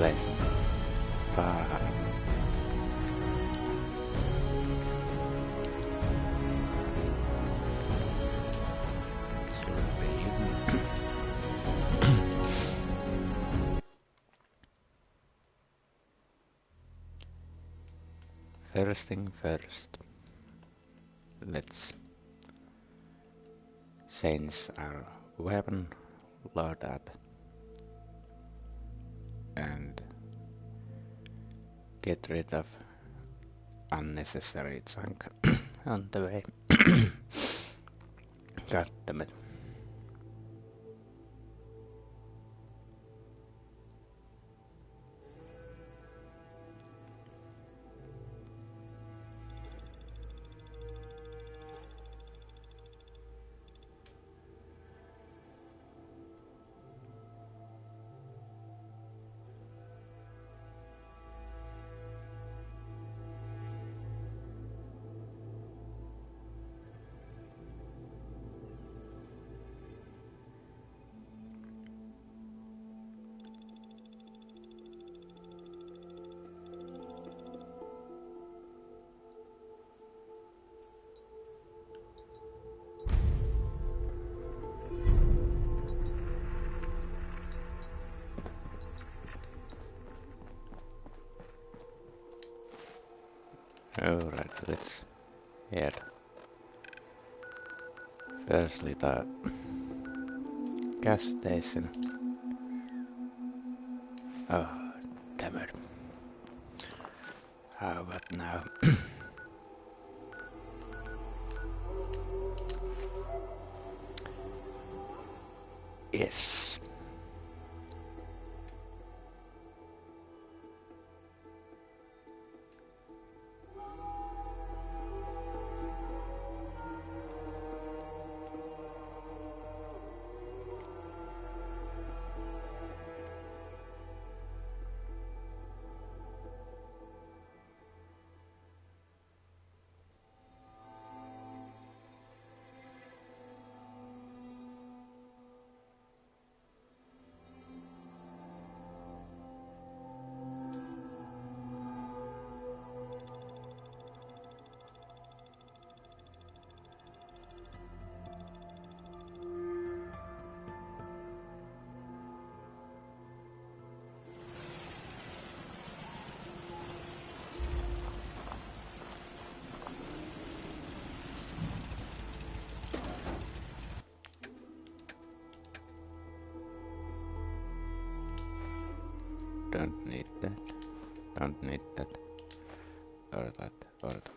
pleasant. Far Harbor. First thing first, let's change our weapon loadout and get rid of unnecessary junk on the way. God damn it. Alright, let's head. Firstly, the gas station. Oh, damn it. How about now? Yes. Don't need that. Don't need that. Or that. Or that.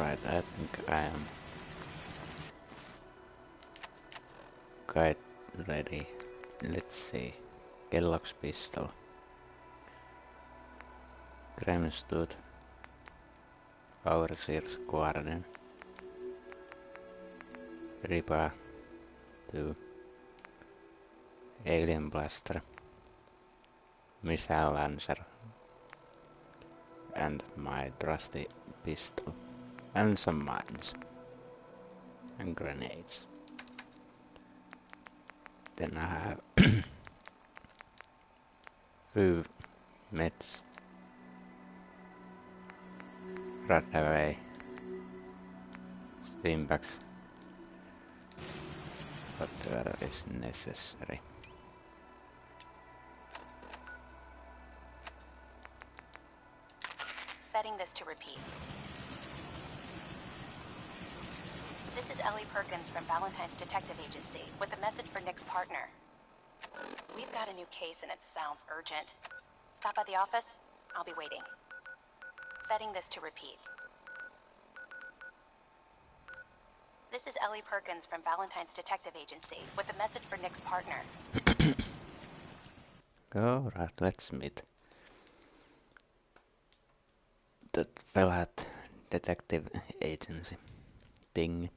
Alright, I think I am quite ready. Let's see. Kellogg's pistol. Kremstud. Overseer's Guardian. Ripa 2. Alien Blaster. Missile Lancer. And my trusty pistol. And some mines. And grenades. Then I have few meds. Run away. Steampacks. Whatever is necessary. Setting this to repeat. This is Ellie Perkins from Valentine's Detective Agency with a message for Nick's partner. We've got a new case and it sounds urgent. Stop by the office. I'll be waiting. Setting this to repeat. This is Ellie Perkins from Valentine's Detective Agency with a message for Nick's partner. Alright, let's meet that fella at Detective Agency. Ding.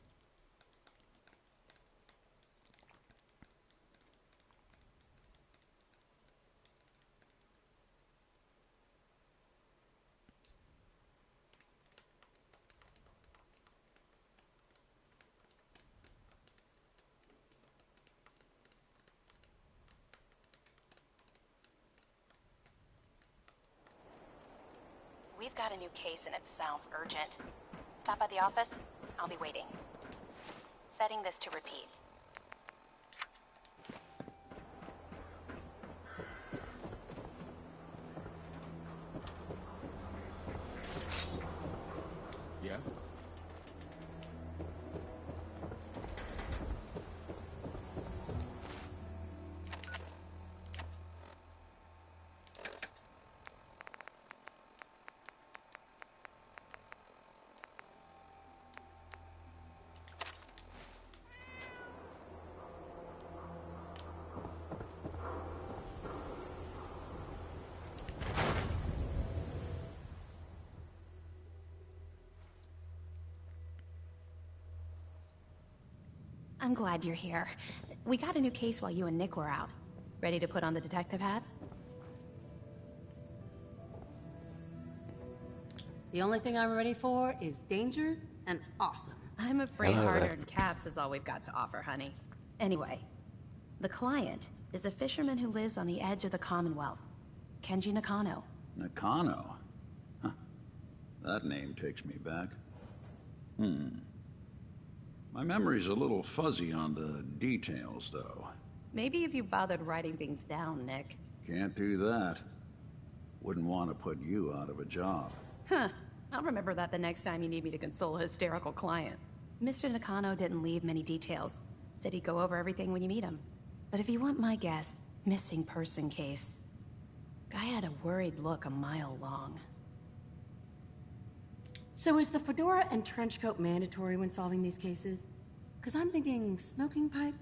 We've got a new case and it sounds urgent. Stop by the office. I'll be waiting. Setting this to repeat. Yeah? I'm glad you're here. We got a new case while you and Nick were out. Ready to put on the detective hat? The only thing I'm ready for is danger and awesome. I'm afraid Hello there. hard-earned caps is all we've got to offer, honey. Anyway, the client is a fisherman who lives on the edge of the Commonwealth. Kenji Nakano. Nakano? Huh. That name takes me back. My memory's a little fuzzy on the details, though. Maybe if you bothered writing things down, Nick. Can't do that. Wouldn't want to put you out of a job. Huh. I'll remember that the next time you need me to console a hysterical client. Mr. Nakano didn't leave many details. Said he'd go over everything when you meet him. But if you want my guess, missing person case. Guy had a worried look a mile long. So is the fedora and trench coat mandatory when solving these cases? Because I'm thinking smoking pipe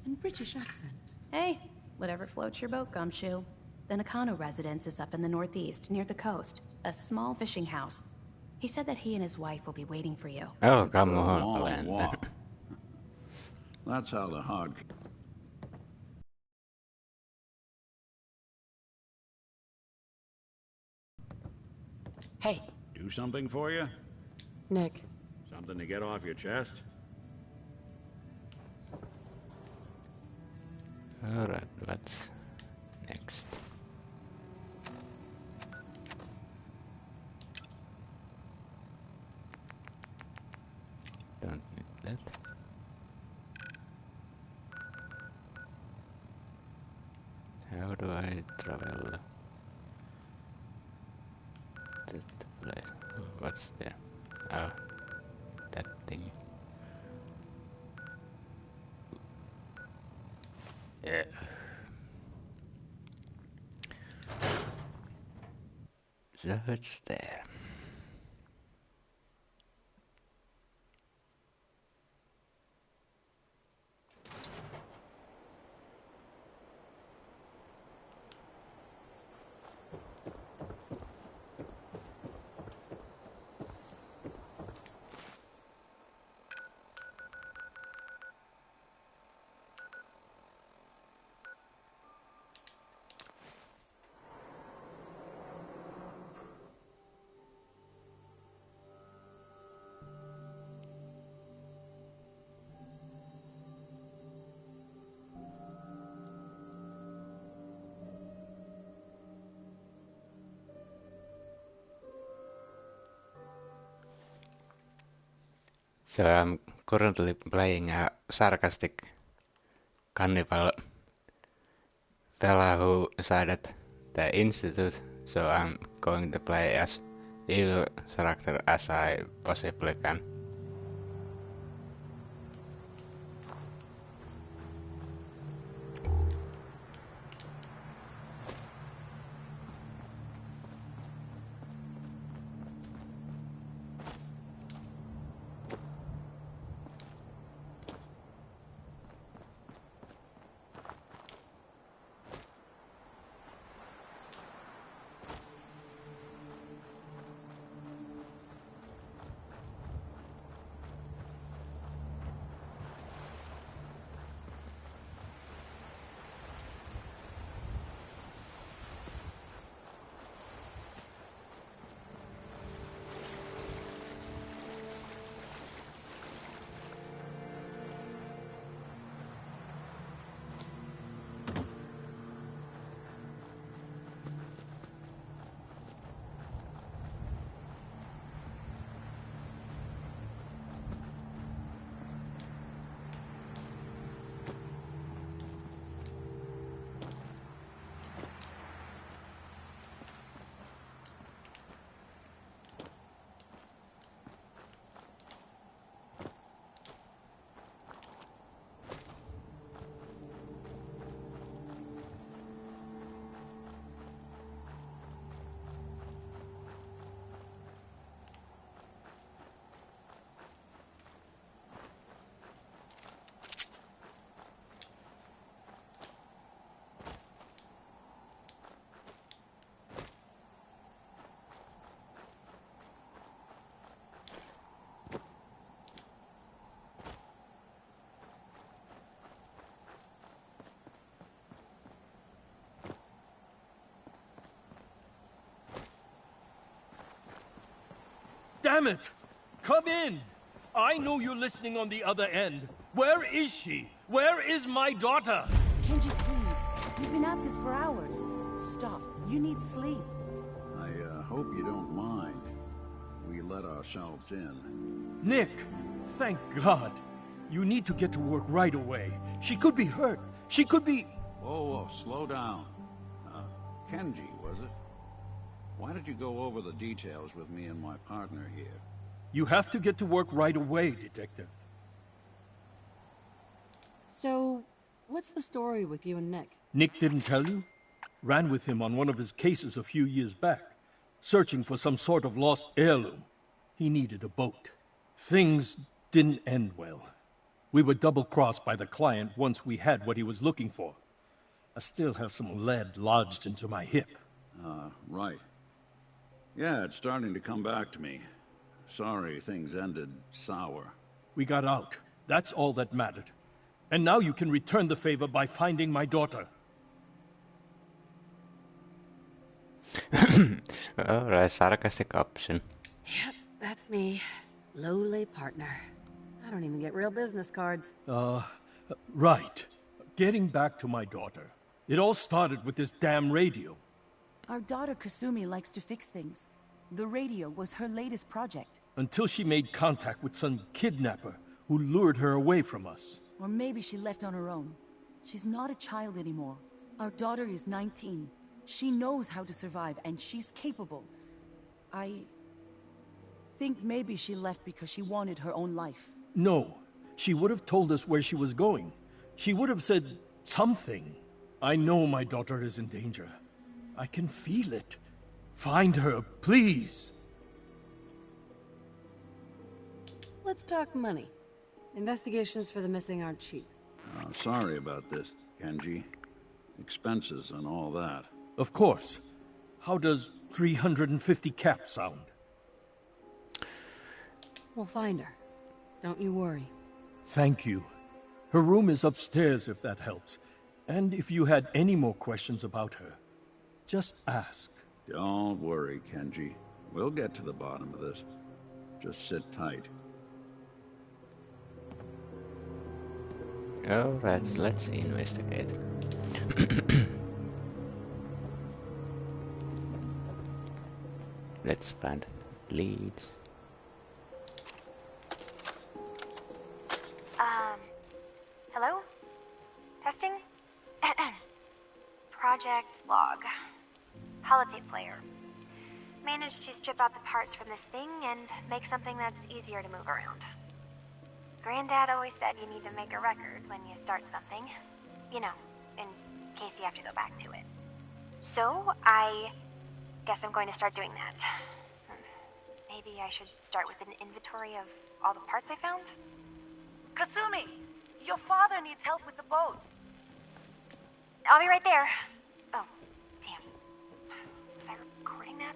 and British accent. Hey, whatever floats your boat, Gumshoe. The Nakano residence is up in the northeast, near the coast. A small fishing house. He said that he and his wife will be waiting for you. Oh, It's come a on, long Valente. walk. That's how the hard... Hey, Do something for you? Nick. Something to get off your chest? Alright, what's next? Don't need that. How do I travel that place? What's there? Oh, that thing. Yeah. So it's there. So I'm currently playing a sarcastic cannibal fella who decided the institute, so I'm going to play as evil character as I possibly can. Damn it! Come in! I know you're listening on the other end. Where is she? Where is my daughter? Kenji, please. You've been at this for hours. Stop. You need sleep. I hope you don't mind. We let ourselves in. Nick, thank God. You need to get to work right away. She could be hurt. She could be... Whoa, slow down. Kenji, was it? Why did you go over the details with me and my partner here? You have to get to work right away, Detective. So, what's the story with you and Nick? Nick didn't tell you? Ran with him on one of his cases a few years back, searching for some sort of lost heirloom. He needed a boat. Things didn't end well. We were double-crossed by the client once we had what he was looking for. I still have some lead lodged into my hip. Right. Yeah, it's starting to come back to me. Sorry things ended sour. We got out. That's all that mattered. And now you can return the favor by finding my daughter. Alright, sarcastic option. Yep, that's me. Lowly partner. I don't even get real business cards. Right. Getting back to my daughter. It all started with this damn radio. Our daughter Kasumi likes to fix things. The radio was her latest project. Until she made contact with some kidnapper who lured her away from us. Or maybe she left on her own. She's not a child anymore. Our daughter is 19. She knows how to survive, and she's capable. I think maybe she left because she wanted her own life. No. She would have told us where she was going. She would have said something. I know my daughter is in danger. I can feel it. Find her, please. Let's talk money. Investigations for the missing aren't cheap. Sorry about this, Kenji. Expenses and all that. Of course. How does 350 cap sound? We'll find her. Don't you worry. Thank you. Her room is upstairs if that helps. And if you had any more questions about her, just ask. Don't worry, Kenji. We'll get to the bottom of this. Just sit tight. Alright, let's investigate. Let's find leads. Hello? Testing? Project log. Holotape player. Managed to strip out the parts from this thing and make something that's easier to move around. Granddad always said you need to make a record when you start something. You know, in case you have to go back to it. So, I guess I'm going to start doing that. Maybe I should start with an inventory of all the parts I found? Kasumi! Your father needs help with the boat. I'll be right there. Oh, damn. Was I recording that?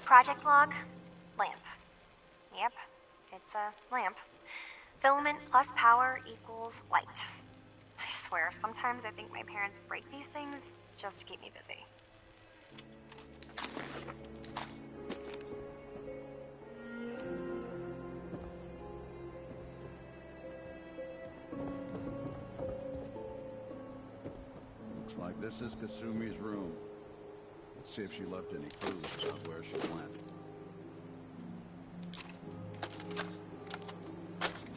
Project log, lamp. Yep, it's a lamp. Filament plus power equals light. I swear, sometimes I think my parents break these things just to keep me busy. Looks like this is Kasumi's room. Let's see if she left any clues about where she went.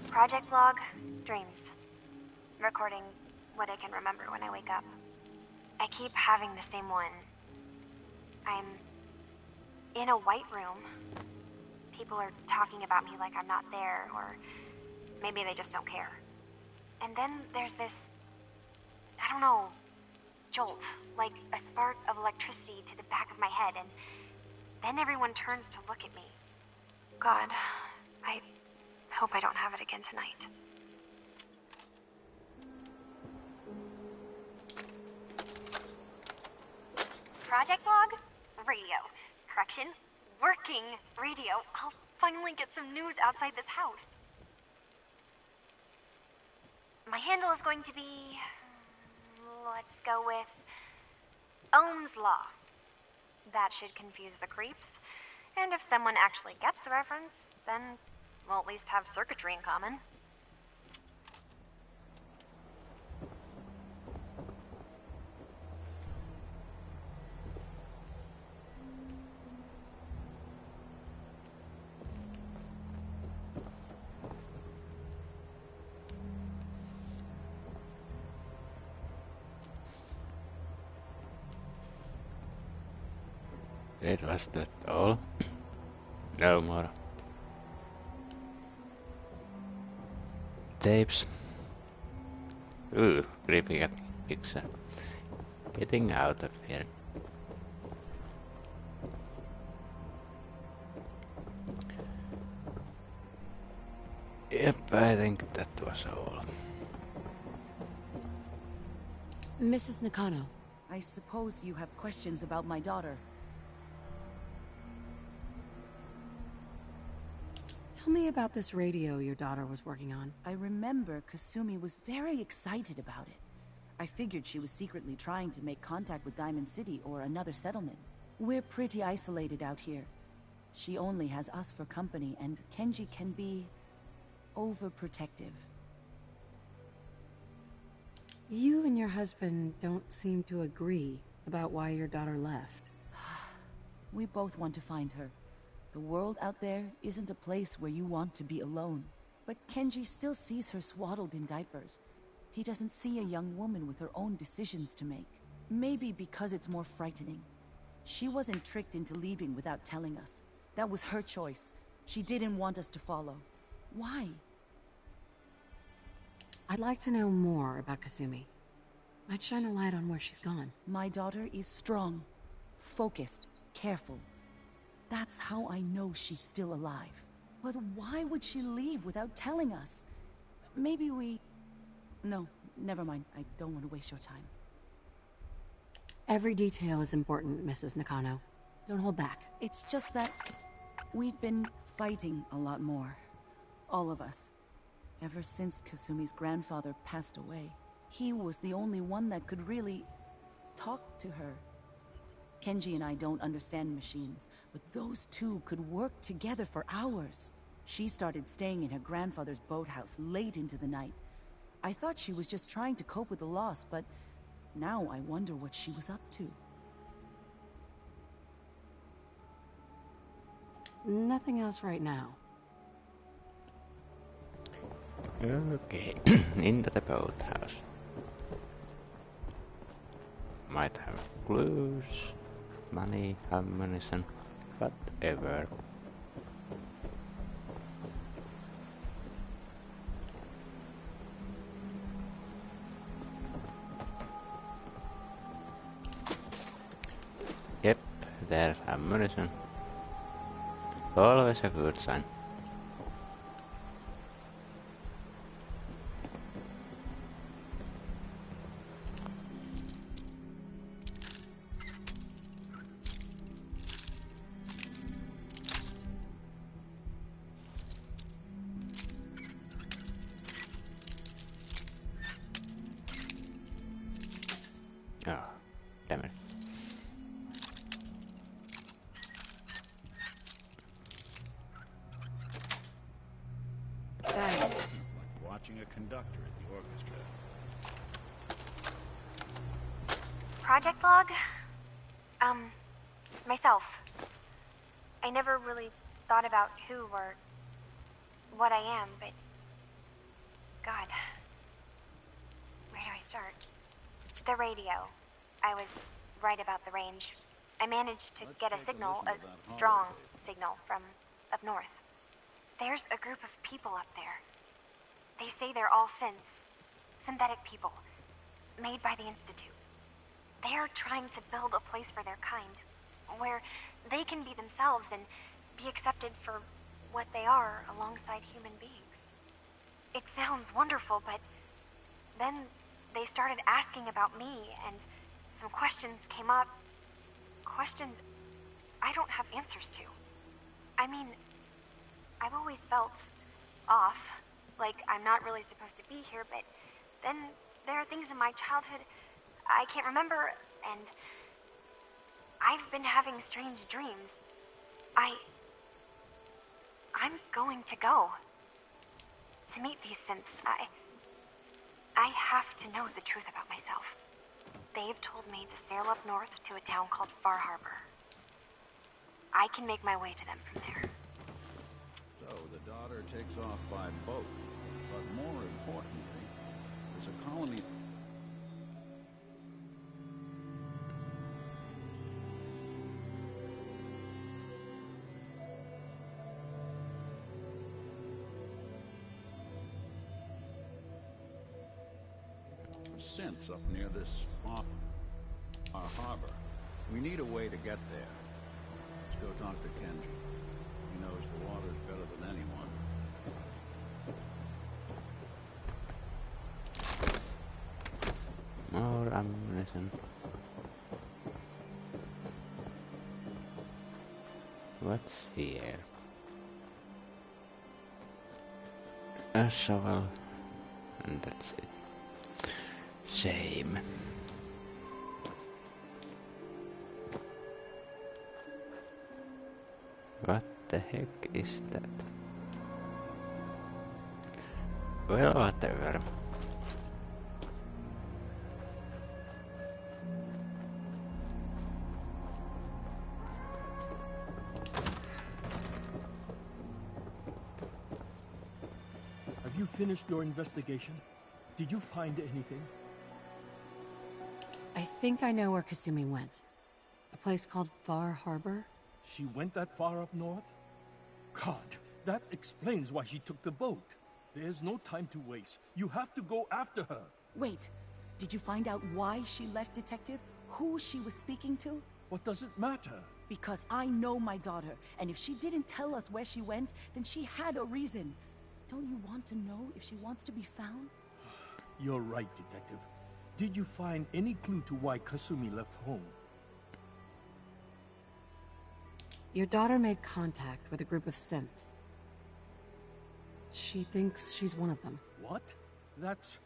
Project log, dreams. Recording what I can remember when I wake up. I keep having the same one. I'm in a white room. People are talking about me like I'm not there, or maybe they just don't care. And then there's this, I don't know, jolt, like a spark of electricity to the back of my head, and then everyone turns to look at me. God, I hope I don't have it again tonight. Project log? Radio. Correction, working radio. I'll finally get some news outside this house. My handle is going to be... let's go with... Ohm's Law. That should confuse the creeps. And if someone actually gets the reference, then we'll at least have circuitry in common. It was that all. No more. Tapes. Ooh, creepy cat picture. Getting out of here. Yep, I think that was all. Mrs. Nakano. I suppose you have questions about my daughter. Tell me about this radio your daughter was working on. I remember Kasumi was very excited about it. I figured she was secretly trying to make contact with Diamond City or another settlement. We're pretty isolated out here. She only has us for company, and Kenji can be... overprotective. You and your husband don't seem to agree about why your daughter left. We both want to find her. The world out there isn't a place where you want to be alone. But Kenji still sees her swaddled in diapers. He doesn't see a young woman with her own decisions to make. Maybe because it's more frightening. She wasn't tricked into leaving without telling us. That was her choice. She didn't want us to follow. Why? I'd like to know more about Kasumi. Might shine a light on where she's gone. My daughter is strong, focused, careful. That's how I know she's still alive. But why would she leave without telling us? Maybe we... No, never mind. I don't want to waste your time. Every detail is important, Mrs. Nakano. Don't hold back. It's just that we've been fighting a lot more. All of us. Ever since Kasumi's grandfather passed away. He was the only one that could really talk to her. Kenji and I don't understand machines, but those two could work together for hours. She started staying in her grandfather's boathouse late into the night. I thought she was just trying to cope with the loss, but now I wonder what she was up to. Nothing else right now. Okay, into the boathouse. Might have clues, money, ammunition, whatever. Yep, there's ammunition. Always a good sign. Oh, damn it. Thanks. It's like watching a conductor at the orchestra. Project log? Myself. I never really thought about who or what I am, but... God. Where do I start? The radio. I was right about the range. I managed to get a signal, a strong signal, from up north. There's a group of people up there. They say they're all synthetic people, made by the Institute. They're trying to build a place for their kind, where they can be themselves and be accepted for what they are alongside human beings. It sounds wonderful, but then they started asking about me, and some questions came up. Questions I don't have answers to. I mean, I've always felt off, like I'm not really supposed to be here, but then there are things in my childhood I can't remember, and I've been having strange dreams. I'm going to go to meet these synths. I have to know the truth about myself. They've told me to sail up north to a town called Far Harbor. I can make my way to them from there. So the daughter takes off by boat, but more importantly, there's a colony. Synths up near this Far Harbor. We need a way to get there. Let's go talk to Kenji. He knows the waters better than anyone. More ammunition. What's here? A shovel, and that's it. Shame. What the heck is that? Well, whatever. Have you finished your investigation? Did you find anything? I think I know where Kasumi went. A place called Far Harbor? She went that far up north? God, that explains why she took the boat. There's no time to waste. You have to go after her. Wait, did you find out why she left, Detective? Who she was speaking to? What does it matter? Because I know my daughter, and if she didn't tell us where she went, then she had a reason. Don't you want to know if she wants to be found? You're right, Detective. Did you find any clue to why Kasumi left home? Your daughter made contact with a group of synths. She thinks she's one of them. What? That's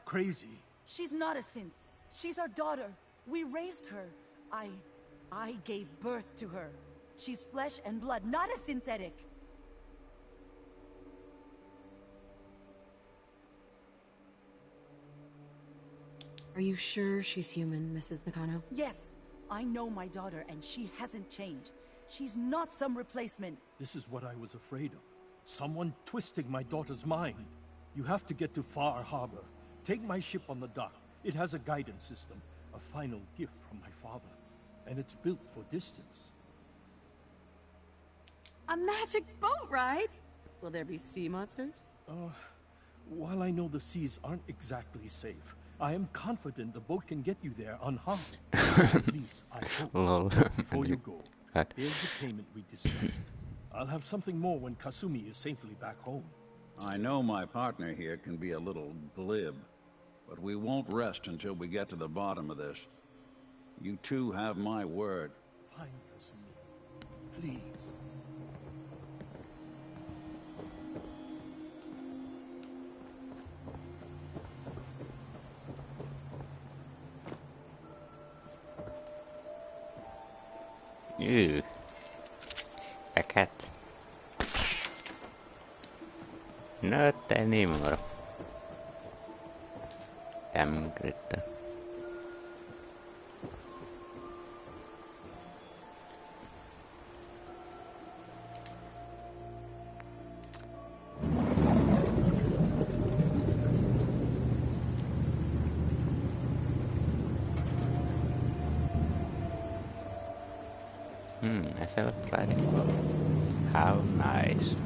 crazy. She's not a synth. She's our daughter. We raised her. I gave birth to her. She's flesh and blood, not a synthetic. Are you sure she's human, Mrs. Nakano? Yes, I know my daughter, and she hasn't changed. She's not some replacement. This is what I was afraid of. Someone twisting my daughter's mind. You have to get to Far Harbor. Take my ship on the dock. It has a guidance system, a final gift from my father. And it's built for distance. A magic boat ride? Will there be sea monsters? While I know the seas aren't exactly safe, I am confident the boat can get you there unharmed. At least I hope. Lol. Before you go, What? here's the payment we discussed. I'll have something more when Kasumi is safely back home. I know my partner here can be a little glib, but we won't rest until we get to the bottom of this. You two have my word. Fine, Kasumi. Please. Ew. A cat. Not anymore. Damn Greta. A self-riding boat. How nice.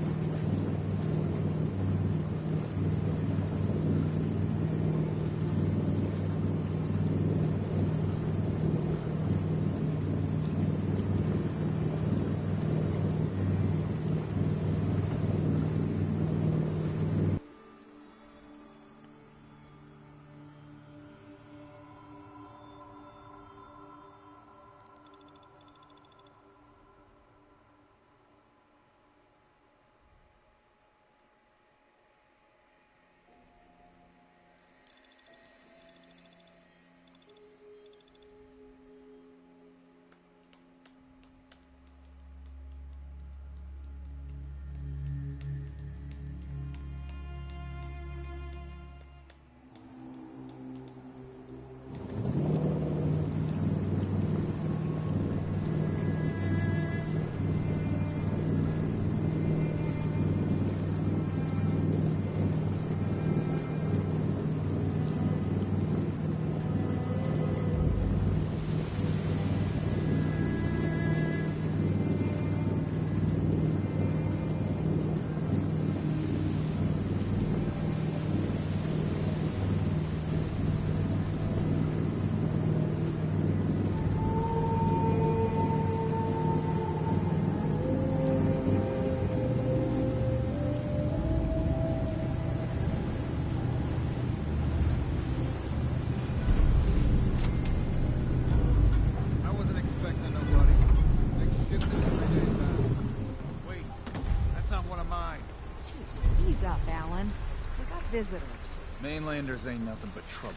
Visitors. Mainlanders ain't nothing but trouble.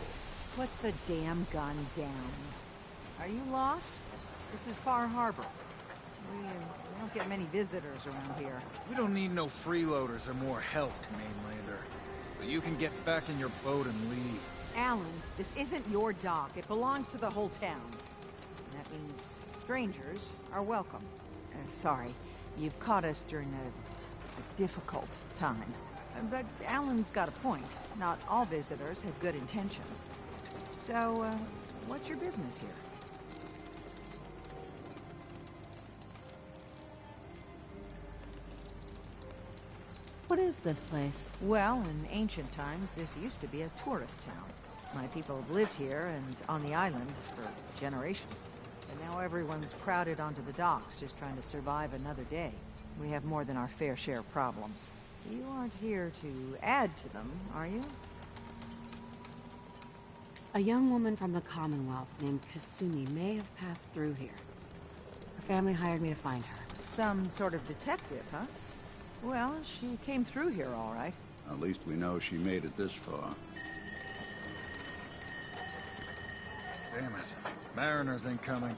Put the damn gun down. Are you lost? This is Far Harbor. We don't get many visitors around here. We don't need no freeloaders or more help, Mainlander. So you can get back in your boat and leave. Alan, this isn't your dock. It belongs to the whole town. And that means strangers are welcome. Sorry, you've caught us during a difficult time. But Alan's got a point. Not all visitors have good intentions. So, what's your business here? What is this place? Well, in ancient times, this used to be a tourist town. My people have lived here and on the island for generations. And now everyone's crowded onto the docks, just trying to survive another day. We have more than our fair share of problems. You aren't here to add to them, are you? A young woman from the Commonwealth named Kasumi may have passed through here. Her family hired me to find her. Some sort of detective, huh? Well, she came through here all right. At least we know she made it this far. Damn it. Mariners ain't coming.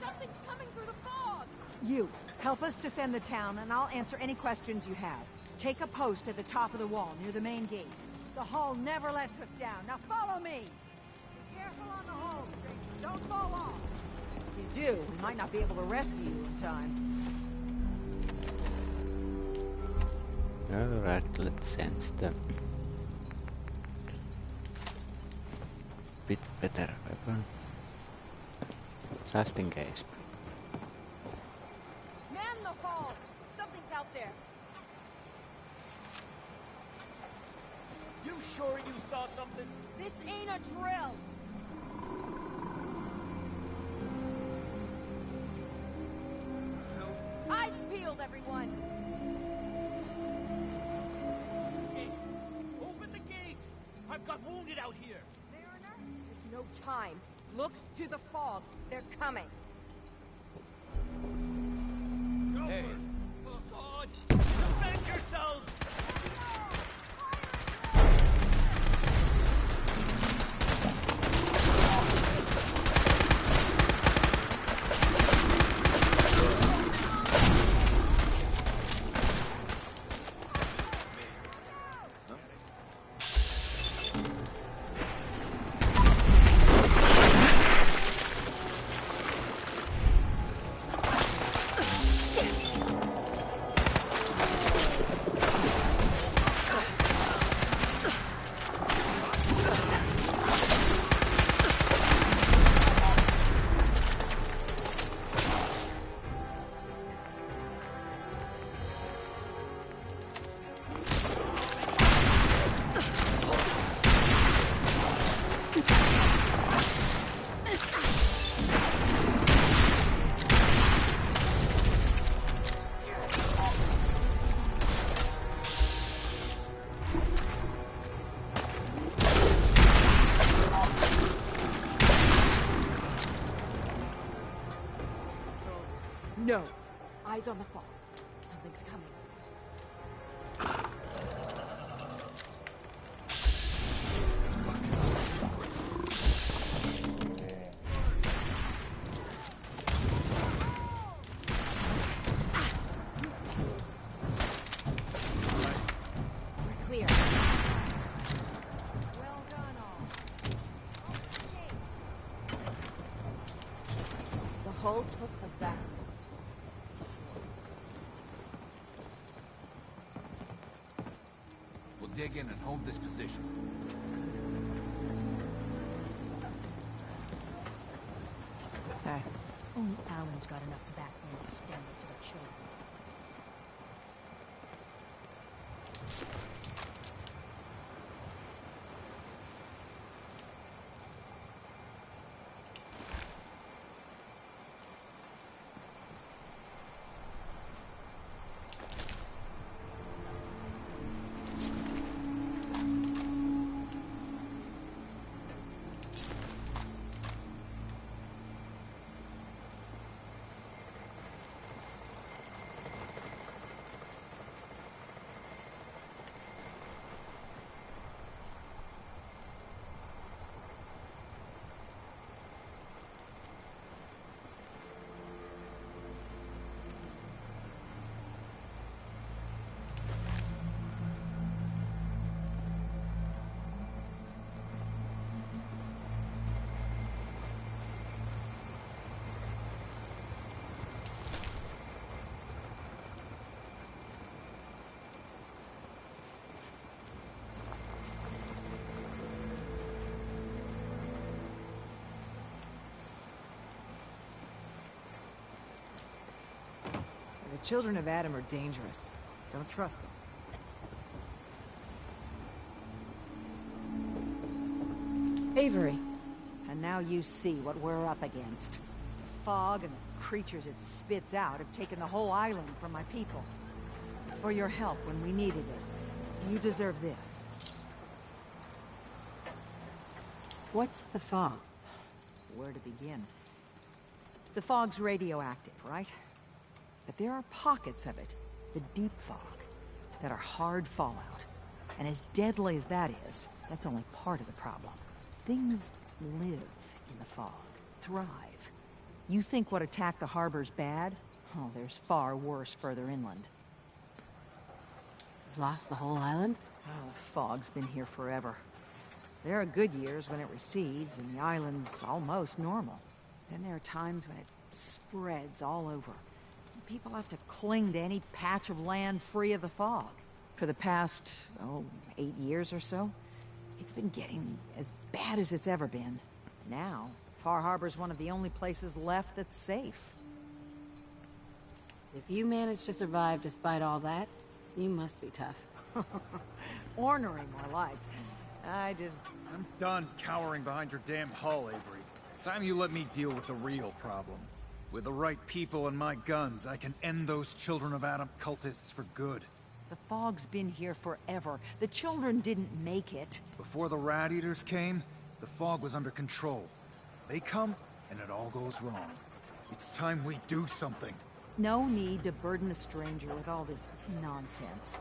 Something's coming through the fog! You, help us defend the town, and I'll answer any questions you have. Take a post at the top of the wall, near the main gate. The hull never lets us down. Now follow me! Careful on the hull, stranger. Don't fall off. If you do, we might not be able to rescue you in time. Alright, let's change the bit better weapon. Just in case. Man the hull! Something's out there. You sure you saw something? This ain't a drill. Eyes peeled, everyone. Gate. Open the gate! I've got wounded out here. Mariner, there's no time. Look to the fog. They're coming. Hey. Oh, God! Defend yourselves! No. Eyes on the fog. Something's coming. We're clear. Well done, all. The hull took the back. We'll dig in and hold this position. Hey. Only Alan's got enough backbone to stand up to the children. The children of Adam are dangerous. Don't trust them. Avery. And now you see what we're up against. The fog and the creatures it spits out have taken the whole island from my people. For your help when we needed it. You deserve this. What's the fog? Where to begin? The fog's radioactive, right? But there are pockets of it, the deep fog, that are hard fallout. And as deadly as that is, that's only part of the problem. Things live in the fog, thrive. You think what attacked the harbor's bad? Oh, there's far worse further inland. You've lost the whole island? Oh, the fog's been here forever. There are good years when it recedes and the island's almost normal. Then there are times when it spreads all over. People have to cling to any patch of land free of the fog. For the past, 8 years or so, it's been getting as bad as it's ever been. Now, Far Harbor's one of the only places left that's safe. If you manage to survive despite all that, you must be tough. Ornery, more like. I'm done cowering behind your damn hull, Avery. Time you let me deal with the real problem. With the right people and my guns, I can end those Children of Adam cultists for good. The fog's been here forever. The children didn't make it. Before the Rat Eaters came, the fog was under control. They come, and it all goes wrong. It's time we do something. No need to burden the stranger with all this nonsense.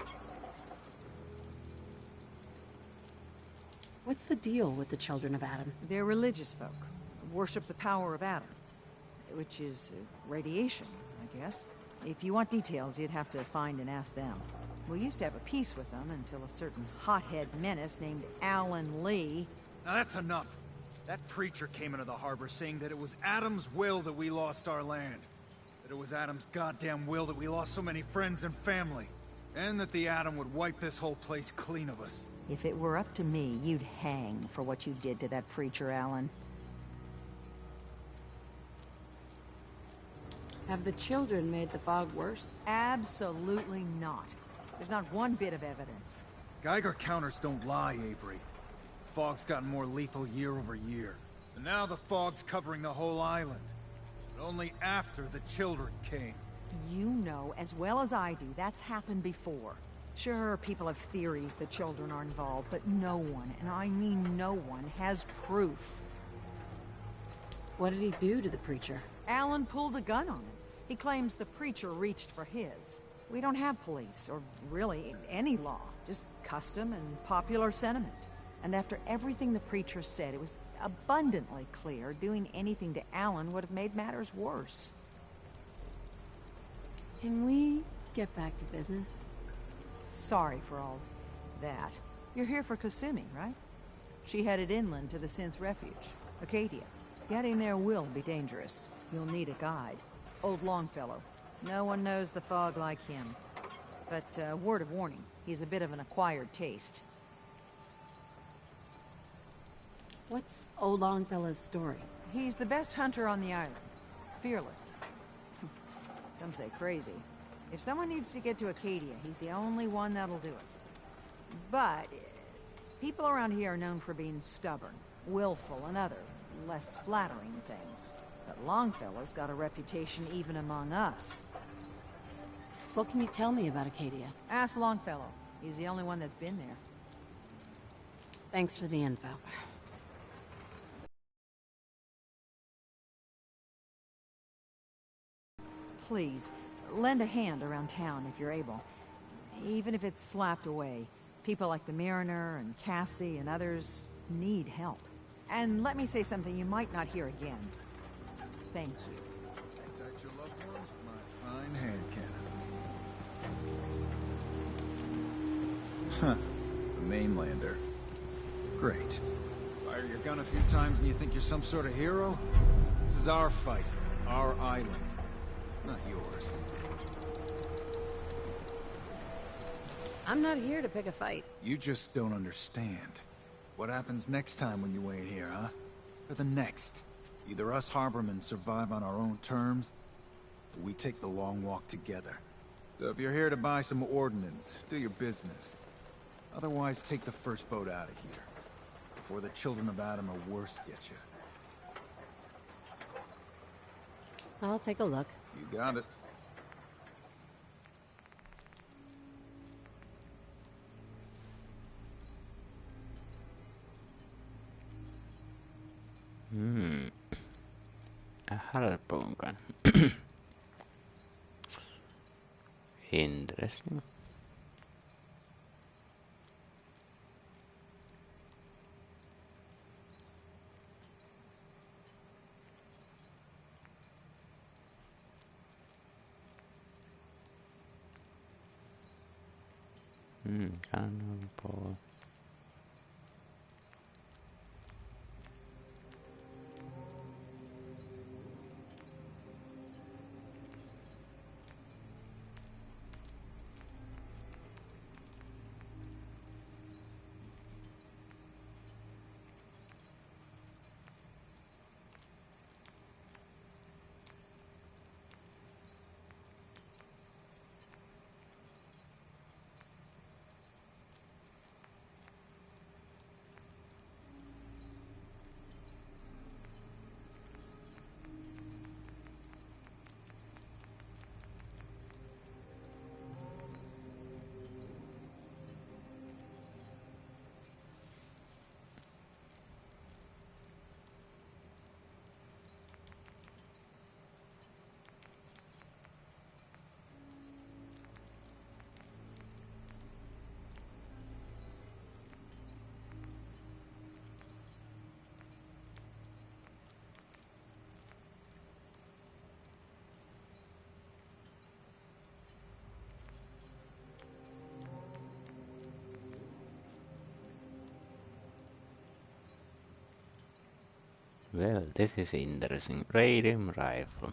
What's the deal with the Children of Adam? They're religious folk. Worship the power of Adam. Which is radiation, I guess. If you want details, you'd have to find and ask them. We used to have a peace with them until a certain hothead menace named Alan Lee... Now that's enough. That preacher came into the harbor saying that it was Adam's will that we lost our land. That it was Adam's goddamn will that we lost so many friends and family. And that the Atom would wipe this whole place clean of us. If it were up to me, you'd hang for what you did to that preacher, Alan. Have the children made the fog worse? Absolutely not. There's not one bit of evidence. Geiger counters don't lie, Avery. The fog's gotten more lethal year over year. So now the fog's covering the whole island. But only after the children came. You know as well as I do that's happened before. Sure, people have theories that children are involved, but no one, and I mean no one, has proof. What did he do to the preacher? Alan pulled a gun on him. He claims the preacher reached for his. We don't have police, or really any law, just custom and popular sentiment. And after everything the preacher said, it was abundantly clear doing anything to Alan would have made matters worse. Can we get back to business? Sorry for all that. You're here for Kasumi, right? She headed inland to the Synth Refuge, Acadia. Getting there will be dangerous. You'll need a guide. Old Longfellow. No one knows the fog like him. But, word of warning, he's a bit of an acquired taste. What's Old Longfellow's story? He's the best hunter on the island. Fearless. Some say crazy. If someone needs to get to Acadia, he's the only one that'll do it. But, people around here are known for being stubborn, willful, and other, less flattering things. But Longfellow's got a reputation even among us. What can you tell me about Acadia? Ask Longfellow. He's the only one that's been there. Thanks for the info. Please, lend a hand around town if you're able. Even if it's slapped away. People like the Mariner and Cassie and others need help. And let me say something you might not hear again. Thank you. Protect your loved ones with my fine hand cannons. Huh. The mainlander. Great. Fire your gun a few times and you think you're some sort of hero? This is our fight. Our island. Not yours. I'm not here to pick a fight. You just don't understand. What happens next time when you ain't here, huh? Or the next? Either us Harbormen survive on our own terms, or we take the long walk together. So if you're here to buy some ordnance, do your business. Otherwise, take the first boat out of here. Before the Children of Adam or worse get you. I'll take a look. You got it. Harpunkan. Interesting. Cannonball. Well, this is interesting. Radium rifle.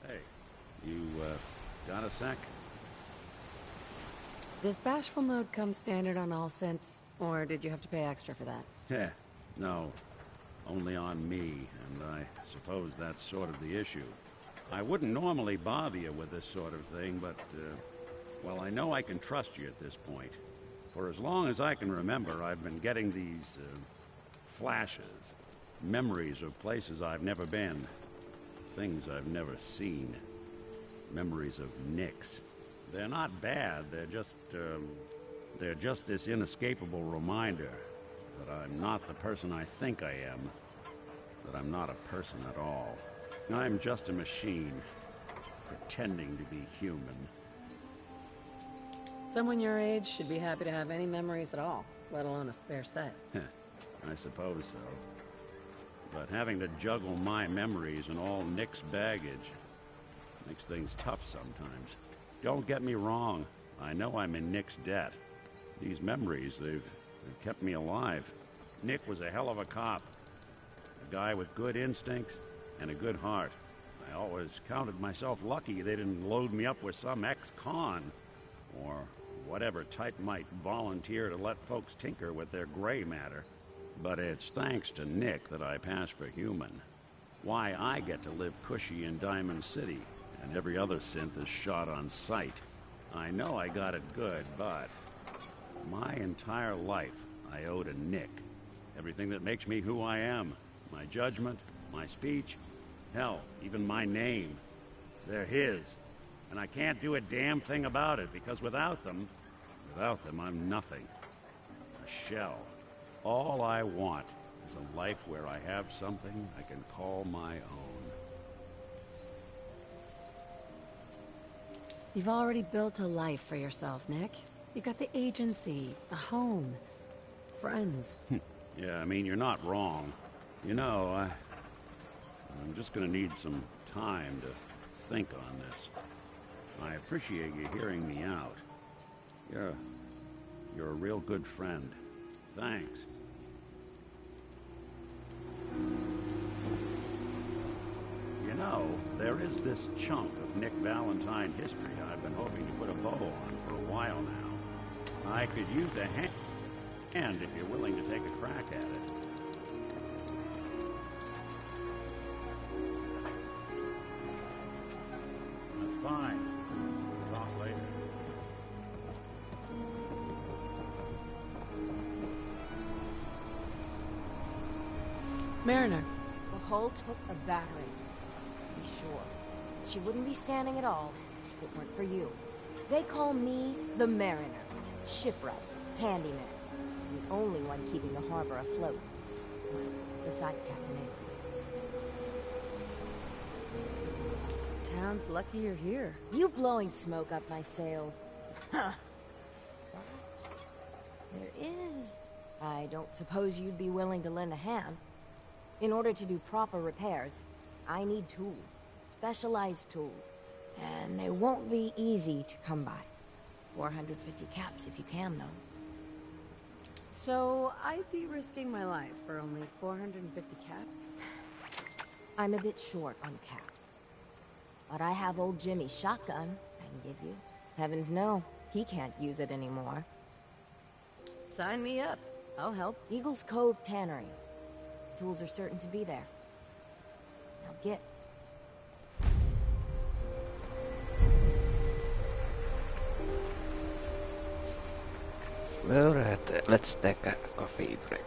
Hey, you, got a sec? Does bashful mode come standard on all synths, or did you have to pay extra for that? Heh, no. Only on me, and I suppose that's sort of the issue. I wouldn't normally bother you with this sort of thing, but, well, I know I can trust you at this point. For as long as I can remember, I've been getting these, flashes. Memories of places I've never been. Things I've never seen. Memories of Nix. They're not bad, they're just this inescapable reminder that I'm not the person I think I am. That I'm not a person at all. I'm just a machine, pretending to be human. Someone your age should be happy to have any memories at all, let alone a spare set. I suppose so. But having to juggle my memories and all Nick's baggage makes things tough sometimes. Don't get me wrong. I know I'm in Nick's debt. These memories, they've kept me alive. Nick was a hell of a cop. A guy with good instincts and a good heart. I always counted myself lucky they didn't load me up with some ex-con. Or whatever type might volunteer to let folks tinker with their gray matter. But it's thanks to Nick that I pass for human. Why I get to live cushy in Diamond City, and every other synth is shot on sight. I know I got it good, but my entire life I owe to Nick. Everything that makes me who I am. My judgment, my speech, hell, even my name. They're his. And I can't do a damn thing about it, because without them, I'm nothing. A shell. All I want is a life where I have something I can call my own. You've already built a life for yourself, Nick. You've got the agency, a home, friends. Yeah, I mean, you're not wrong. You know, I'm just gonna need some time to think on this. I appreciate you hearing me out. You're a real good friend. Thanks. You know, there is this chunk of Nick Valentine history I've been hoping to put a bow on for a while now. I could use a hand if you're willing to take a crack at it. That's fine. We'll talk later. Mariner. The hull took a battering, to be sure. She wouldn't be standing at all if it weren't for you. They call me the Mariner. Shipwright, handyman. The only one keeping the harbor afloat. Beside Captain Avery. Town's lucky you're here. You blowing smoke up my sails. But there is... I don't suppose you'd be willing to lend a hand. In order to do proper repairs, I need tools. Specialized tools. And they won't be easy to come by. 450 caps if you can, though. So, I'd be risking my life for only 450 caps? I'm a bit short on caps. But I have old Jimmy's shotgun I can give you. Heavens no, he can't use it anymore. Sign me up. I'll help. Eagle's Cove Tannery. Tools are certain to be there. Now get. Alright, let's take a coffee break.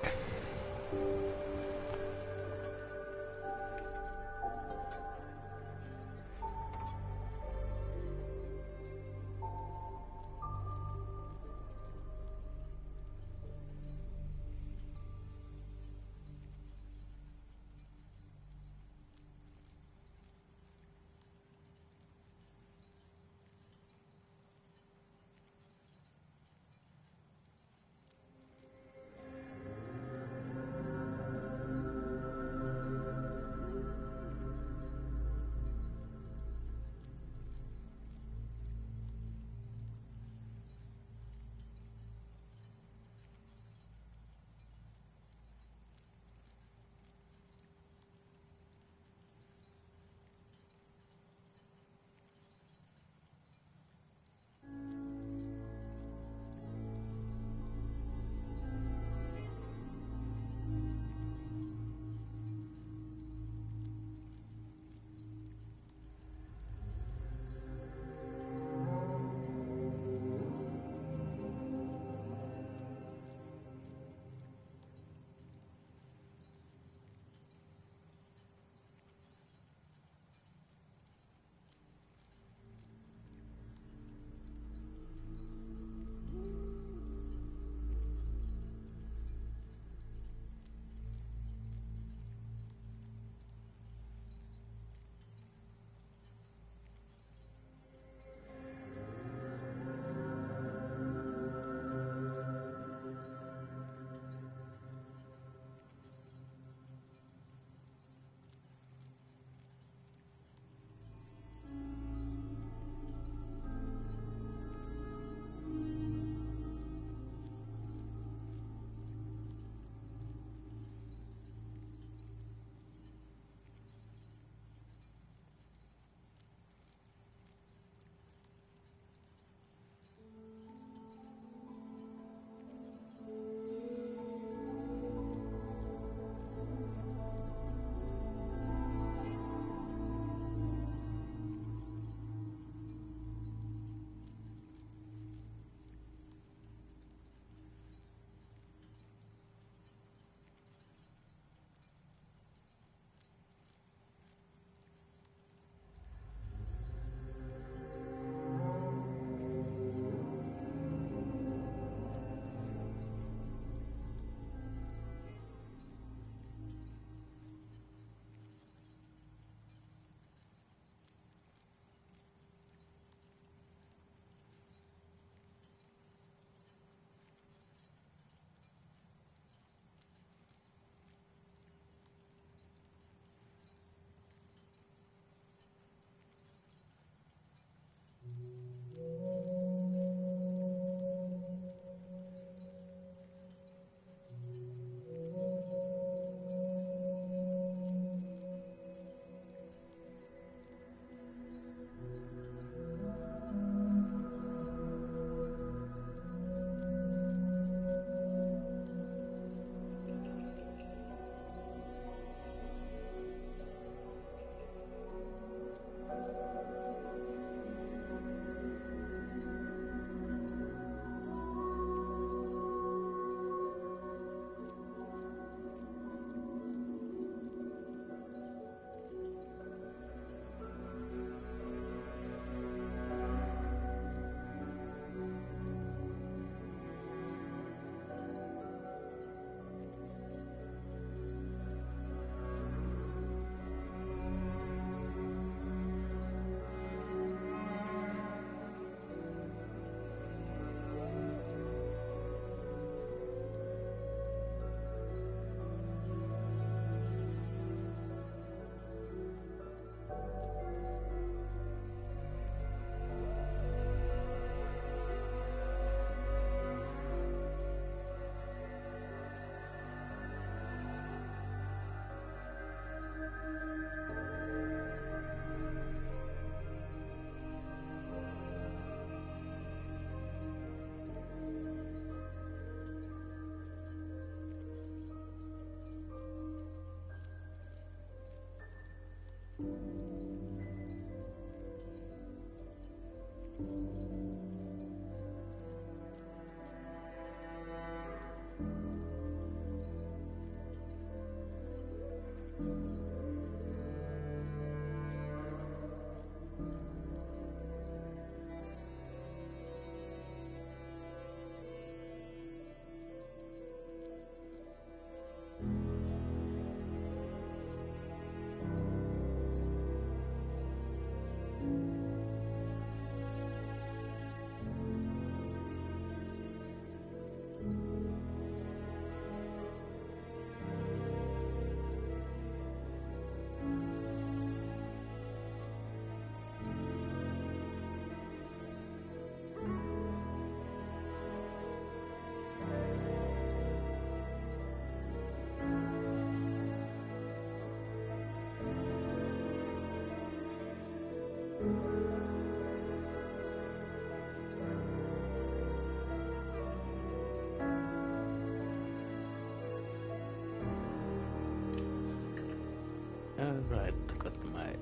Alright, got my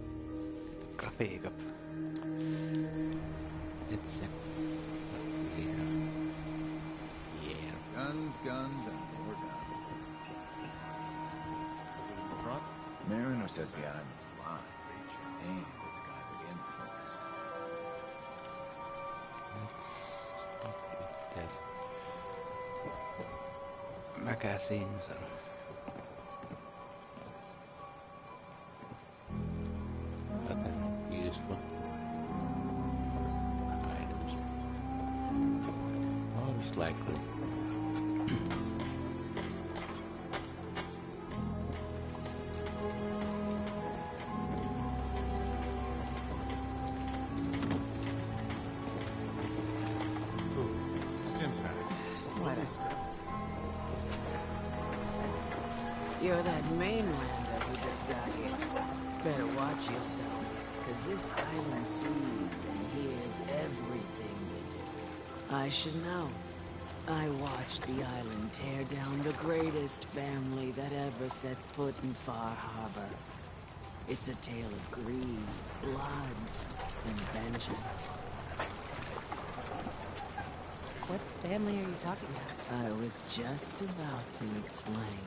coffee cup. Let's see. Yeah. Guns, guns, and more guns. In the front? Mariner says the island's alive, and it's guided in for us. Let's stop if there's magazines or other useful items. Most likely. Food. Stim packs. What is stuff? You're that mainlander who just got here. Better watch yourself, because this island sees and hears everything you do. I should know. I watched the island tear down the greatest family that ever set foot in Far Harbor. It's a tale of greed, blood, and vengeance. What family are you talking about? I was just about to explain.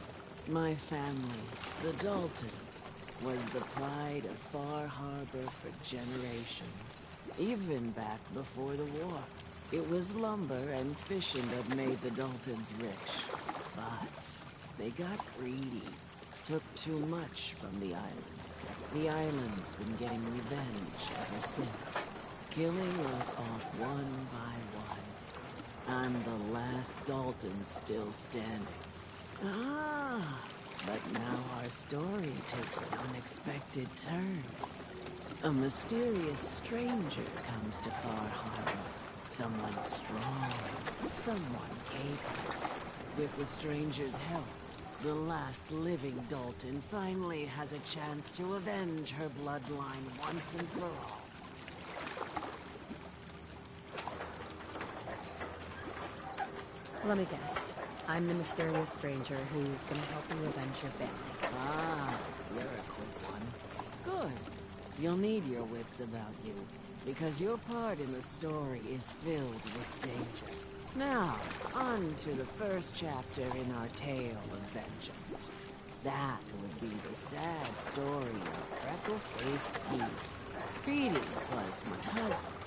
My family, the Daltons, was the pride of Far Harbor for generations, even back before the war. It was lumber and fishing that made the Daltons rich. But they got greedy, took too much from the island. The island's been getting revenge ever since, killing us off one by one. I'm the last Dalton still standing. Ah, but now our story takes an unexpected turn. A mysterious stranger comes to Far Harbor. Someone strong, someone capable. With the stranger's help, the last living Dalton finally has a chance to avenge her bloodline once and for all. Let me guess. I'm the mysterious stranger who's gonna help you avenge your family. Ah, you're a quick one. Good. You'll need your wits about you, because your part in the story is filled with danger. Now, on to the first chapter in our tale of vengeance. That would be the sad story of freckle-faced Pete. Petey was my cousin.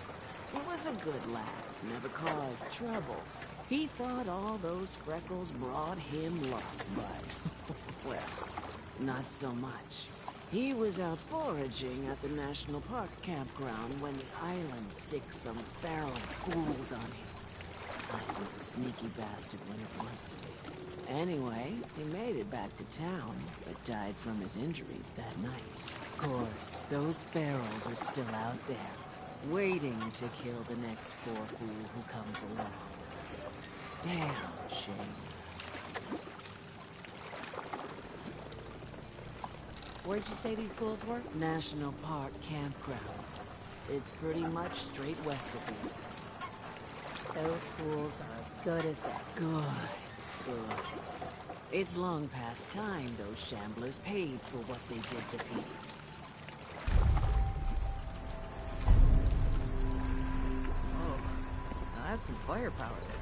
He was a good lad, never caused trouble. He thought all those freckles brought him luck, but, well, not so much. He was out foraging at the National Park campground when the island sicked some feral ghouls on him. Island's a sneaky bastard when it wants to be. Anyway, he made it back to town, but died from his injuries that night. Of course, those ferals are still out there, waiting to kill the next poor fool who comes along. Damn shame. Where'd you say these ghouls were? National Park campground. It's pretty much straight west of here. Those ghouls are as good as dead. Good. It's long past time those shamblers paid for what they did to Petey. got some firepower there.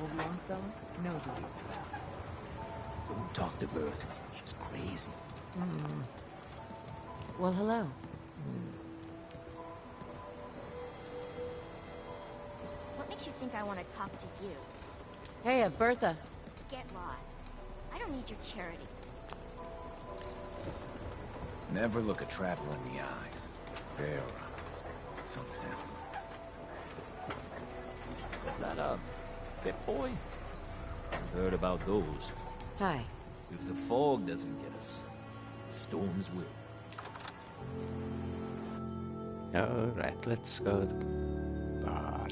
Old Longfellow knows what he's about. Don't talk to Bertha. She's crazy. Well, hello. What makes you think I want to talk to you? Hey, Bertha. Get lost. I don't need your charity. Never look a traveler in the eyes. They're something else. Is that a Pip-Boy? I've heard about those. Hi. If the fog doesn't get us, the storms will. Alright, let's go to the bar.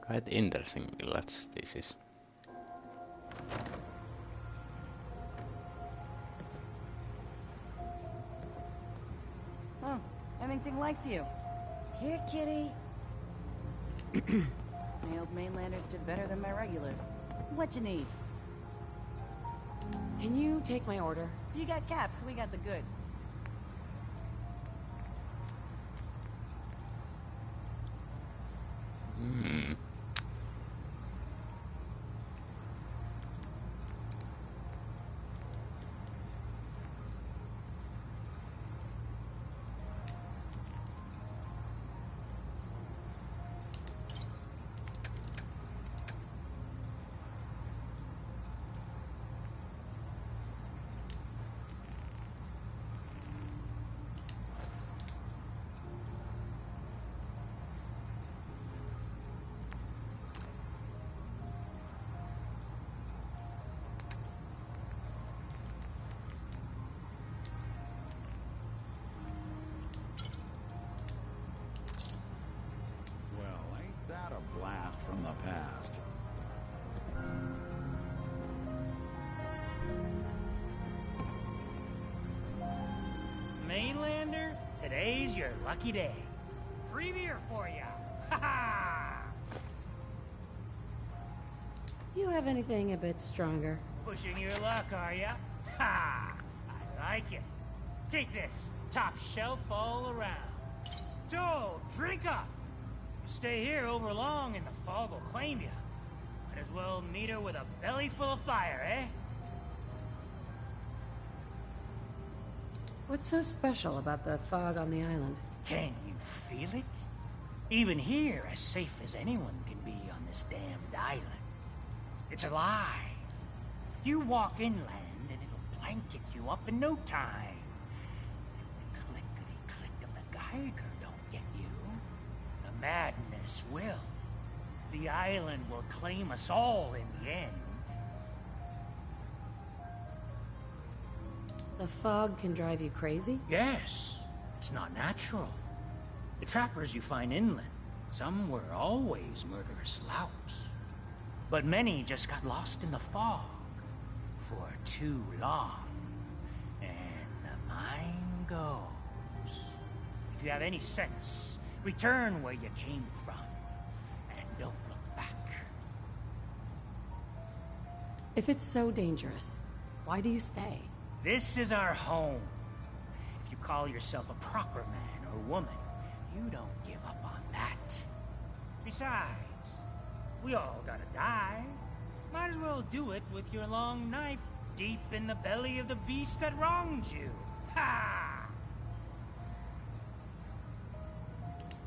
Quite interesting village this is. Huh. I think Ting likes you. Here, kitty. My old mainlanders did better than my regulars. What you need? Can you take my order? You got caps, we got the goods. Well, ain't that a blast from the past? Mainlander, today's your lucky day. Free beer for ya. Ha ha! You have anything a bit stronger? Pushing your luck, are ya? Ha! I like it. Take this. Top shelf all around. So, drink up. You stay here over long and the fog will claim you. Might as well meet her with a belly full of fire, eh? What's so special about the fog on the island? Can you feel it? Even here, as safe as anyone can be on this damned island. It's alive. You walk inland and it'll blanket you up in no time. If the clickety-click of the Geiger don't get you, the madness will. The island will claim us all in the end. The fog can drive you crazy? Yes, it's not natural. The trappers you find inland, some were always murderous louts. But many just got lost in the fog for too long. And the mind goes. If you have any sense, return where you came from. And don't look back. If it's so dangerous, why do you stay? This is our home. If you call yourself a proper man or woman, you don't give up on that. Besides, we all gotta die. Might as well do it with your long knife deep in the belly of the beast that wronged you. Ha!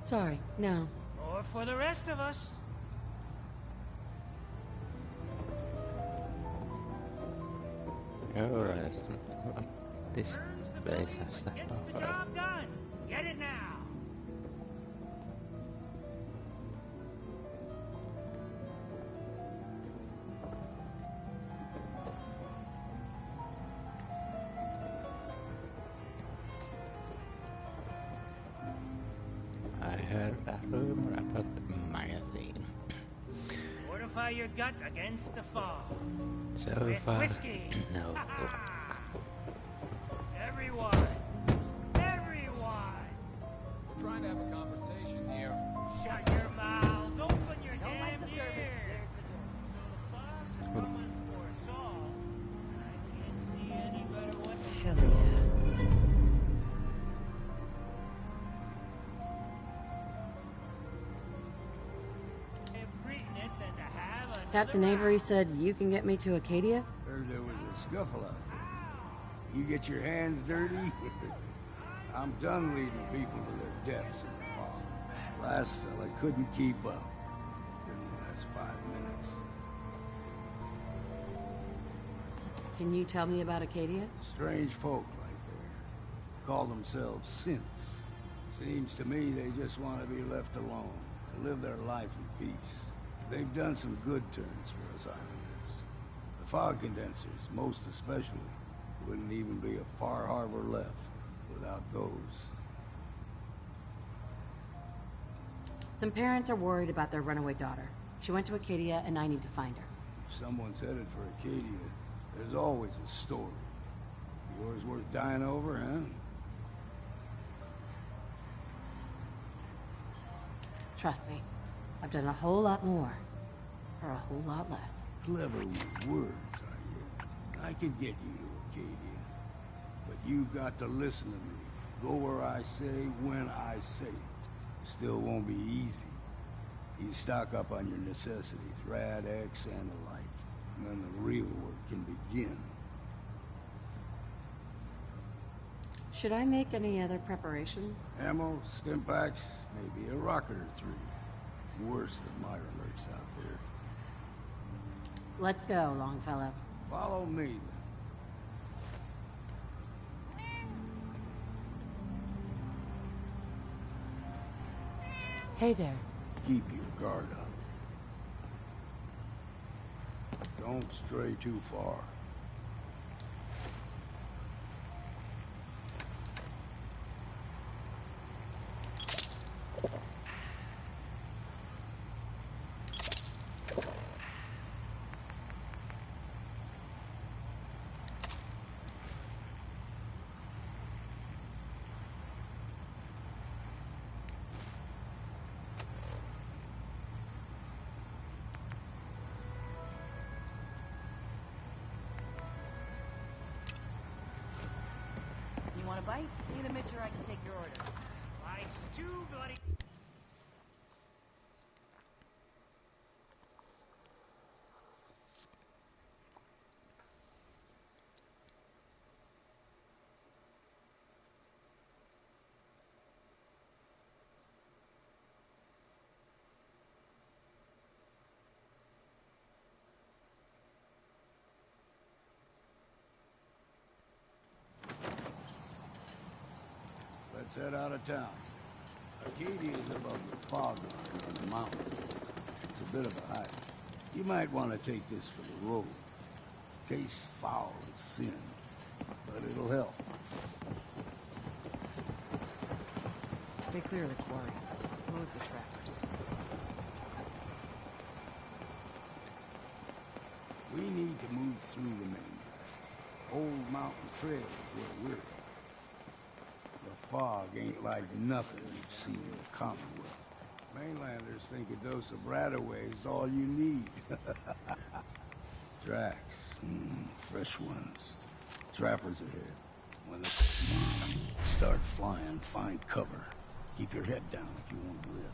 Sorry, no. Or for the rest of us. Alright, this place has stuff. Gets the job done. Get it now. I heard a rumor about the magazine. Fortify your gut against the fog. So With far, whiskey. no luck. Everyone! Everyone! We're trying to have a conversation here. Shut your mouths! Open your Don't like damn the ears! service. There's the door. So the fogs are coming for us all. I can't see any better way. Hell yeah. Captain Avery said you can get me to Acadia? Heard there was a scuffle out there. You get your hands dirty? I'm done leading people to their deaths in the fog. Last fella couldn't keep up. Didn't last 5 minutes. Can you tell me about Acadia? Strange folk right there. Call themselves synths. Seems to me they just want to be left alone, to live their life in peace. They've done some good turns for us islanders. The fog condensers, most especially, wouldn't even be a Far Harbor left without those. Some parents are worried about their runaway daughter. She went to Acadia, and I need to find her. If someone's headed for Acadia, there's always a story. Yours worth dying over, huh? Trust me, I've done a whole lot more for a whole lot less. Clever with words, are you? I could get you to Acadia, but you've got to listen to me. Go where I say, when I say it. Still won't be easy. You stock up on your necessities, Rad X and the like, and then the real work can begin. Should I make any other preparations? Ammo, stim packs, maybe a rocket or 3. Worse than my alerts out there. Let's go, Longfellow. Follow me, then. Hey there. Keep your guard up. Don't stray too far. You want a bite? Need a mixture I can take your order. Life's too bloody... Let's head out of town. Acadia is above the fog line on the mountain. It's a bit of a hike. You might want to take this for the road. Taste foul as sin, but it'll help. Stay clear of the quarry. Loads of trappers. We need to move through the main. Old Mountain Trail is where we're. The fog ain't like nothing you've seen in the Commonwealth. Mainlanders think a dose of Radaway is all you need. Tracks. Fresh ones. Trappers ahead. When they start flying, find cover. Keep your head down if you want to live.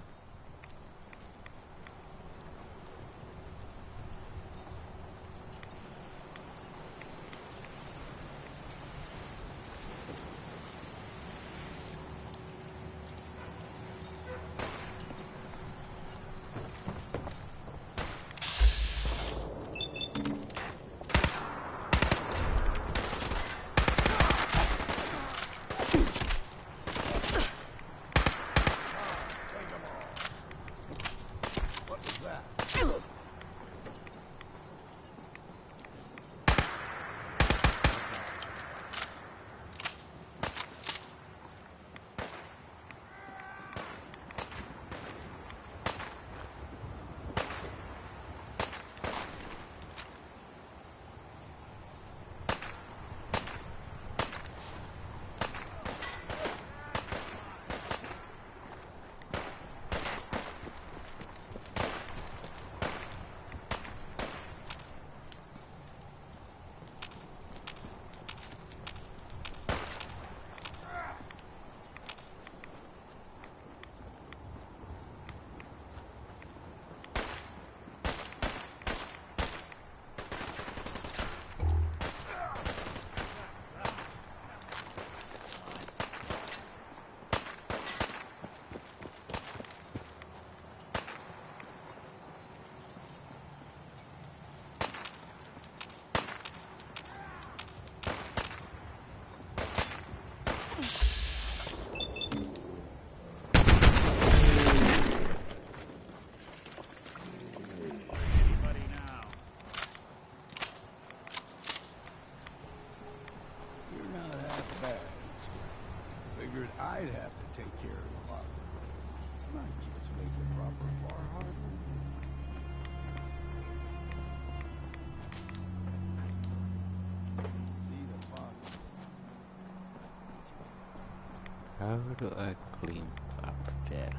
How do I clean up there?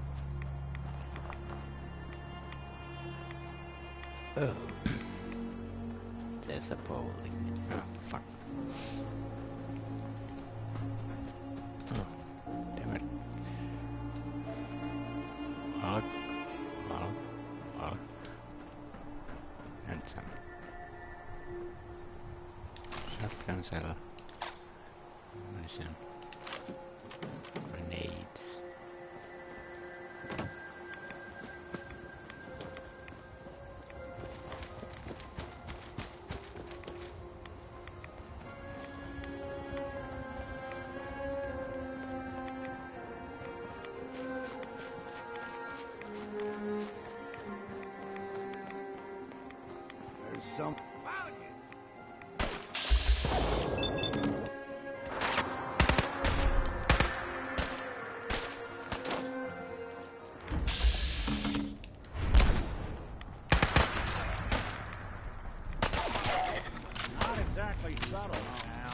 Oh. There's a bowling. Oh, fuck. Oh, damn it. Mark. And some shotgun cell. Munition. Grenades. There's some... Not exactly subtle now.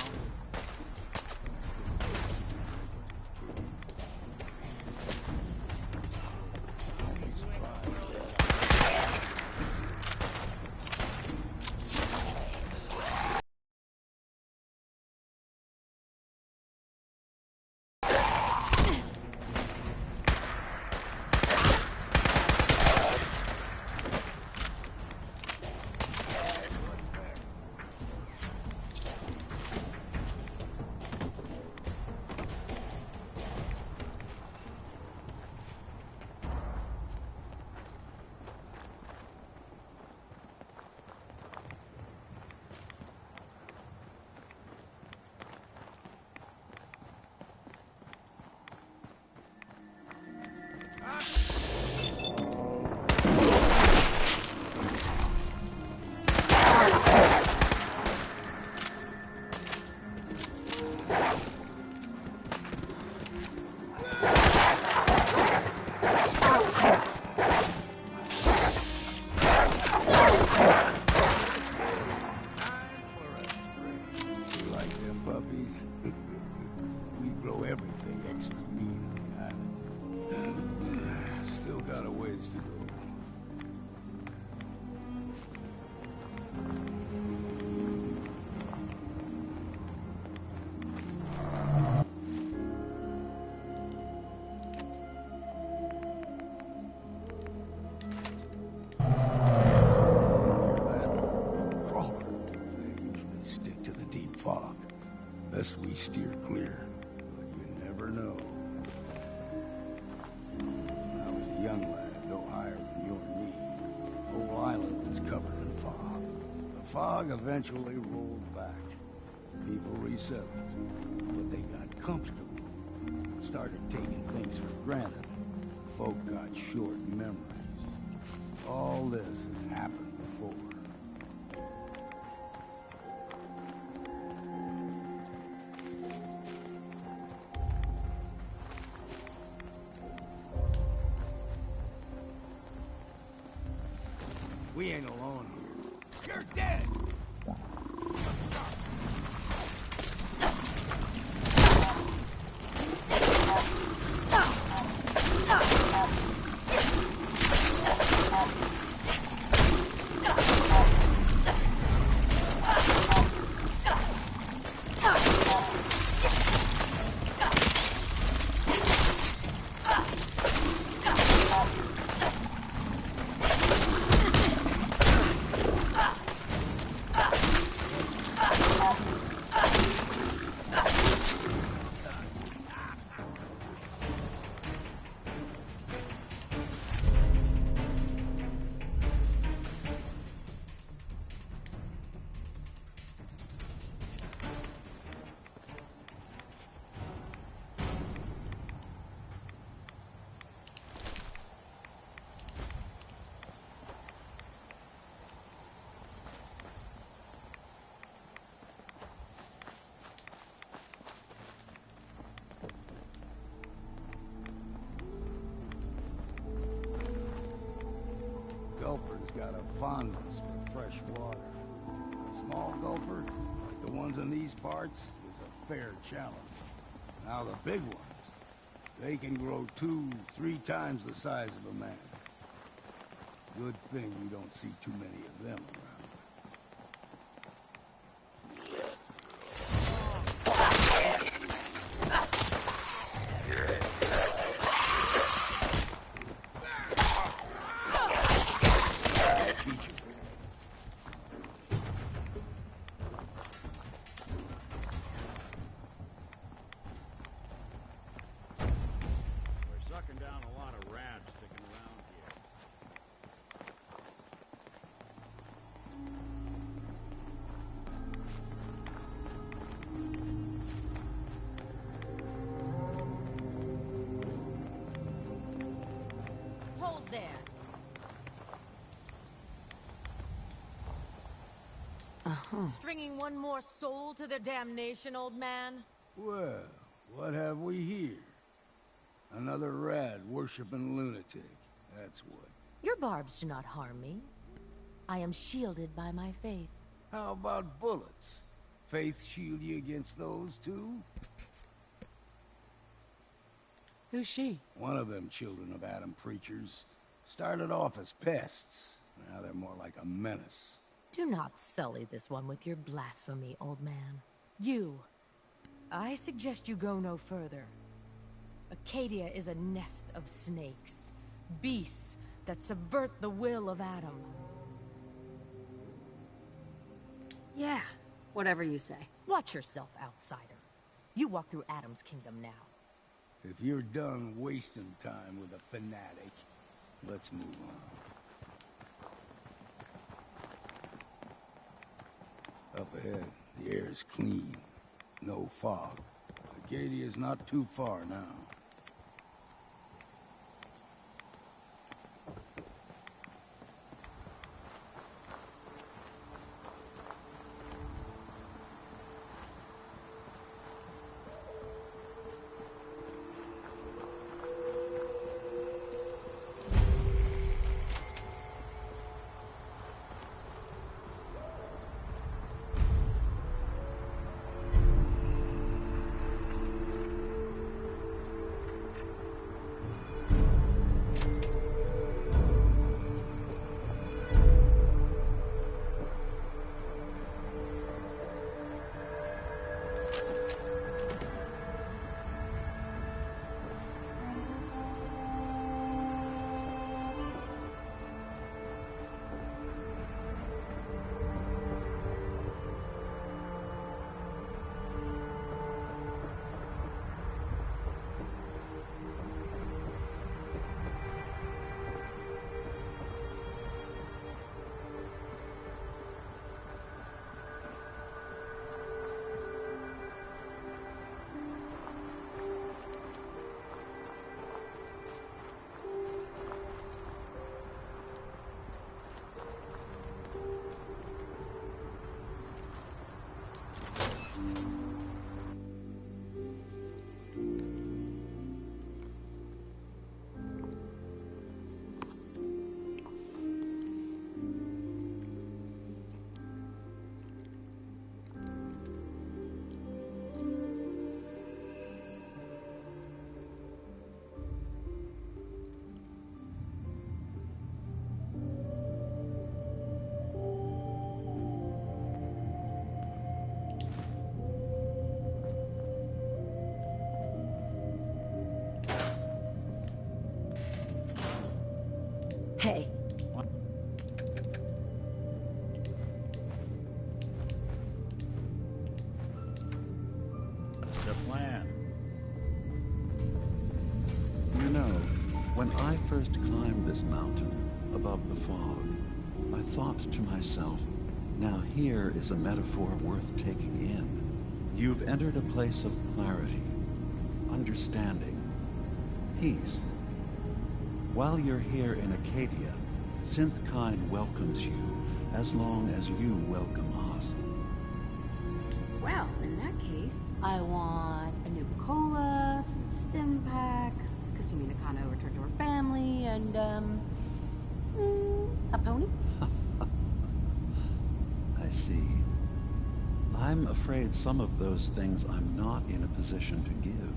We grow everything extra mean on the island. Still got a ways to go. Best we steer clear, but you never know. When I was a young lad, no higher than you or me, the whole island was covered in fog. The fog eventually rolled back. People resettled, but they got comfortable. Started taking things for granted. Folk got short memories. All this has happened before. We ain't alone here. You're dead! Gulper's got a fondness for fresh water. A small gulper, like the ones in these parts, is a fair challenge. Now the big ones, They can grow 2-3 times the size of a man. Good thing you don't see too many of them around. We're sucking down a lot of rats sticking around here. Hold there. Stringing one more soul to their damnation, old man? Well, what have we here? Another rad worshipping lunatic. That's what. Your barbs do not harm me. I am shielded by my faith. How about bullets? Faith shield you against those too? Who's she? One of them children of Adam preachers. Started off as pests. Now they're more like a menace. Do not sully this one with your blasphemy, old man. You. I suggest you go no further. Acadia is a nest of snakes. Beasts that subvert the will of Adam. Yeah, whatever you say. Watch yourself, outsider. You walk through Adam's kingdom now. If you're done wasting time with a fanatic, let's move on. Up ahead, the air is clean. No fog. Acadia's not too far now. Hey. What? What's the plan? You know, when I first climbed this mountain above the fog, I thought to myself, now here is a metaphor worth taking in. You've entered a place of clarity, understanding, peace. While you're here in Acadia, Synthkind welcomes you as long as you welcome us. Well, in that case, I want a Nuka-Cola, some stim packs, Kasumi Nakano returned to her family, and, a pony? I see. I'm afraid some of those things I'm not in a position to give.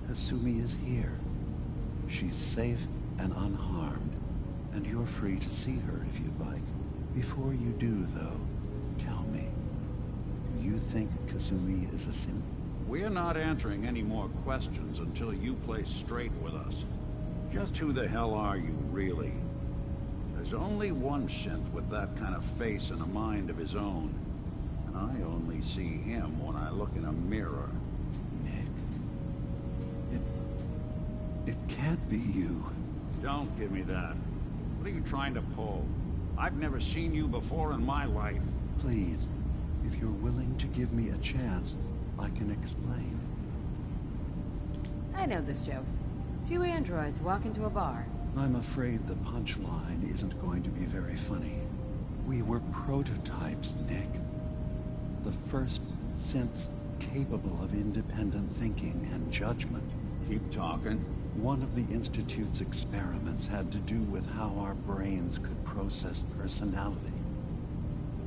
Kasumi is here. She's safe and unharmed, and you're free to see her if you'd like. Before you do, though, tell me, do you think Kasumi is a synth? We're not answering any more questions until you play straight with us. Just who the hell are you, really? There's only one synth with that kind of face and a mind of his own. And I only see him when I look in a mirror. It can't be you. Don't give me that. What are you trying to pull? I've never seen you before in my life. Please, if you're willing to give me a chance, I can explain. I know this joke. Two androids walk into a bar. I'm afraid the punchline isn't going to be very funny. We were prototypes, Nick. The first synths capable of independent thinking and judgment. Keep talking. One of the Institute's experiments had to do with how our brains could process personality.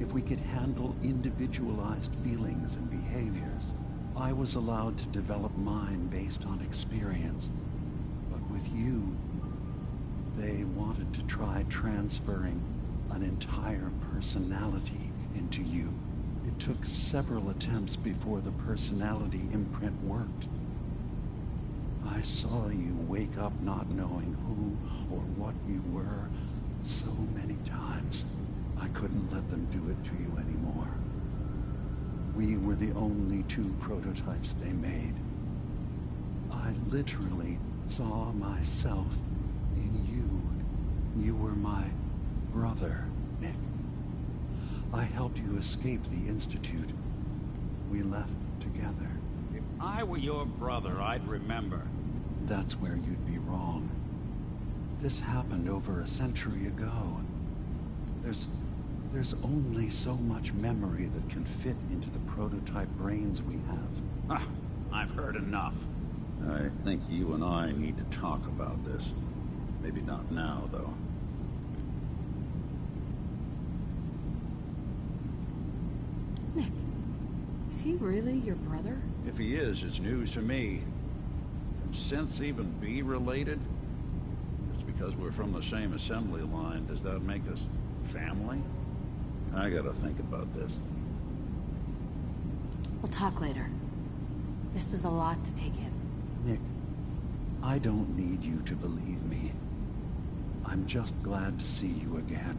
If we could handle individualized feelings and behaviors, I was allowed to develop mine based on experience. But with you, they wanted to try transferring an entire personality into you. It took several attempts before the personality imprint worked. I saw you wake up not knowing who or what you were so many times. I couldn't let them do it to you anymore. We were the only two prototypes they made. I literally saw myself in you. You were my brother, Nick. I helped you escape the Institute. We left together. If I were your brother, I'd remember. That's where you'd be wrong. This happened over a century ago. There's only so much memory that can fit into the prototype brains we have. I've heard enough. I think you and I need to talk about this. Maybe not now, though. Nick, is he really your brother? If he is, it's news to me. Can synths even be related? Just because we're from the same assembly line, does that make us family? I gotta think about this. We'll talk later. This is a lot to take in. Nick, I don't need you to believe me. I'm just glad to see you again.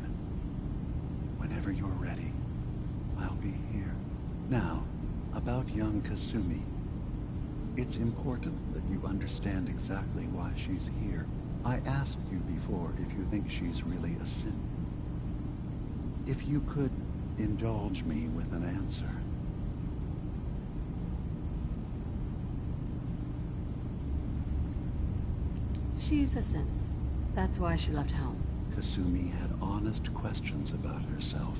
Whenever you're ready, I'll be here. Now, about young Kasumi. It's important that you understand exactly why she's here. I asked you before if you think she's really a synth. If you could indulge me with an answer. She's a synth. That's why she left home. Kasumi had honest questions about herself.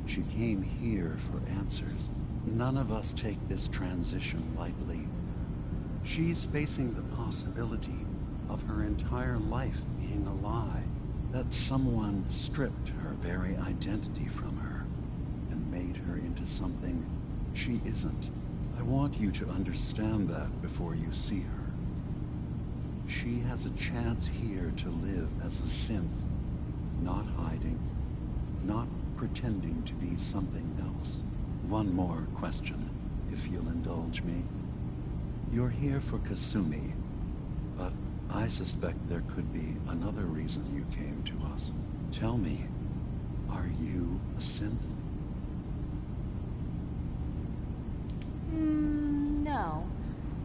She came here for answers. None of us take this transition lightly. She's facing the possibility of her entire life being a lie. That someone stripped her very identity from her and made her into something she isn't. I want you to understand that before you see her. She has a chance here to live as a synth, not hiding, not pretending to be something else. One more question, if you'll indulge me. You're here for Kasumi, but I suspect there could be another reason you came to us. Tell me, are you a synth? No.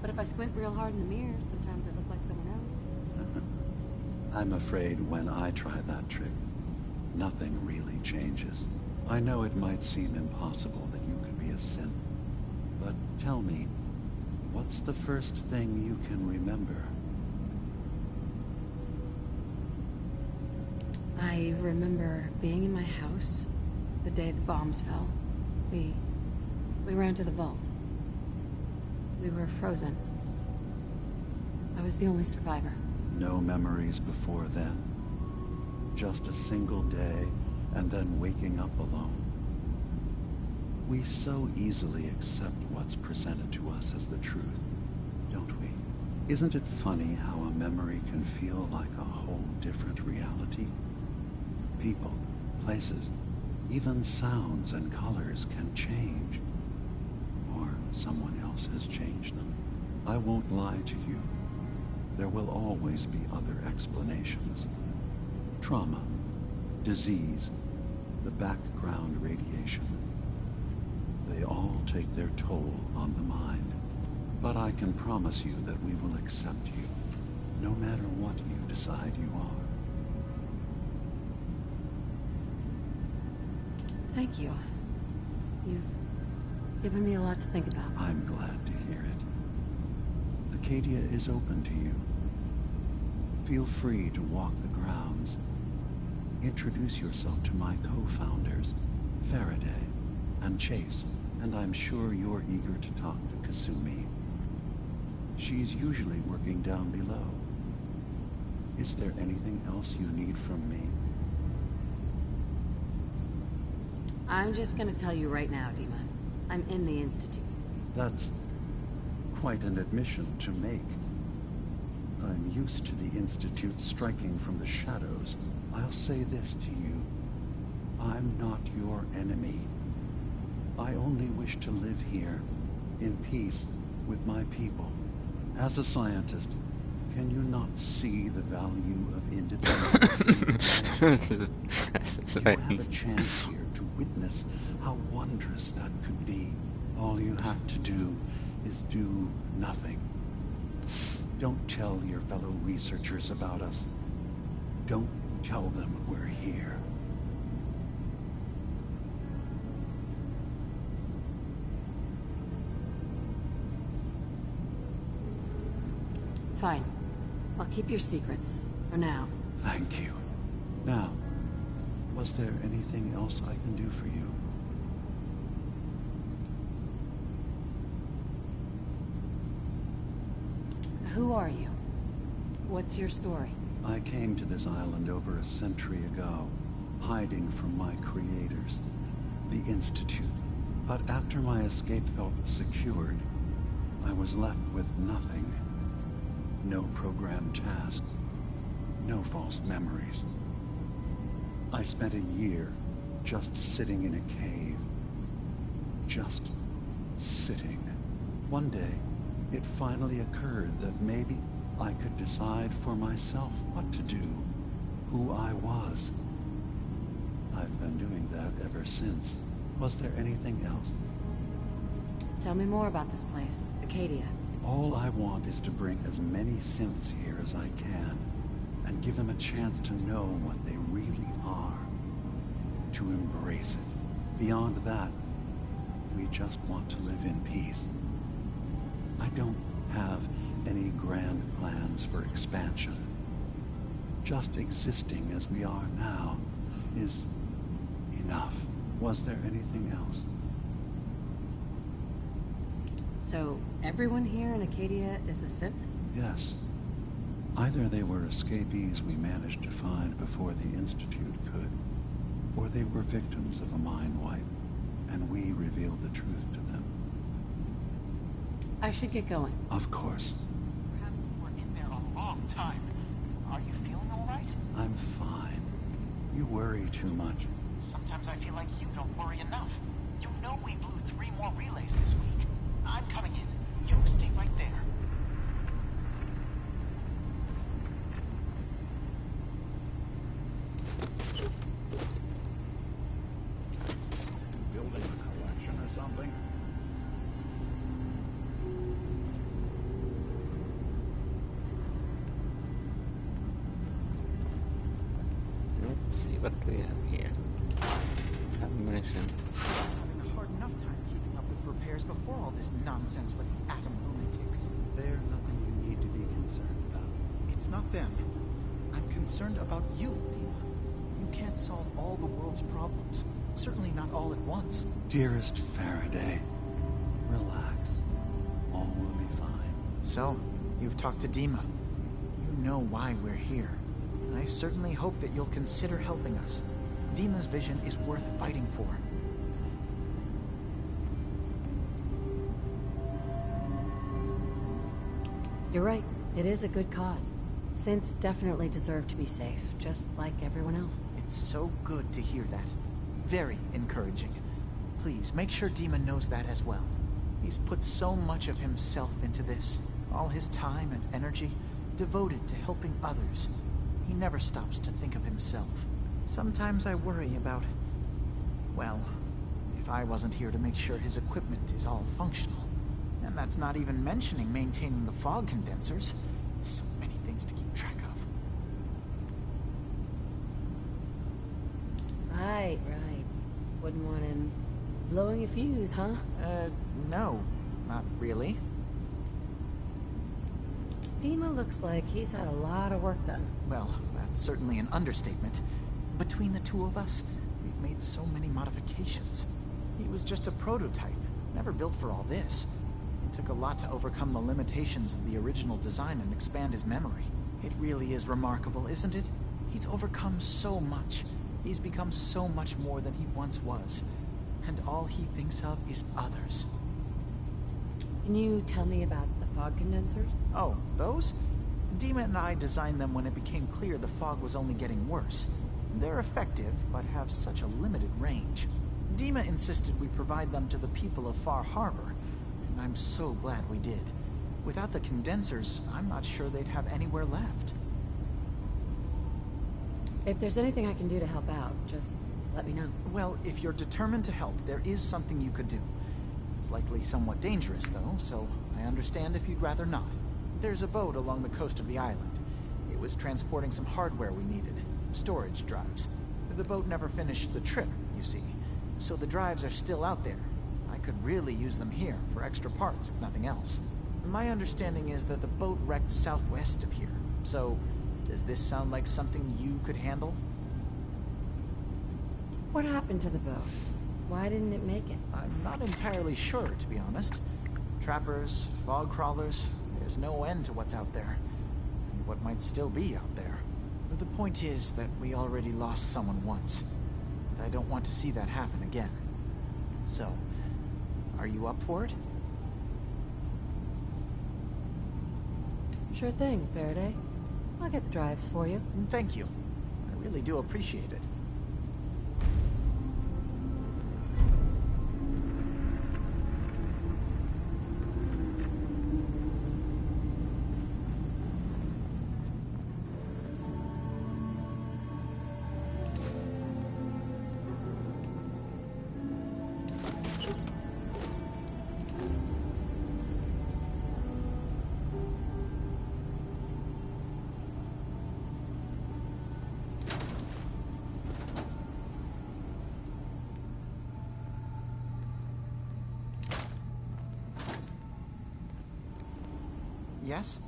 But if I squint real hard in the mirror, sometimes I look like someone else. I'm afraid when I try that trick, nothing really changes. I know it might seem impossible that you could be a synth, but tell me, what's the first thing you can remember? I remember being in my house the day the bombs fell. We ran to the vault. We were frozen. I was the only survivor. No memories before then? Just a single day, and then waking up alone? We so easily accept what's presented to us as the truth, don't we? Isn't it funny how a memory can feel like a whole different reality? People, places, even sounds and colors can change. Or someone else has changed them. I won't lie to you. There will always be other explanations. Trauma, disease, the background radiation. They all take their toll on the mind. But I can promise you that we will accept you, no matter what you decide you are. Thank you. You've given me a lot to think about. I'm glad to hear it. Acadia is open to you. Feel free to walk the grounds. Introduce yourself to my co-founders, Faraday and Chase, and I'm sure you're eager to talk to Kasumi. She's usually working down below. Is there anything else you need from me? I'm just gonna tell you right now, Dima. I'm in the Institute. That's quite an admission to make. I'm used to the Institute striking from the shadows. I'll say this to you. I'm not your enemy. I only wish to live here, in peace, with my people. As a scientist, can you not see the value of independence? You have a chance here to witness how wondrous that could be. All you have to do is do nothing. Don't tell your fellow researchers about us. Don't tell them we're here. Fine. I'll keep your secrets, for now. Thank you. Now, was there anything else I can do for you? Who are you? What's your story? I came to this island over a century ago, hiding from my creators, the Institute. But after my escape felt secured, I was left with nothing. No programmed task, no false memories. I spent a year just sitting in a cave. Just sitting. One day, it finally occurred that maybe I could decide for myself what to do, who I was. I've been doing that ever since. Was there anything else? Tell me more about this place, Acadia. All I want is to bring as many synths here as I can, and give them a chance to know what they really are. To embrace it. Beyond that, we just want to live in peace. I don't have any grand plans for expansion. Just existing as we are now is enough. Was there anything else? So, everyone here in Acadia is a synth? Yes. Either they were escapees we managed to find before the Institute could, or they were victims of a mind wipe, and we revealed the truth to them. I should get going. Of course. Perhaps you were in there a long time. Are you feeling all right? I'm fine. You worry too much. Sometimes I feel like you don't worry enough. You know we blew 3 more relays this week. I'm coming in. You stay right there. Building a collection or something? Let's see what we have here. Ammunition. I was having a hard enough time keeping up with repairs before all this nonsense with the atom lunatics. They're nothing you need to be concerned about. It's not them. I'm concerned about you, Dima. You can't solve all the world's problems. Certainly not all at once. Dearest Faraday, relax. All will be fine. So, you've talked to Dima. You know why we're here. I certainly hope that you'll consider helping us. Dima's vision is worth fighting for. You're right. It is a good cause. Synths definitely deserve to be safe, just like everyone else. It's so good to hear that. Very encouraging. Please, make sure Dima knows that as well. He's put so much of himself into this. All his time and energy devoted to helping others. He never stops to think of himself. Sometimes I worry about... well, if I wasn't here to make sure his equipment is all functional. And that's not even mentioning maintaining the fog condensers. So many things to keep track of. Right. Wouldn't want him blowing a fuse, huh? No. Not really. Dima looks like he's had a lot of work done. Well, that's certainly an understatement. Between the two of us, we've made so many modifications. He was just a prototype, never built for all this. It took a lot to overcome the limitations of the original design and expand his memory. It really is remarkable, isn't it? He's overcome so much. He's become so much more than he once was. And all he thinks of is others. Can you tell me about the fog condensers? Oh, those? Dima and I designed them when it became clear the fog was only getting worse. They're effective, but have such a limited range. Dima insisted we provide them to the people of Far Harbor, and I'm so glad we did. Without the condensers, I'm not sure they'd have anywhere left. If there's anything I can do to help out, just let me know. Well, if you're determined to help, there is something you could do. It's likely somewhat dangerous, though, so I understand if you'd rather not. There's a boat along the coast of the island. It was transporting some hardware we needed. Storage drives. The boat never finished the trip, you see. So the drives are still out there. I could really use them here for extra parts, if nothing else. My understanding is that the boat wrecked southwest of here. So, does this sound like something you could handle? What happened to the boat? Why didn't it make it? I'm not entirely sure, to be honest. Trappers, fog crawlers, there's no end to what's out there. And what might still be out there. The point is that we already lost someone once. And I don't want to see that happen again. So, are you up for it? Sure thing, Faraday. I'll get the drives for you. Thank you. I really do appreciate it. Yes?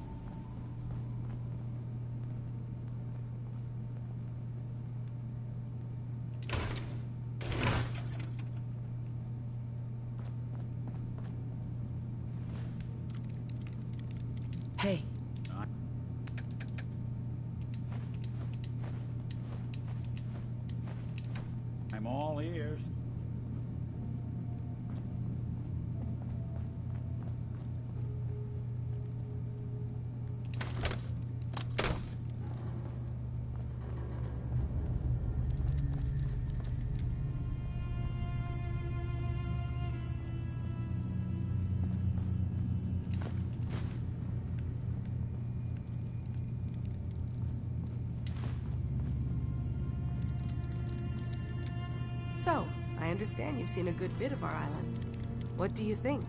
Hey. I'm all ears. So, I understand you've seen a good bit of our island. What do you think?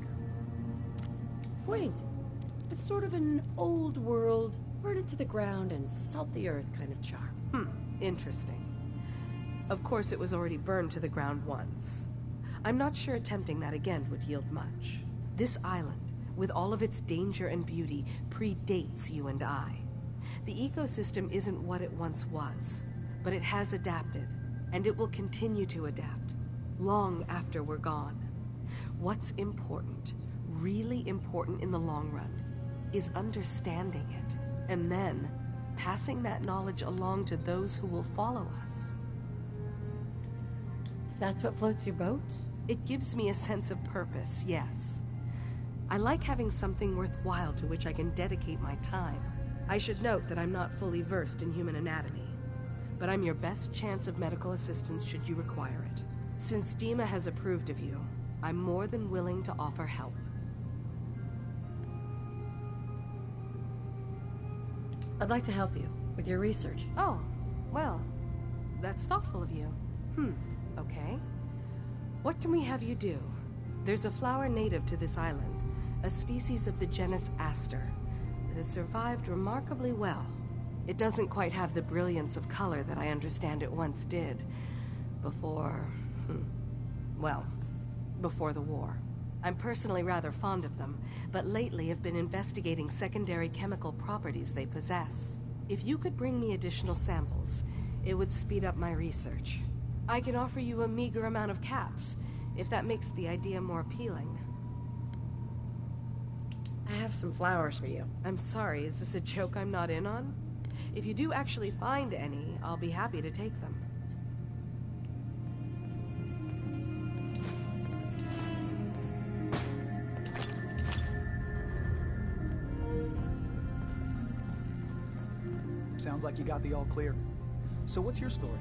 Quaint. It's sort of an old world, burn it to the ground and salt the earth kind of charm. Interesting. Of course, it was already burned to the ground once. I'm not sure attempting that again would yield much. This island, with all of its danger and beauty, predates you and I. The ecosystem isn't what it once was, but it has adapted. And it will continue to adapt, long after we're gone. What's important, really important in the long run, is understanding it, and then passing that knowledge along to those who will follow us. If that's what floats your boat? It gives me a sense of purpose, yes. I like having something worthwhile to which I can dedicate my time. I should note that I'm not fully versed in human anatomy, but I'm your best chance of medical assistance should you require it. Since Dima has approved of you, I'm more than willing to offer help. I'd like to help you with your research. Oh, well, that's thoughtful of you. Okay. What can we have you do? There's a flower native to this island, a species of the genus Aster, that has survived remarkably well. It doesn't quite have the brilliance of color that I understand it once did. Before the war. I'm personally rather fond of them, but lately have been investigating secondary chemical properties they possess. If you could bring me additional samples, it would speed up my research. I can offer you a meager amount of caps, if that makes the idea more appealing. I have some flowers for you. I'm sorry, is this a joke I'm not in on? If you do actually find any, I'll be happy to take them. Sounds like you got the all clear. So what's your story?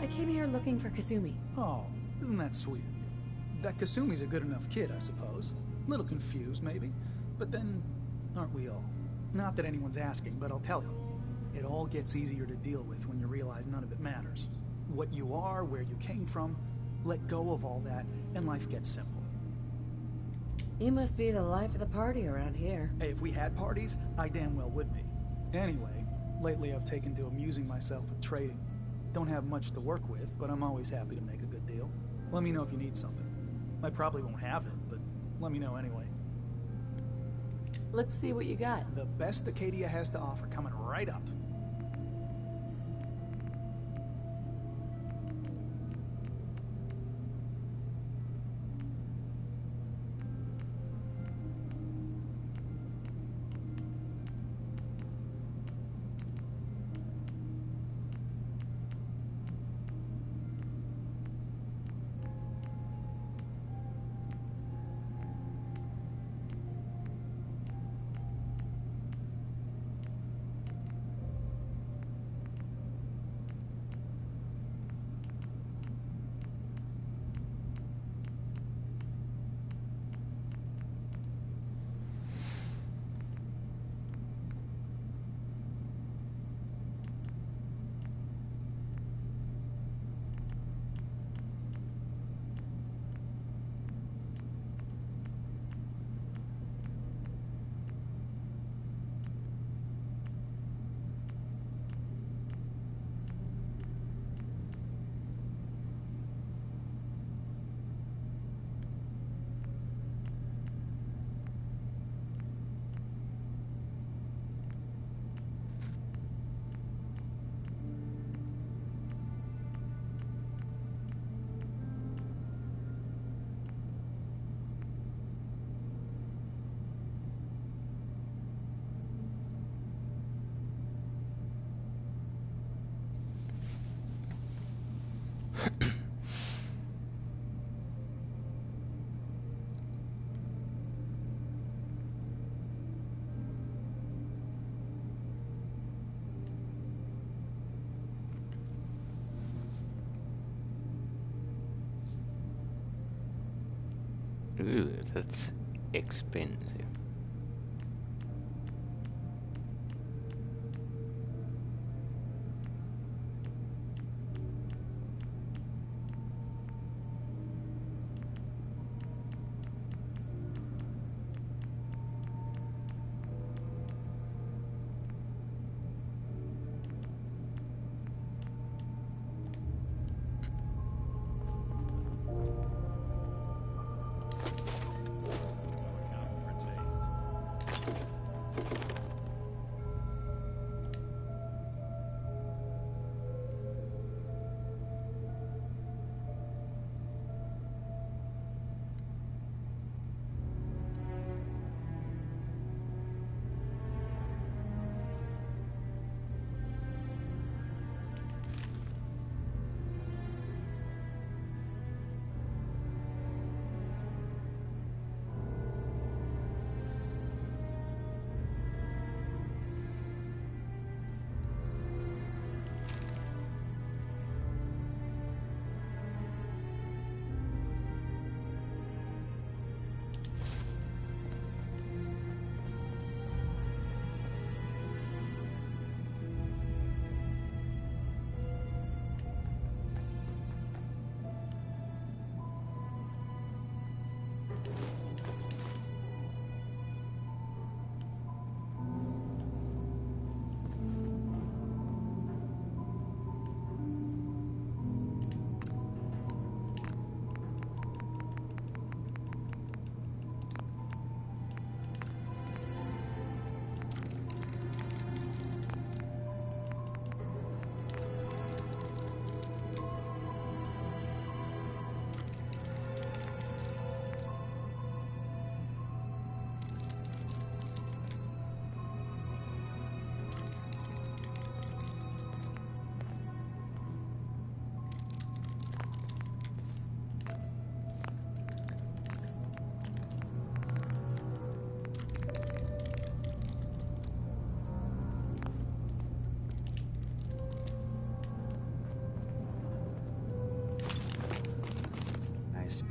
I came here looking for Kasumi. Oh, isn't that sweet? That Kasumi's a good enough kid, I suppose. Little confused, maybe. But then, aren't we all? Not that anyone's asking, but I'll tell you. It all gets easier to deal with when you realize none of it matters. What you are, where you came from, let go of all that, and life gets simple. You must be the life of the party around here. Hey, if we had parties, I damn well would be. Anyway, lately I've taken to amusing myself with trading. Don't have much to work with, but I'm always happy to make a good deal. Let me know if you need something. I probably won't have it, but let me know anyway. Let's see what you got. The best Acadia has to offer coming right up. Ooh, that's expensive.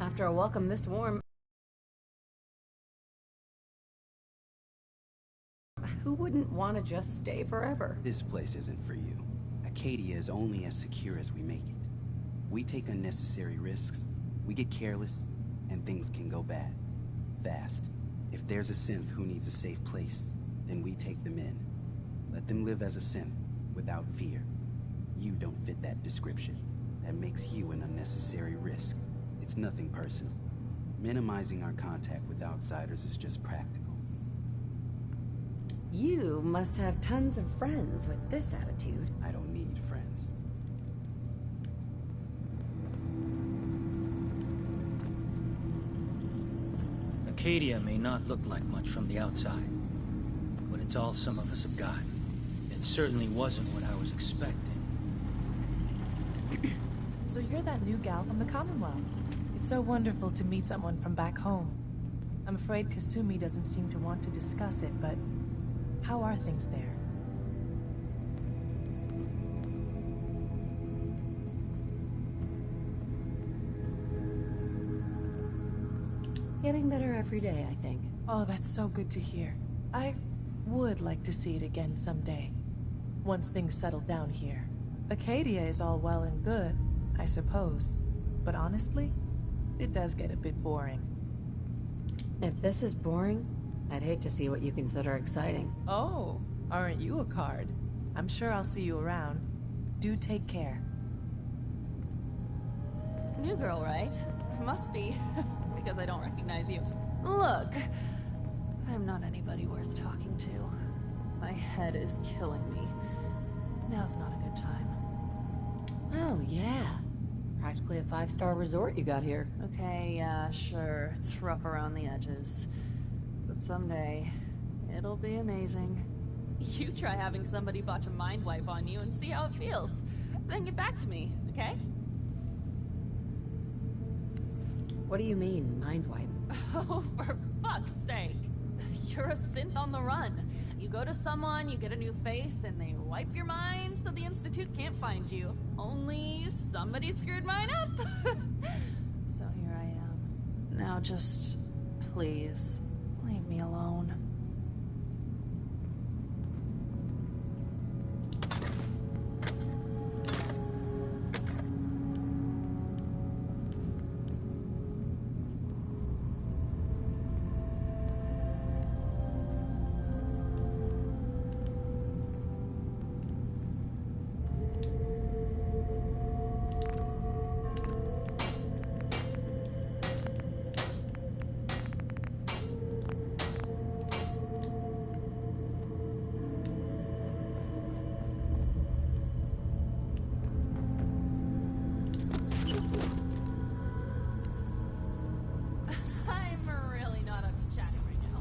After a welcome this warm... Who wouldn't want to just stay forever? This place isn't for you. Acadia is only as secure as we make it. We take unnecessary risks, we get careless, and things can go bad. Fast. If there's a synth who needs a safe place, then we take them in. Let them live as a synth, without fear. You don't fit that description. That makes you an unnecessary risk. It's nothing personal. Minimizing our contact with outsiders is just practical. You must have tons of friends with this attitude. I don't need friends. Acadia may not look like much from the outside, but it's all some of us have got. It certainly wasn't what I was expecting. So you're that new gal from the Commonwealth. It's so wonderful to meet someone from back home. I'm afraid Kasumi doesn't seem to want to discuss it, but how are things there? Getting better every day, I think. Oh, that's so good to hear. I would like to see it again someday. Once things settle down here. Acadia is all well and good, I suppose. But honestly, it does get a bit boring. If this is boring, I'd hate to see what you consider exciting. Oh, aren't you a card? I'm sure I'll see you around. Do take care. New girl, right? Must be, because I don't recognize you. Look, I'm not anybody worth talking to. My head is killing me. Now's not a good time. Oh, yeah. Practically a 5-star resort you got here. Okay, yeah, sure. It's rough around the edges. But someday, it'll be amazing. You try having somebody botch a mind wipe on you and see how it feels. Then get back to me, okay? What do you mean, mind wipe? Oh, for fuck's sake. You're a synth on the run. You go to someone, you get a new face, and they wipe your mind so the Institute can't find you. Only somebody screwed mine up. So here I am. Now just, please, leave me alone. I'm really not up to chatting right now.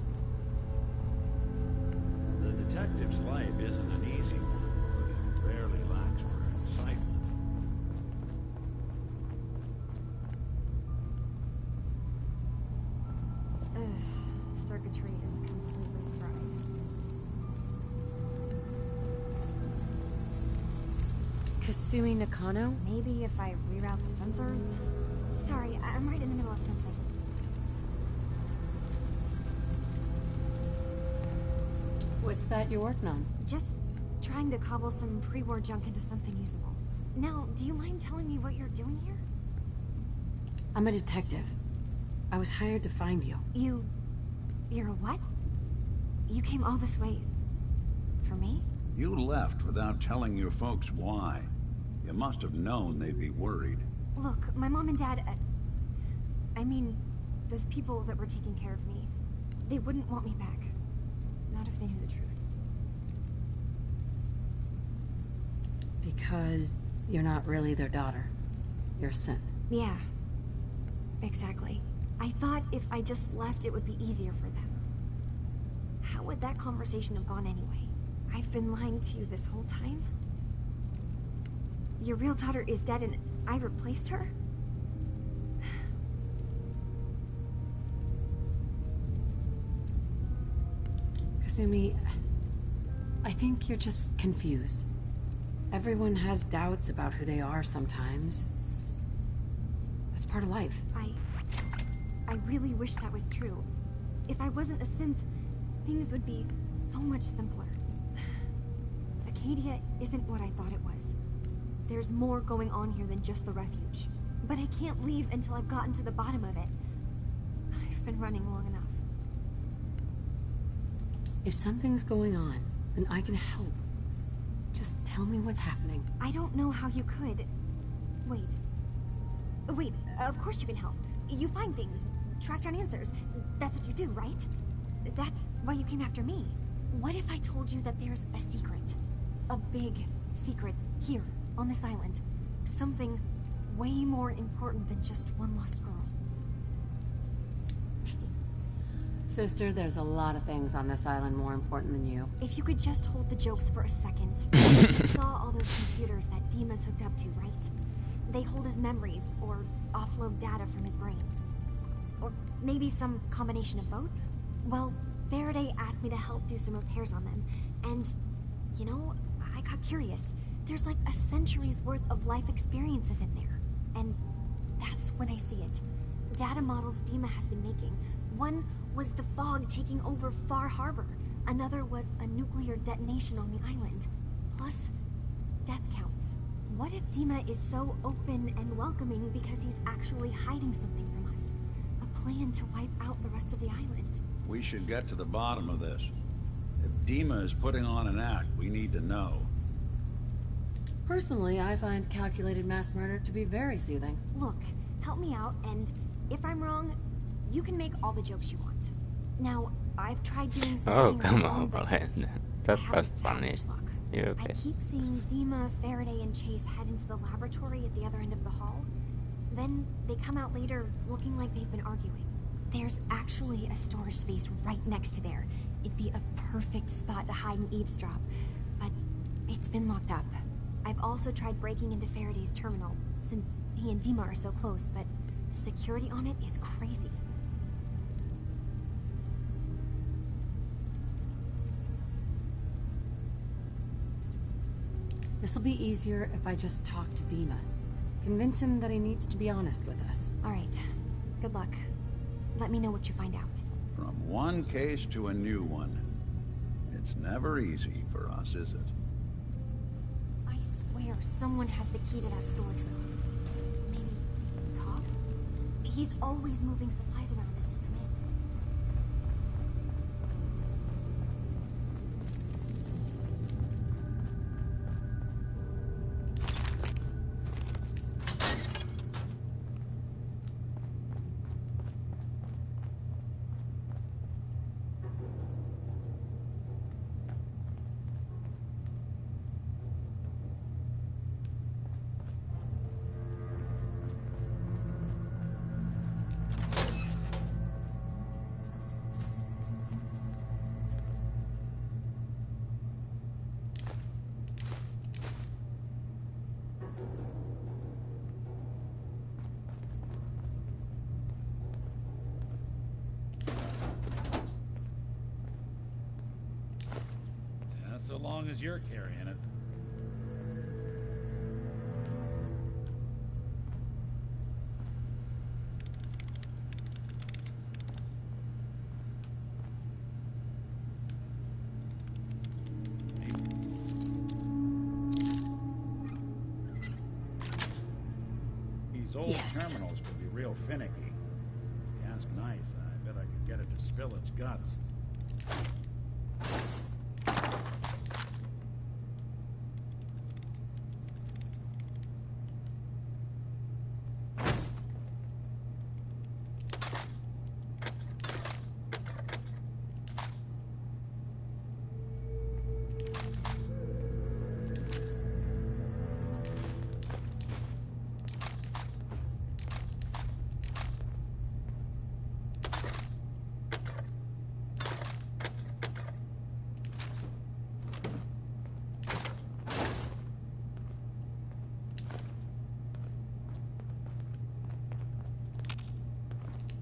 The detective's life isn't an easy one, but it rarely lacks for excitement. Ugh, circuitry is completely fried. Kasumi Nakano? Maybe if I reroute the sensors? Sorry, I'm right in the middle of something. What's that you're working on? Just trying to cobble some pre-war junk into something usable. Now, do you mind telling me what you're doing here? I'm a detective. I was hired to find you. You're a what? You came all this way... for me? You left without telling your folks why. You must have known they'd be worried. Look, my mom and dad... I mean, those people that were taking care of me, they wouldn't want me back. Not if they knew the truth. Because you're not really their daughter. You're a synth. Yeah. Exactly. I thought if I just left, it would be easier for them. How would that conversation have gone anyway? I've been lying to you this whole time? Your real daughter is dead and I replaced her? Kasumi, I think you're just confused. Everyone has doubts about who they are sometimes. That's part of life. I really wish that was true. If I wasn't a synth, things would be so much simpler. Acadia isn't what I thought it was. There's more going on here than just the refuge. But I can't leave until I've gotten to the bottom of it. I've been running long enough. If something's going on, then I can help. Just tell me what's happening. I don't know how you could. Wait. Wait, of course you can help. You find things, track down answers. That's what you do, right? That's why you came after me. What if I told you that there's a secret? A big secret here, on this island. Something way more important than just one lost girl. Sister, there's a lot of things on this island more important than you. If you could just hold the jokes for a second. You saw all those computers that Dima's hooked up to, right? They hold his memories, or offload data from his brain. Or maybe some combination of both? Well, Faraday asked me to help do some repairs on them, and, you know, I got curious. There's like a century's worth of life experiences in there. And that's when I see it. Data models Dima has been making. One was the fog taking over Far Harbor. Another was a nuclear detonation on the island. Plus, death counts. What if Dima is so open and welcoming because he's actually hiding something from us? A plan to wipe out the rest of the island. We should get to the bottom of this. If Dima is putting on an act, we need to know. Personally, I find calculated mass murder to be very soothing. Look, help me out, and if I'm wrong, you can make all the jokes you want. Now, I've tried doing something. Oh, come on, Brian. That was funny. You okay? I keep seeing Dima, Faraday, and Chase head into the laboratory at the other end of the hall. Then they come out later looking like they've been arguing. There's actually a storage space right next to there. It'd be a perfect spot to hide and eavesdrop, but it's been locked up. I've also tried breaking into Faraday's terminal, since he and Dima are so close, but the security on it is crazy. This'll be easier if I just talk to Dima. Convince him that he needs to be honest with us. All right. Good luck. Let me know what you find out. From one case to a new one. It's never easy for us, is it? I swear someone has the key to that storage room. Maybe Cobb? He's always moving supplies around as they come in. So long as you're carrying it. These old terminals could be real finicky. If you ask nice, I bet I could get it to spill its guts.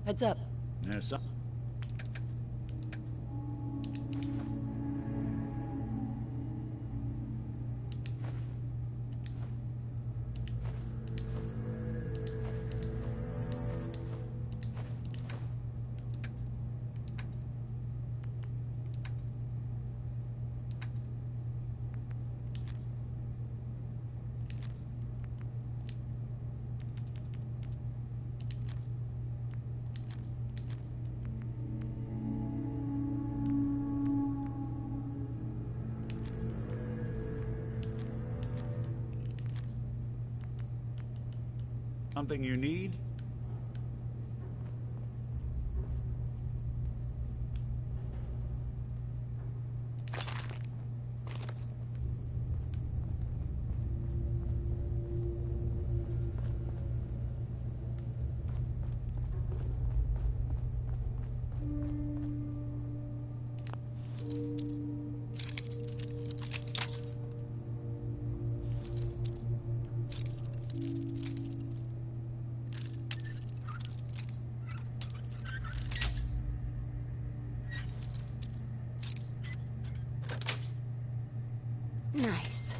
Heads up. There's some. Something you need? Nice.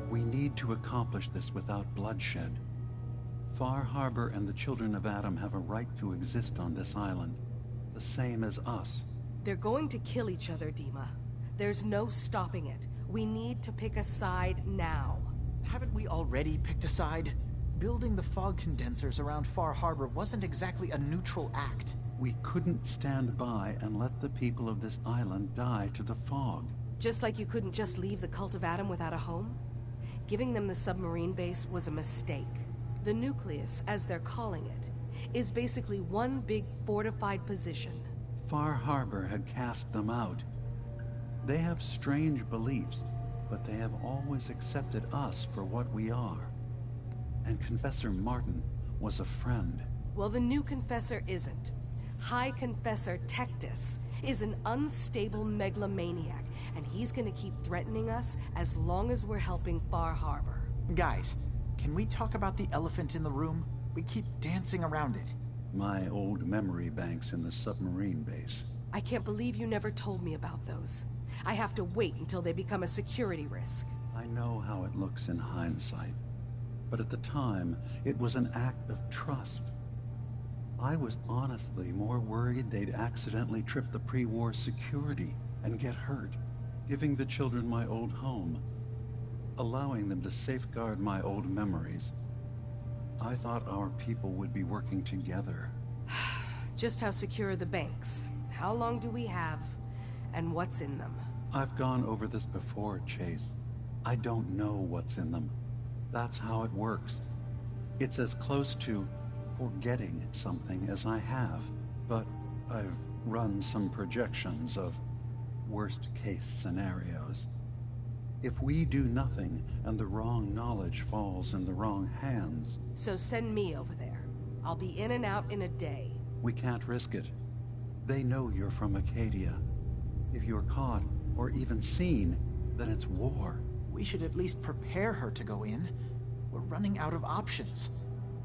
We need to accomplish this without bloodshed. Far Harbor and the children of Adam have a right to exist on this island, the same as us. They're going to kill each other, Dima. There's no stopping it. We need to pick a side now. Haven't we already picked a side? Building the fog condensers around Far Harbor wasn't exactly a neutral act. We couldn't stand by and let the people of this island die to the fog. Just like you couldn't just leave the Cult of Adam without a home? Giving them the submarine base was a mistake. The nucleus, as they're calling it, is basically one big fortified position. Far Harbor had cast them out. They have strange beliefs, but they have always accepted us for what we are. And Confessor Martin was a friend. Well, the new Confessor isn't. High Confessor Tectus is an unstable megalomaniac, and he's gonna keep threatening us as long as we're helping Far Harbor. Guys, can we talk about the elephant in the room? We keep dancing around it. My old memory banks in the submarine base. I can't believe you never told me about those. I have to wait until they become a security risk. I know how it looks in hindsight, but at the time, it was an act of trust. I was honestly more worried they'd accidentally trip the pre-war security and get hurt, giving the children my old home, allowing them to safeguard my old memories. I thought our people would be working together. Just how secure are the banks? How long do we have? And what's in them? I've gone over this before, Chase. I don't know what's in them. That's how it works. It's as close to forgetting something as I have, but I've run some projections of worst-case scenarios. If we do nothing and the wrong knowledge falls in the wrong hands... So send me over there. I'll be in and out in a day. We can't risk it. They know you're from Acadia. If you're caught, or even seen, then it's war. We should at least prepare her to go in. We're running out of options.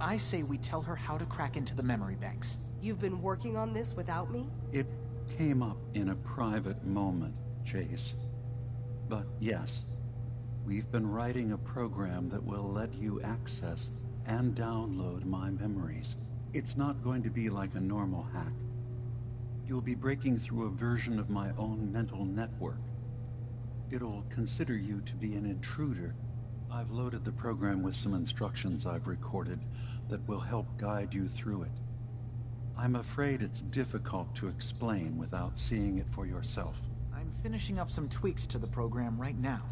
I say we tell her how to crack into the memory banks. You've been working on this without me? It came up in a private moment, Chase. But yes, we've been writing a program that will let you access and download my memories. It's not going to be like a normal hack. You'll be breaking through a version of my own mental network. It'll consider you to be an intruder. I've loaded the program with some instructions I've recorded that will help guide you through it. I'm afraid it's difficult to explain without seeing it for yourself. I'm finishing up some tweaks to the program right now.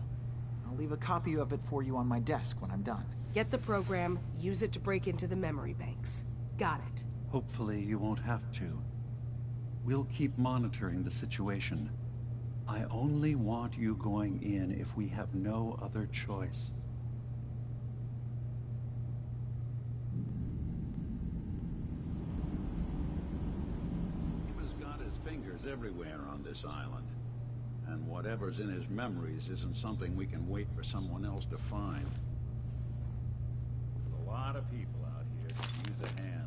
I'll leave a copy of it for you on my desk when I'm done. Get the program, use it to break into the memory banks. Got it. Hopefully you won't have to. We'll keep monitoring the situation. I only want you going in if we have no other choice. He's got his fingers everywhere on this island. And whatever's in his memories isn't something we can wait for someone else to find. lot of people out here to use a hand.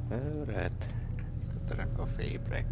Alright, after a coffee break.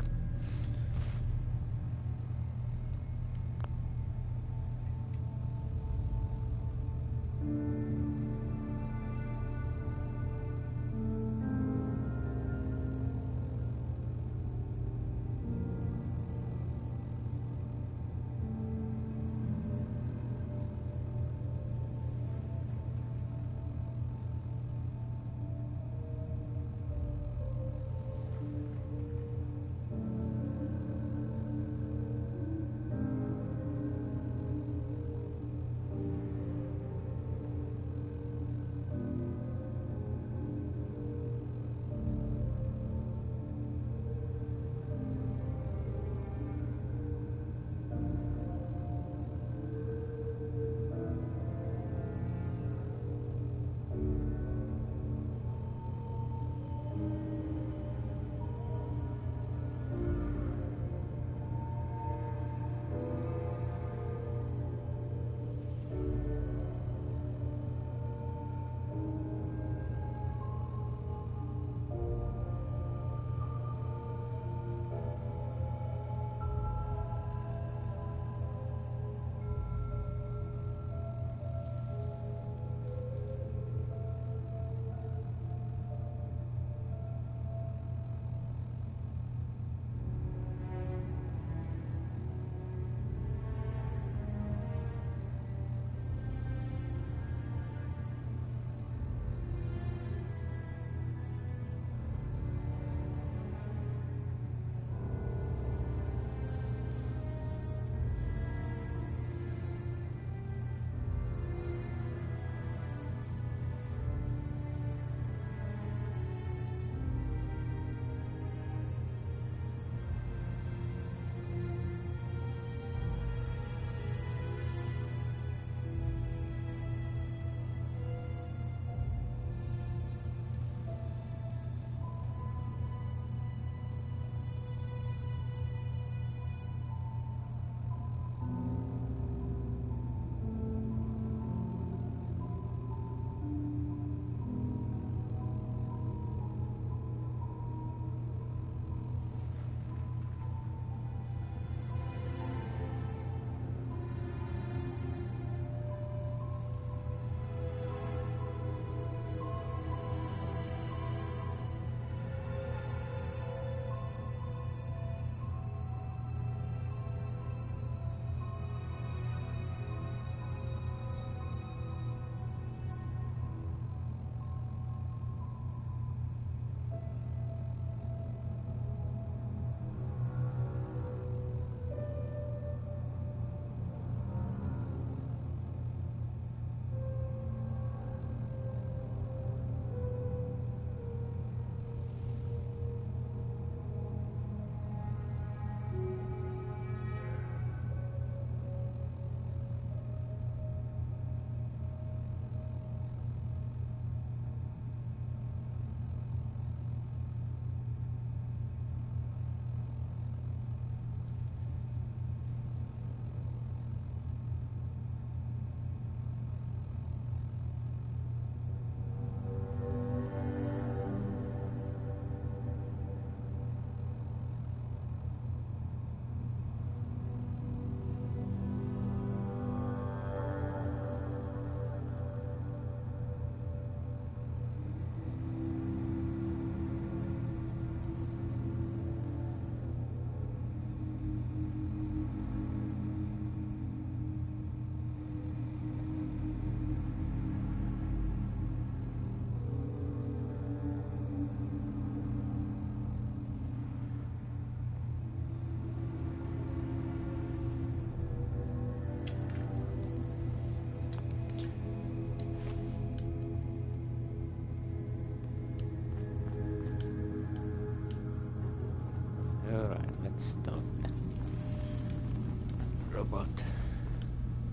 robot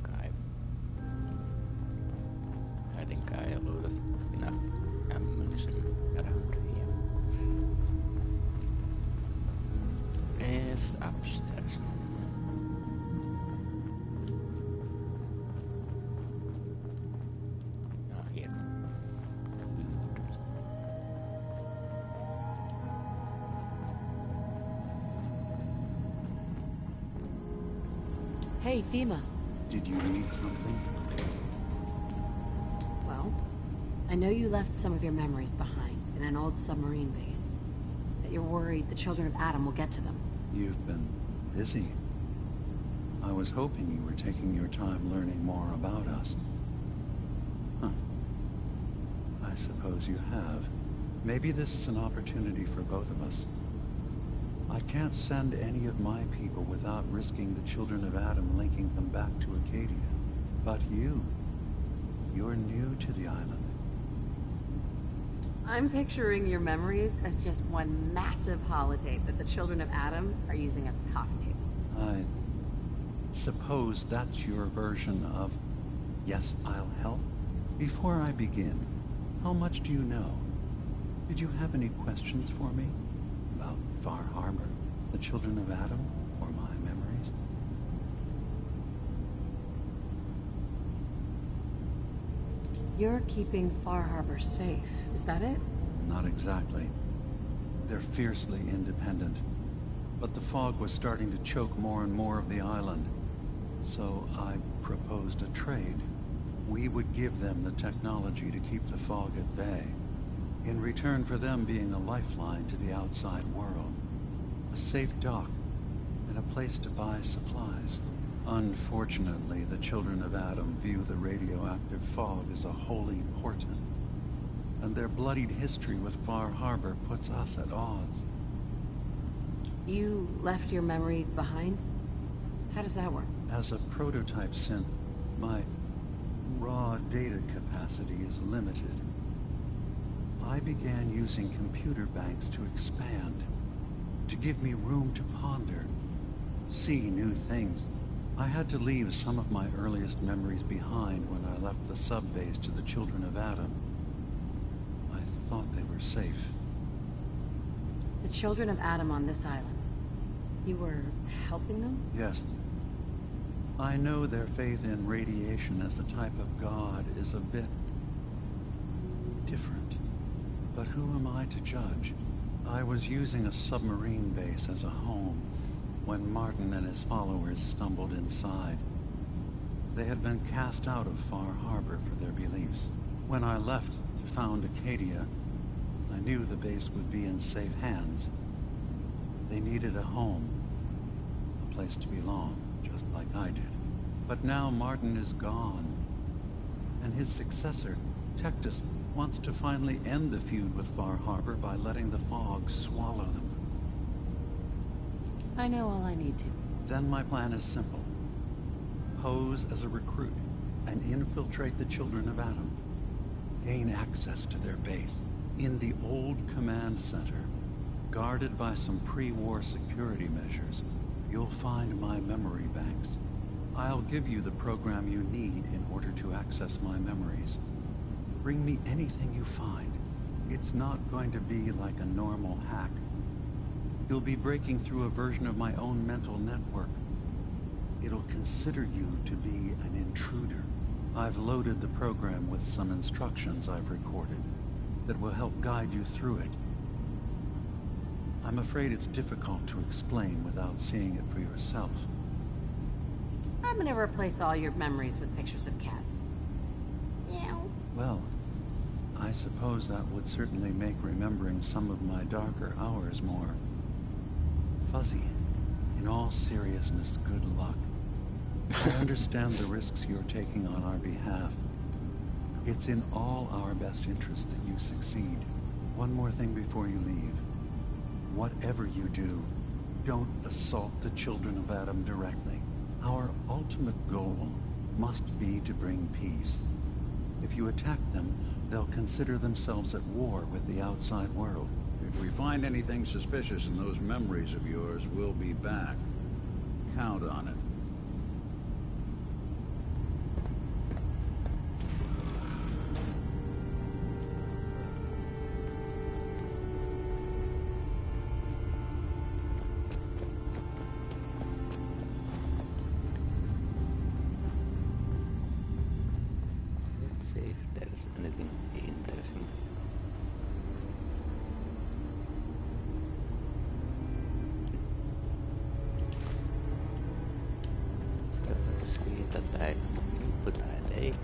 guy. I think I looted enough ammunition around here. It's upstairs. Oh, here. Hey, Dima. Did you need something? Well, I know you left some of your memories behind in an old submarine base. That you're worried the children of Adam will get to them. You've been busy. I was hoping you were taking your time learning more about us. Huh. I suppose you have. Maybe this is an opportunity for both of us. I can't send any of my people without risking the children of Adam linking them back to Acadia. But you're new to the island. I'm picturing your memories as just one massive holotape that the children of Adam are using as a coffee table. I suppose that's your version of, yes, I'll help? Before I begin, how much do you know? Did you have any questions for me? About Far Harbor, the children of Adam, or my memories? You're keeping Far Harbor safe, is that it? Not exactly. They're fiercely independent. But the fog was starting to choke more and more of the island. So I proposed a trade. We would give them the technology to keep the fog at bay, in return for them being a lifeline to the outside world. A safe dock, and a place to buy supplies. Unfortunately, the children of Adam view the radioactive fog as a holy portent, and their bloodied history with Far Harbor puts us at odds. You left your memories behind? How does that work? As a prototype synth, my raw data capacity is limited. I began using computer banks to expand, to give me room to ponder, see new things. I had to leave some of my earliest memories behind when I left the sub-base to the children of Adam. I thought they were safe. The children of Adam on this island. You were helping them? Yes. I know their faith in radiation as a type of god is a bit different. But who am I to judge? I was using a submarine base as a home when Martin and his followers stumbled inside. They had been cast out of Far Harbor for their beliefs. When I left to found Acadia, I knew the base would be in safe hands. They needed a home, a place to belong, just like I did. But now Martin is gone, and his successor, Tectus, wants to finally end the feud with Far Harbor by letting the fog swallow them. I know all I need to. Then my plan is simple. Pose as a recruit and infiltrate the children of Adam. Gain access to their base in the old command center. Guarded by some pre-war security measures, you'll find my memory banks. I'll give you the program you need in order to access my memories. Bring me anything you find. It's not going to be like a normal hack. You'll be breaking through a version of my own mental network. It'll consider you to be an intruder. I've loaded the program with some instructions I've recorded that will help guide you through it. I'm afraid it's difficult to explain without seeing it for yourself. I'm gonna replace all your memories with pictures of cats. Meow. Well, I suppose that would certainly make remembering some of my darker hours more fuzzy. In all seriousness, good luck. I understand the risks you're taking on our behalf. It's in all our best interest that you succeed. One more thing before you leave. Whatever you do, don't assault the children of Adam directly. Our ultimate goal must be to bring peace. If you attack them, they'll consider themselves at war with the outside world. If we find anything suspicious in those memories of yours, we'll be back. Count on it. see if there's anything interesting. Still not see that I but I take it.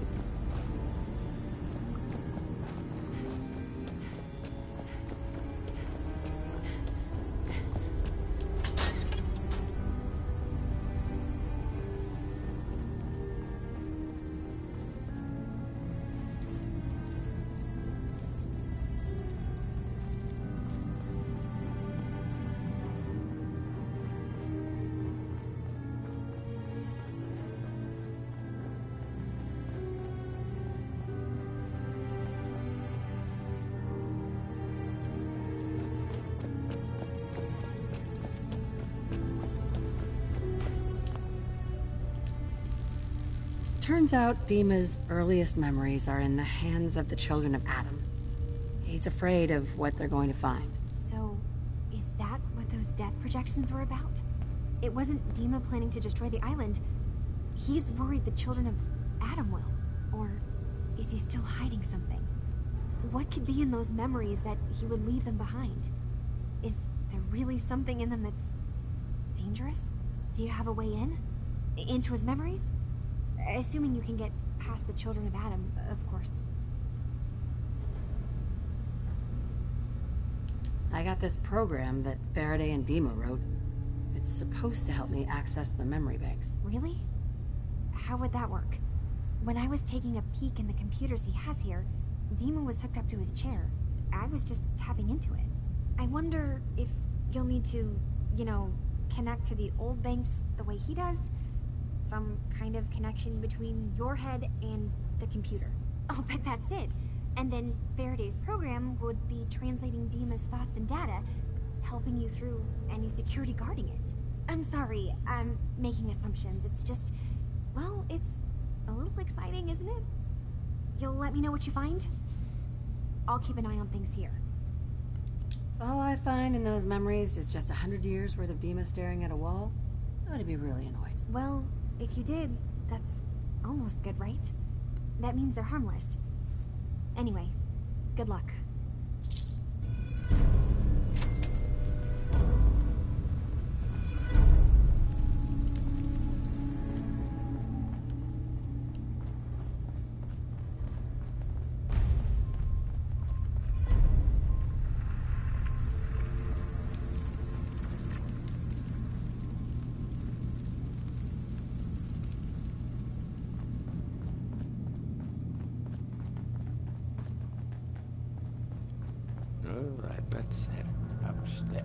Turns out Dima's earliest memories are in the hands of the children of Adam. He's afraid of what they're going to find. So, is that what those death projections were about? It wasn't Dima planning to destroy the island. He's worried the children of Adam will. Or is he still hiding something? What could be in those memories that he would leave them behind? Is there really something in them that's dangerous? Do you have a way in? Into his memories? Assuming you can get past the children of Adam, of course. I got this program that Faraday and Dima wrote. It's supposed to help me access the memory banks. Really? How would that work? When I was taking a peek in the computers he has here, Dima was hooked up to his chair. I was just tapping into it. I wonder if you'll need to, connect to the old banks the way he does? Some kind of connection between your head and the computer. I'll bet that's it. And then Faraday's program would be translating Dima's thoughts and data, helping you through any security guarding it. I'm sorry, I'm making assumptions. It's just, well, it's a little exciting, isn't it? You'll let me know what you find? I'll keep an eye on things here. If all I find in those memories is just 100 years worth of Dima staring at a wall, I'm gonna be really annoyed. Well, if you did, that's almost good, right? That means they're harmless. Anyway, good luck. Alright, let's head upstairs.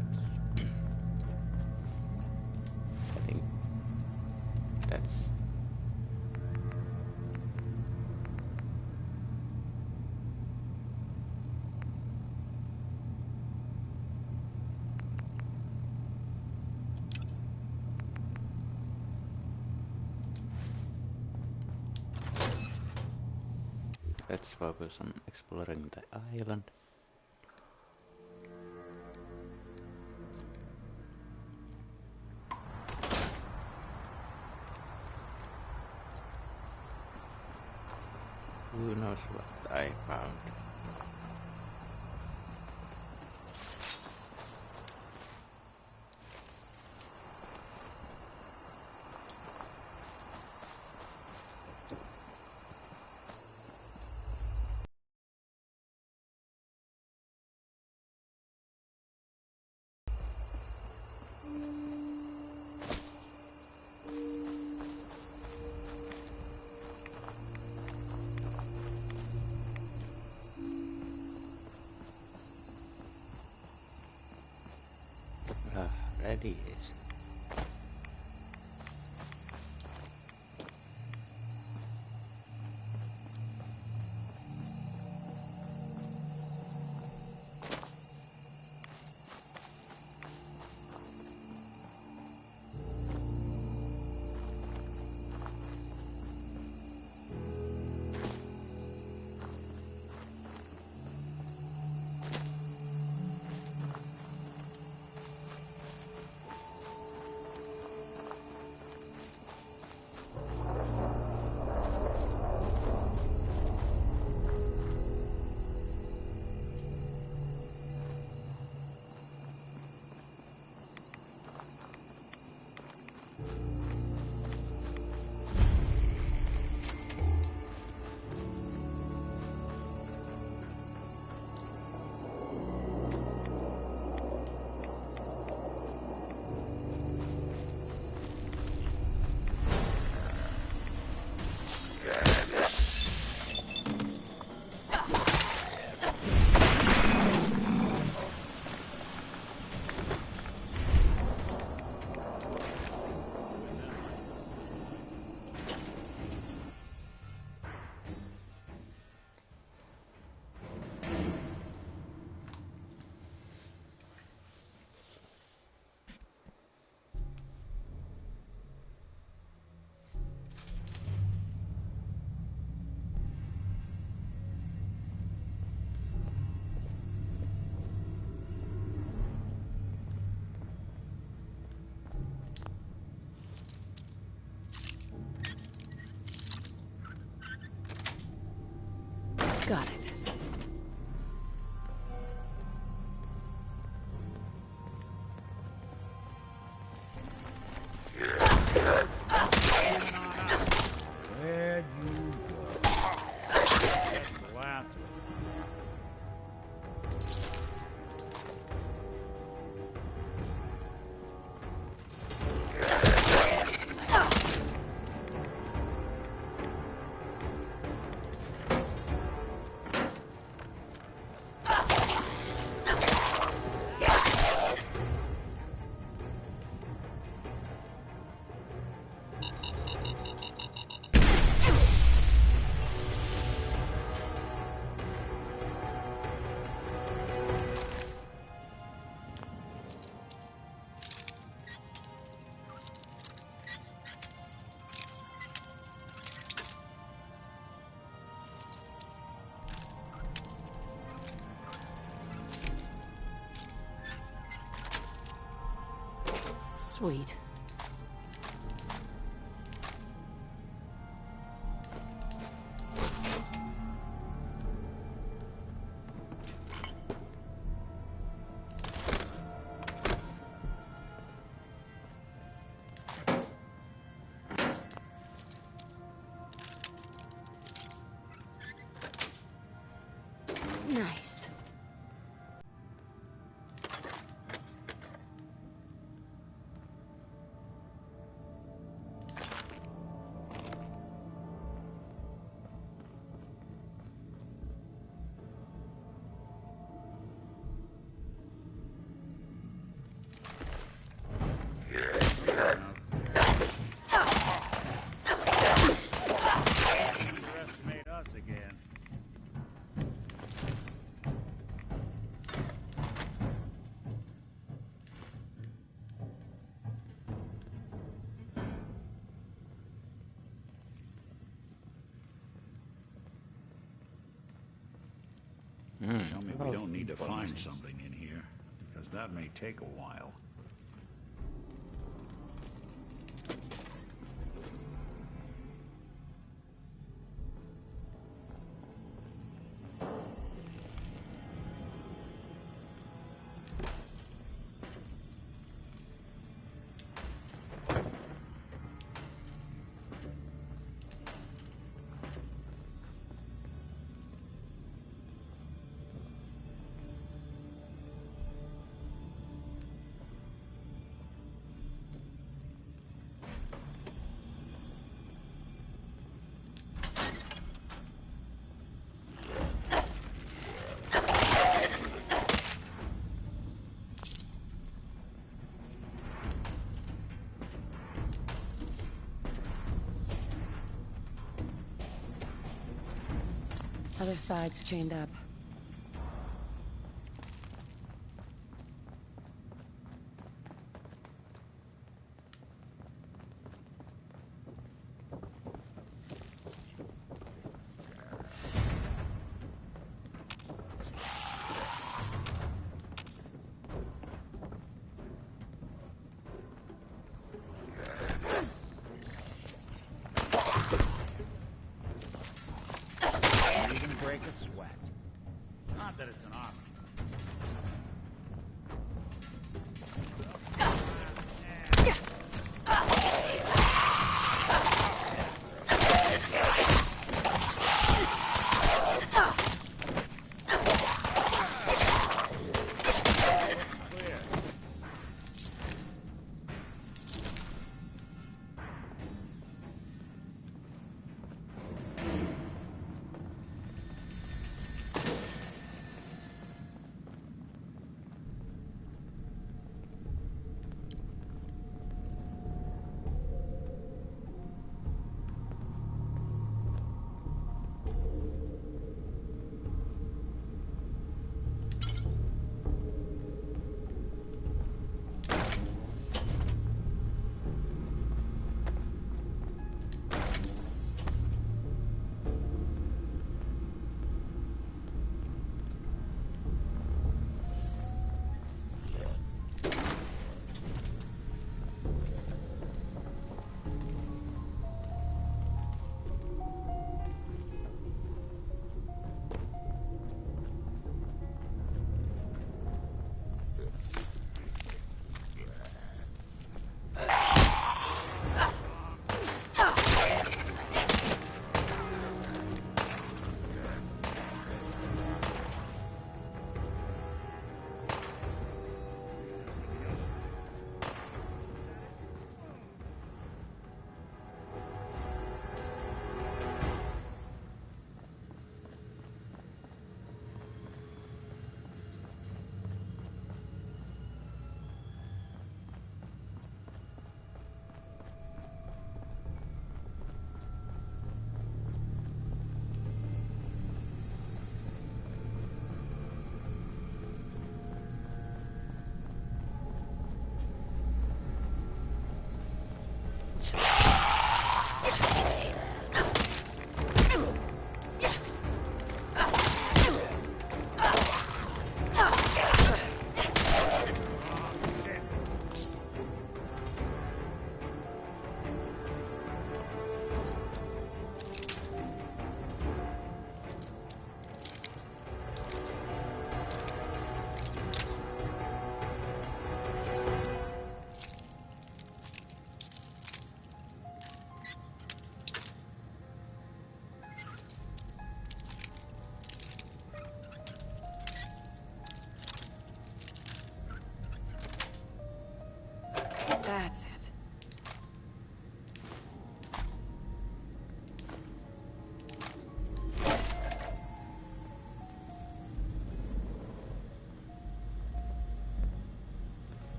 I think that's... Let's focus on exploring the island. Who knows what I found? Ready is. Got it. Where'd you go? That's the last one. Sweet. Nice. Underestimate us again. Tell me we don't need to find something in here, because that may take a while. Other side's chained up. Even break a sweat. Not that it's an option.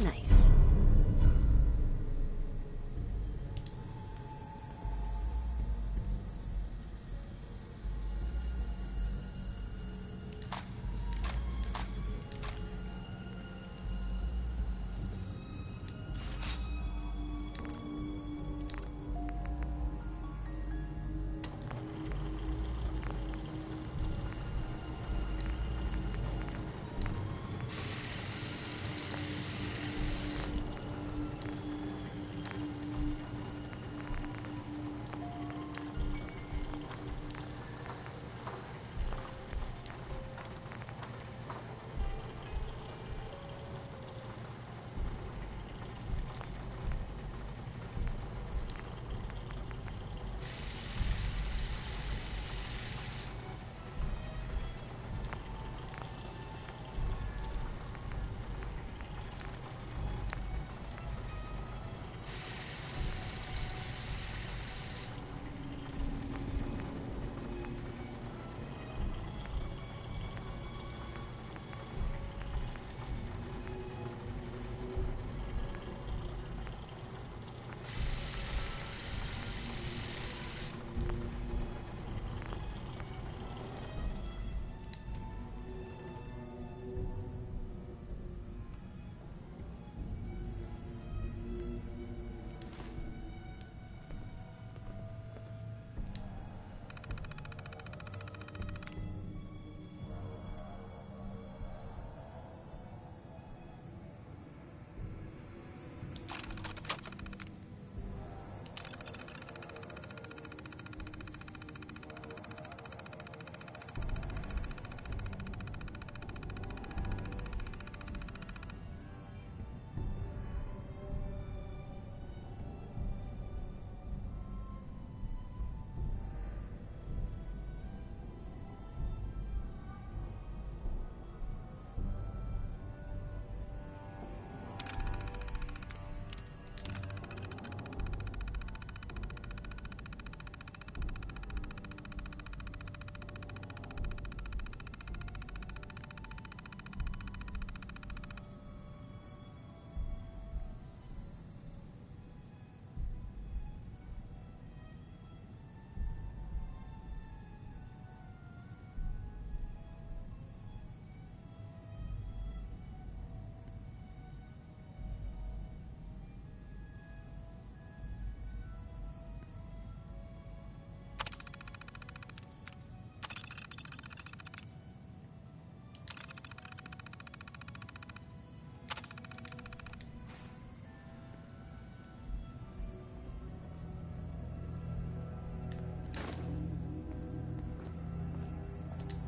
Nice.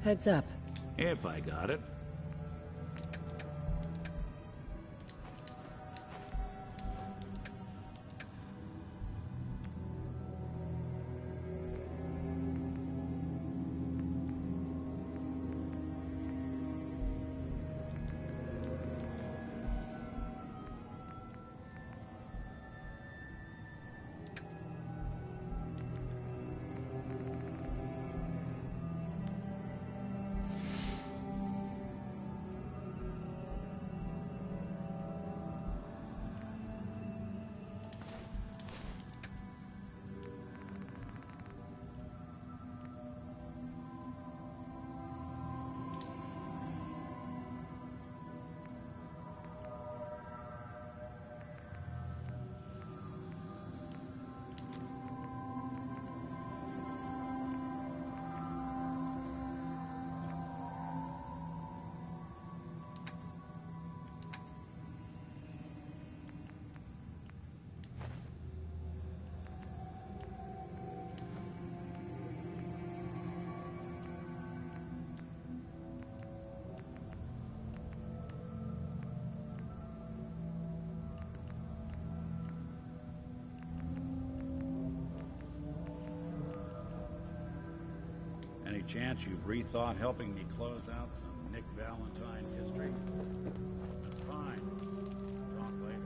Heads up. If I got it. Any chance you've rethought helping me close out some Nick Valentine history? That's fine. Talk later.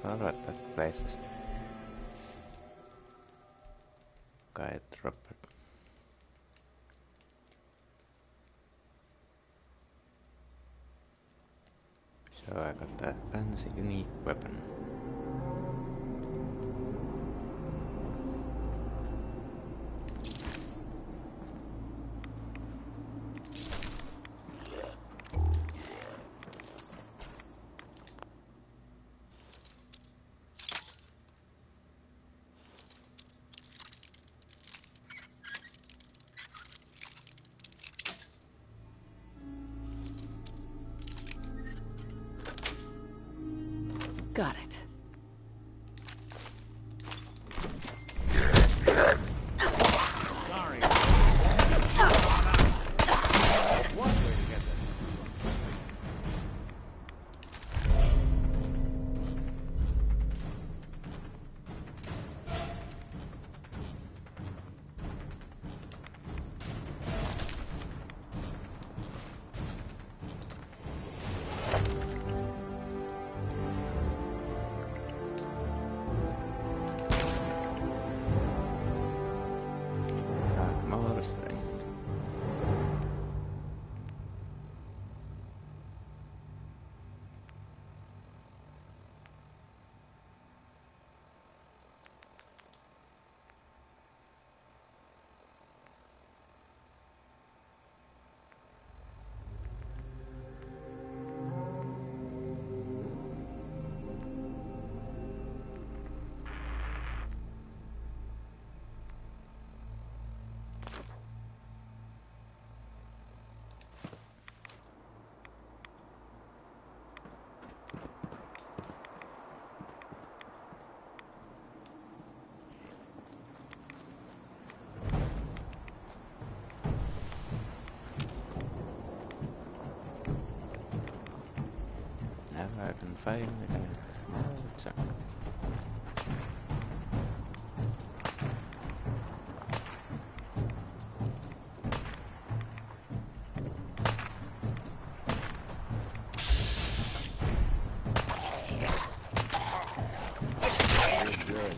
Alright, that place is guy dropper. So I got that fancy unique weapon. Got it. Sorry. One way to get that. More strength. Now I can finally so. Good.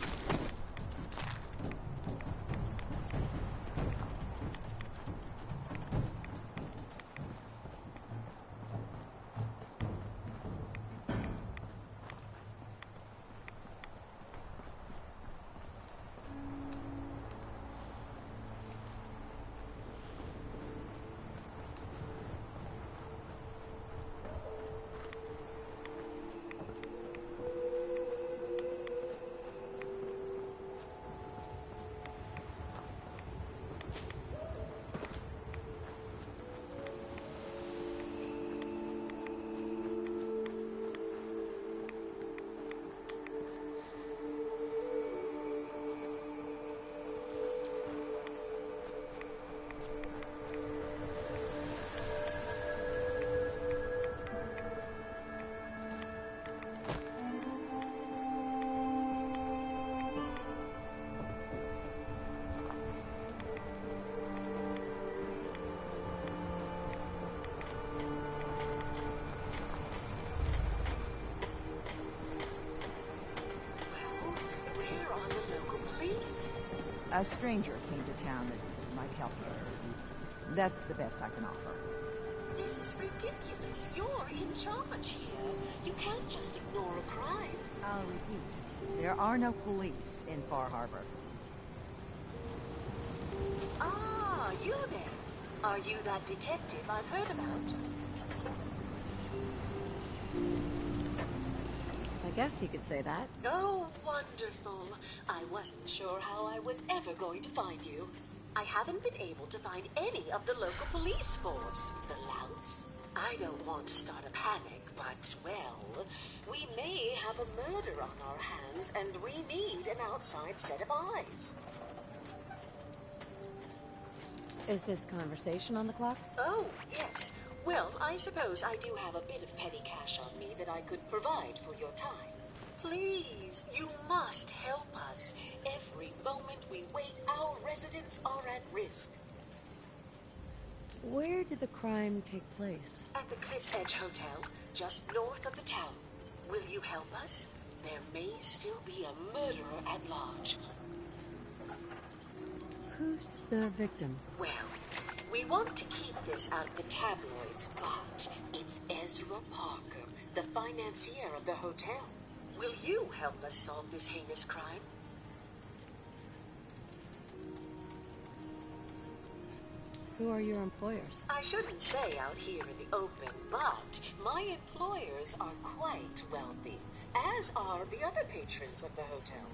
A stranger came to town that might help you. That's the best I can offer. This is ridiculous. You're in charge here. You can't just ignore a crime. I'll repeat. There are no police in Far Harbor. Ah, you there. Are you that detective I've heard about? I guess you could say that. Oh, wonderful. I wasn't sure how I was ever going to find you. I haven't been able to find any of the local police force. The louts? I don't want to start a panic, but, well, we may have a murder on our hands, and we need an outside set of eyes. Is this conversation on the clock? Oh, yes. Well, I suppose I do have a bit of petty cash on me that I could provide for your time. Please, you must help us. Every moment we wait, our residents are at risk. Where did the crime take place? At the Cliff's Edge Hotel, just north of the town. Will you help us? there may still be a murderer at large. Who's the victim? Well, we want to keep this out of the tabloids, but it's Ezra Parker, the financier of the hotel. Will you help us solve this heinous crime? Who are your employers? I shouldn't say out here in the open, but my employers are quite wealthy, as are the other patrons of the hotel.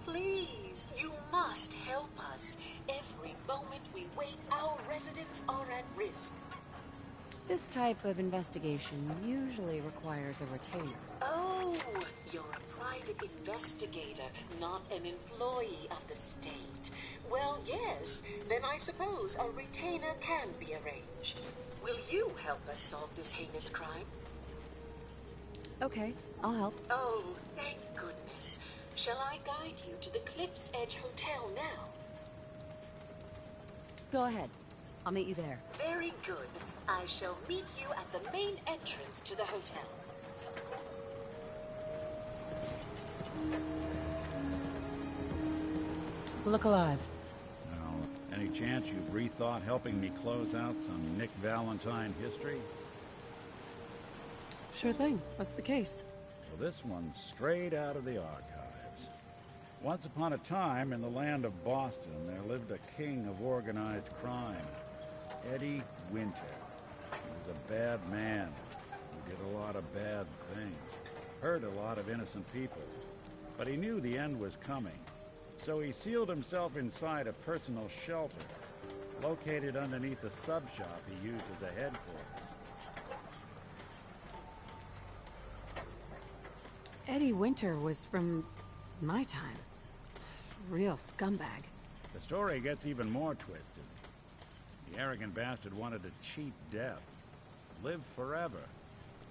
Please, you must help us. Every moment we wait, our residents are at risk. This type of investigation usually requires a retainer. Oh, you're a private investigator, not an employee of the state. Well, yes, then I suppose a retainer can be arranged. Will you help us solve this heinous crime? Okay, I'll help. Oh, thank goodness. Shall I guide you to the Cliff's Edge Hotel now? Go ahead. I'll meet you there. Very good. I shall meet you at the main entrance to the hotel. Look alive. Well, any chance you've rethought helping me close out some Nick Valentine history? Sure thing. What's the case? Well, this one's straight out of the archives. Once upon a time, in the land of Boston, there lived a king of organized crime, Eddie Winter. He was a bad man who did a lot of bad things, hurt a lot of innocent people. But he knew the end was coming, so he sealed himself inside a personal shelter, located underneath a sub-shop he used as a headquarters. Eddie Winter was from my time. Real scumbag. The story gets even more twisted. The arrogant bastard wanted to cheat death, live forever,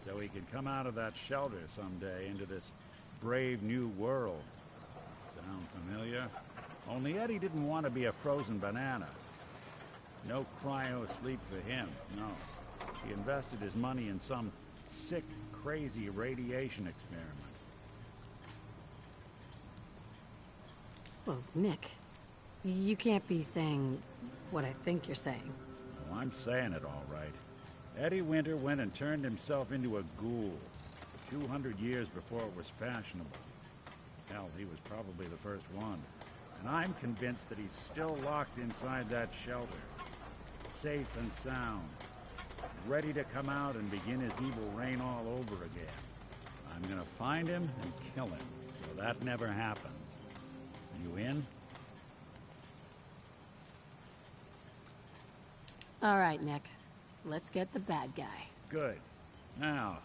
so he could come out of that shelter someday into this brave new world. Sound familiar? Only Eddie didn't want to be a frozen banana. No cryo sleep for him, no. He invested his money in some sick, crazy radiation experiment. Well, Nick, you can't be saying what I think you're saying. Oh, I'm saying it all right. Eddie Winter went and turned himself into a ghoul 200 years before it was fashionable. Hell, he was probably the first one. And I'm convinced that he's still locked inside that shelter, safe and sound, ready to come out and begin his evil reign all over again. I'm gonna find him and kill him, so that never happens. You in? All right, Nick. Let's get the bad guy. Good. Now,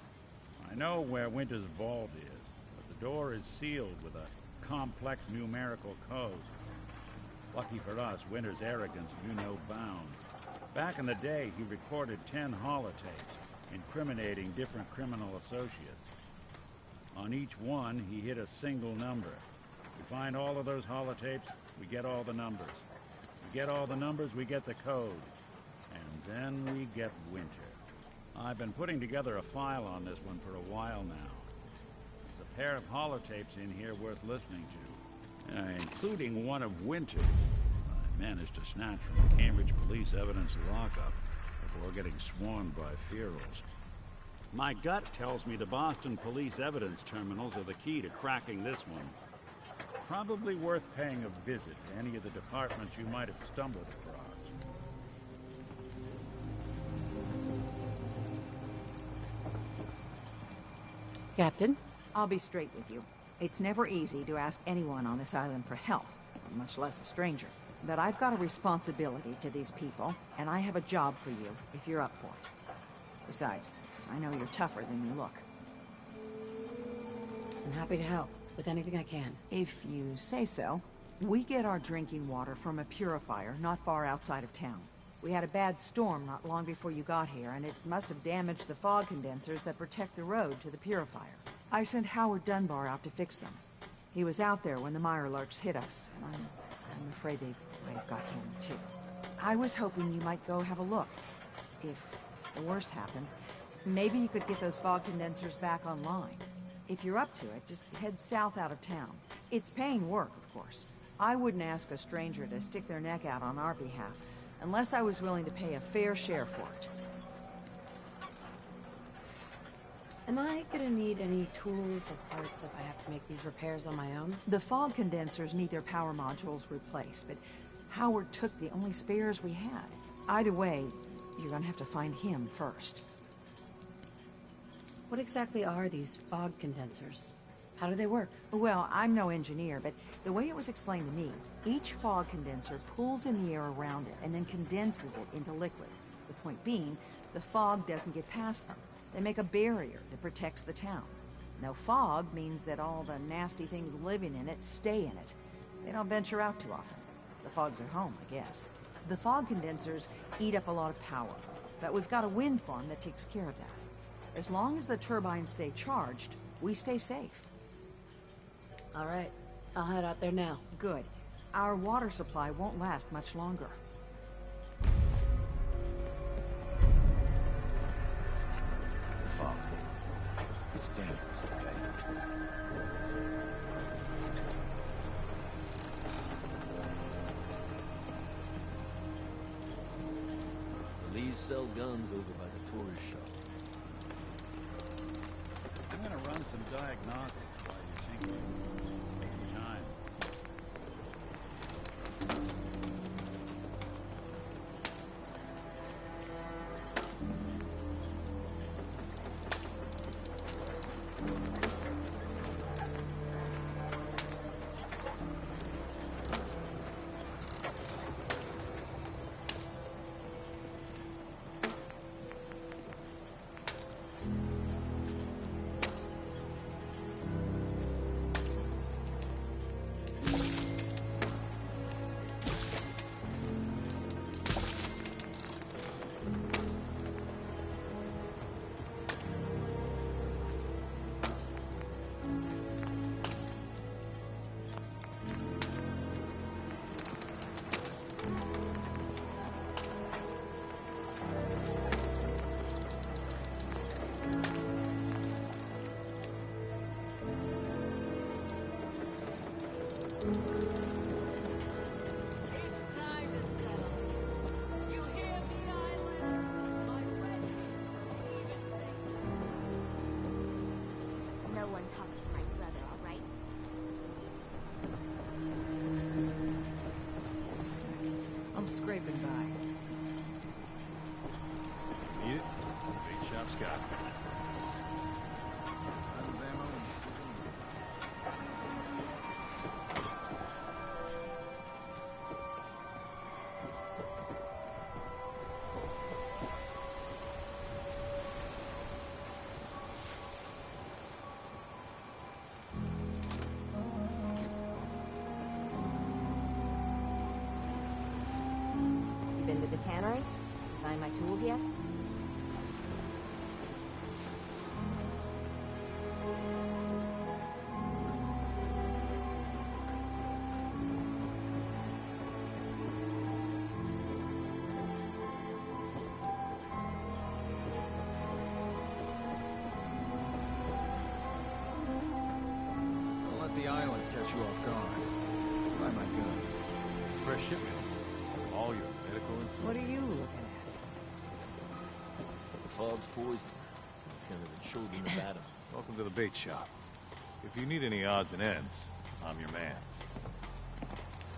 I know where Winter's vault is, but the door is sealed with a complex numerical code. Lucky for us, Winter's arrogance knew no bounds. Back in the day, he recorded 10 holotapes, incriminating different criminal associates. On each one, he hit a single number. We find all of those holotapes, we get all the numbers. We get all the numbers, we get the code. And then we get Winter. I've been putting together a file on this one for a while now. There's a pair of holotapes in here worth listening to, including one of Winter's. I managed to snatch from the Cambridge police evidence lockup before getting swarmed by ferals. My gut tells me the Boston police evidence terminals are the key to cracking this one. Probably worth paying a visit to any of the departments you might have stumbled across. Captain? I'll be straight with you. It's never easy to ask anyone on this island for help, much less a stranger. But I've got a responsibility to these people, and I have a job for you if you're up for it. Besides, I know you're tougher than you look. I'm happy to help with anything I can. If you say so. We get our drinking water from a purifier not far outside of town. We had a bad storm not long before you got here, and it must have damaged the fog condensers that protect the road to the purifier. I sent Howard Dunbar out to fix them. He was out there when the Mirelurks hit us, and I'm afraid they might have got him, too. I was hoping you might go have a look. If the worst happened, maybe you could get those fog condensers back online. If you're up to it, just head south out of town. It's paying work, of course. I wouldn't ask a stranger to stick their neck out on our behalf, unless I was willing to pay a fair share for it. Am I gonna need any tools or parts if I have to make these repairs on my own? The fog condensers need their power modules replaced, but Howard took the only spares we had. Either way, you're gonna have to find him first. What exactly are these fog condensers? How do they work? Well, I'm no engineer, but the way it was explained to me, each fog condenser pulls in the air around it and then condenses it into liquid. The point being, the fog doesn't get past them. They make a barrier that protects the town. No fog means that all the nasty things living in it stay in it. They don't venture out too often. The fog's their home, I guess. The fog condensers eat up a lot of power, but we've got a wind farm that takes care of that. As long as the turbines stay charged, we stay safe. All right, I'll head out there now. Good. Our water supply won't last much longer. Fog. It's dangerous, okay? Police sell guns over by the tourist shop. I'm gonna run some diagnostics while you're thinking. Take your time. No one talks to my brother, all right? I'm scraping by. Need it? Bait shop's got it. You been to the tannery? Find my tools yet? Don't let the island catch you off guard. Buy my guns. Fresh shipment. All your medical info. What are you looking at? The fog's poison. Kind of a children of Adam. Welcome to the bait shop. If you need any odds and ends, I'm your man.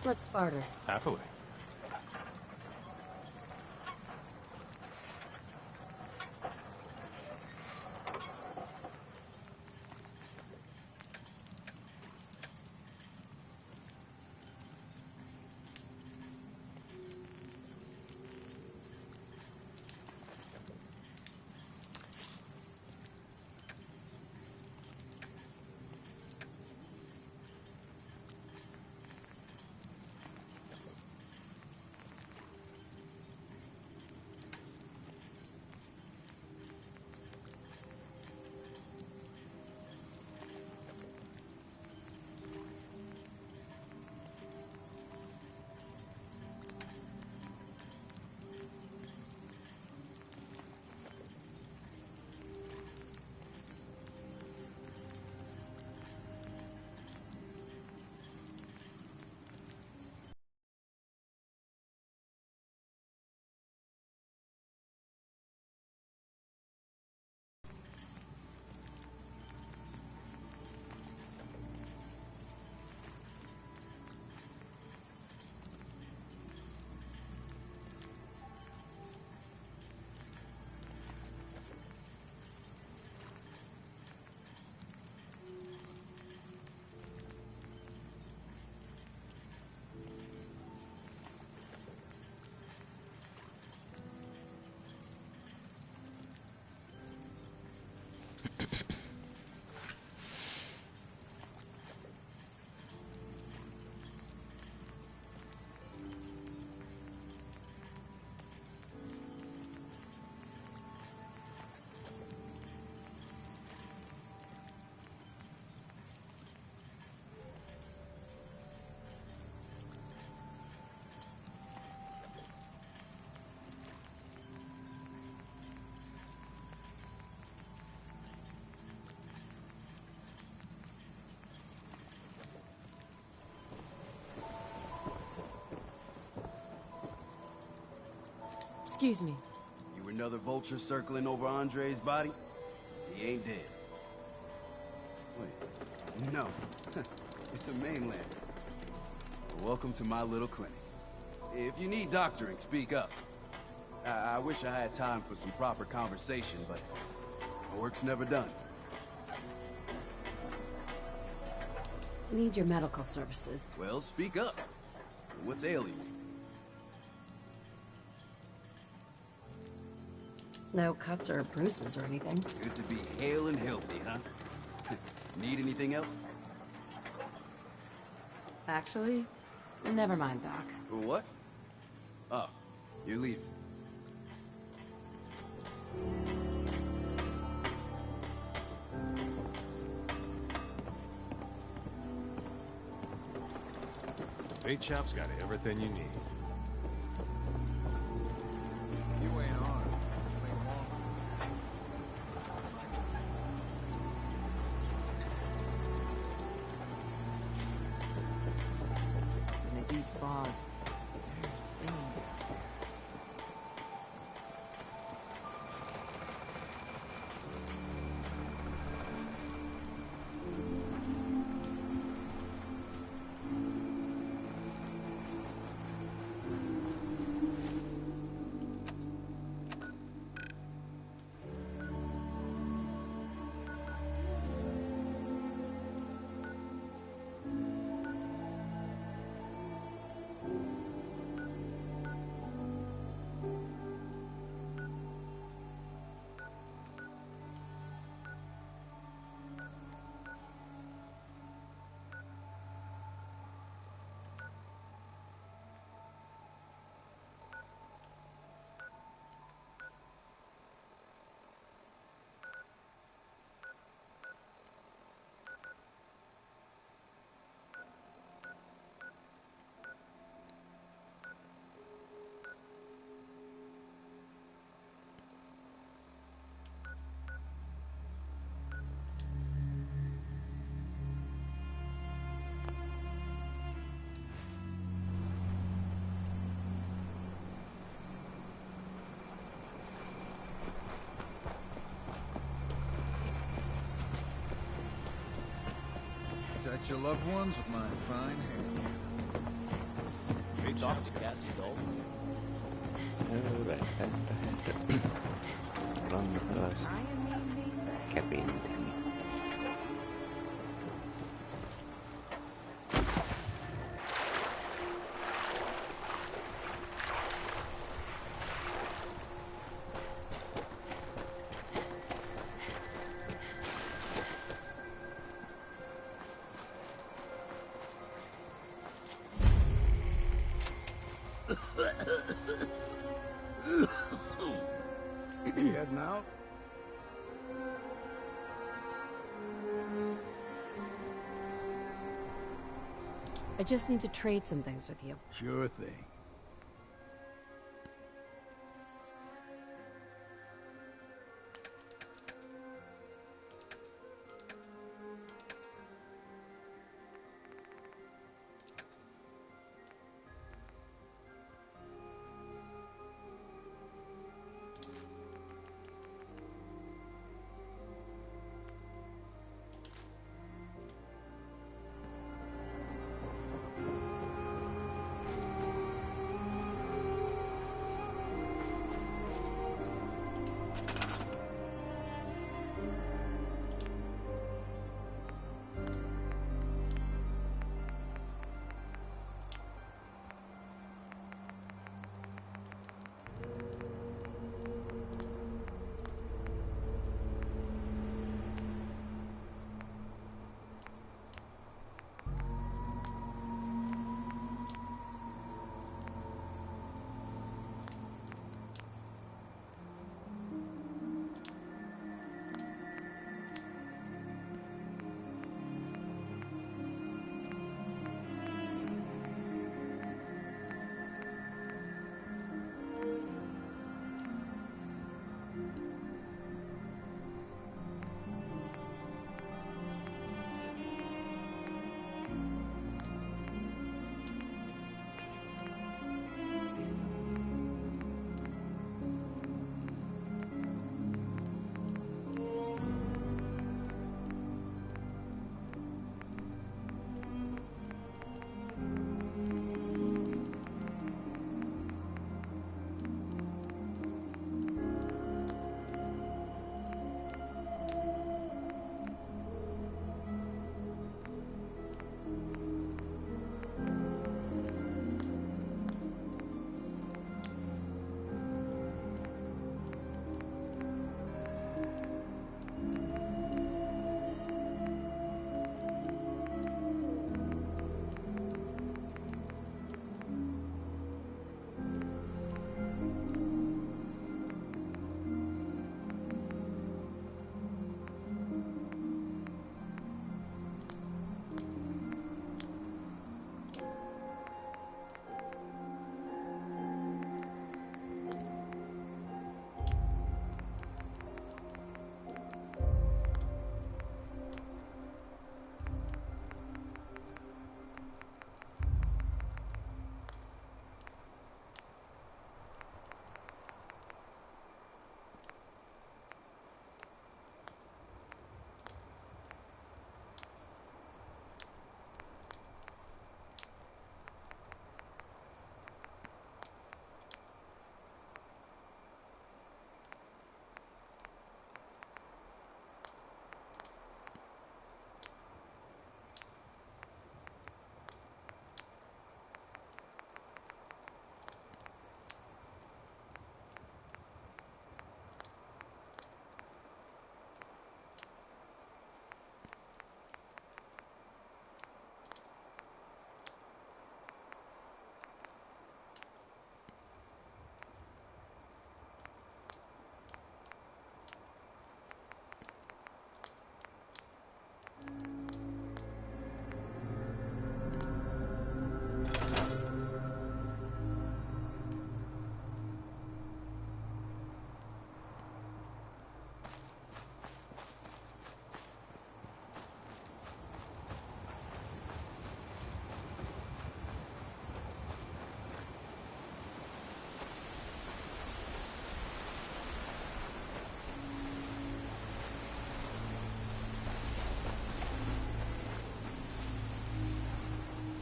Let's barter. Happily. Excuse me. You another vulture circling over Andre's body? He ain't dead. Wait, no. It's a mainlander. Welcome to my little clinic. If you need doctoring, speak up. I wish I had time for some proper conversation, but my work's never done. Need your medical services. Well, speak up. What's ailing you? No cuts or bruises or anything. Good to be hale and healthy, huh? Need anything else? Actually, never mind, Doc. What? Oh, you're leaving. Bait shop's got everything you need. You ain't on it. In the deep fog, there are things. Protect your loved ones with my fine hand. Bait shop's Cassie Doll. Lantalas. Kävin. You heading out? I just need to trade some things with you. Sure thing.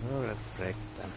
Oh, let's break them.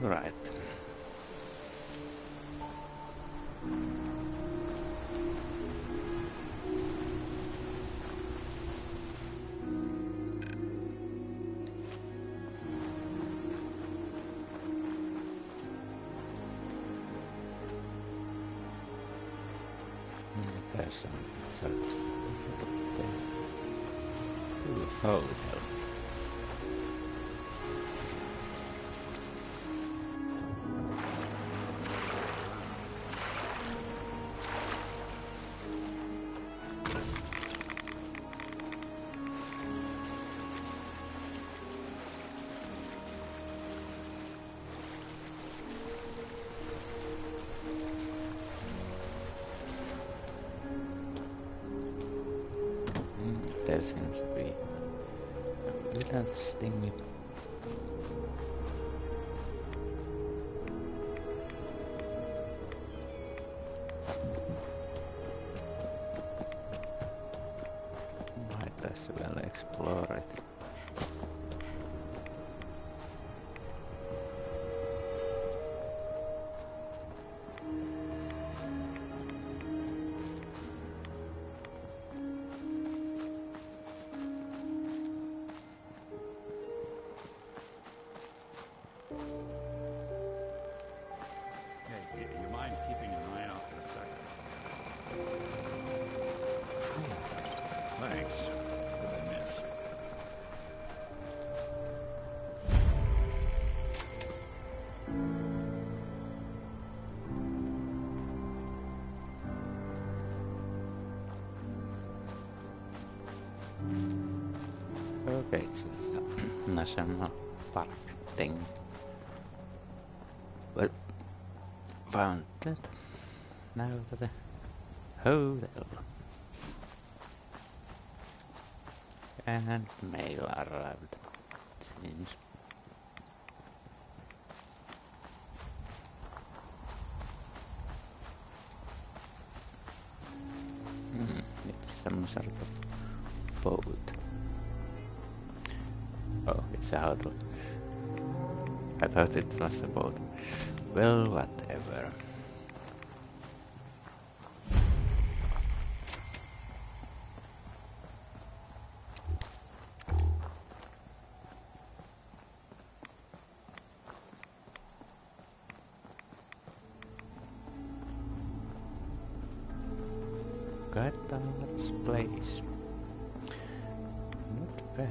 Right. There's some sort of thing. Ooh, holy hell. there seems to be a village thingy. Might as well explore it. Hey, you mind keeping an eye out for a second? Thanks. What did I miss? Okay, it's a national park thing. Well, found that. Now to the hotel. And mail arrived, it seems. It's some sort of boat. Oh, it's a hotel. I thought it was a boat. Well, whatever. Catalan's place. Not bad.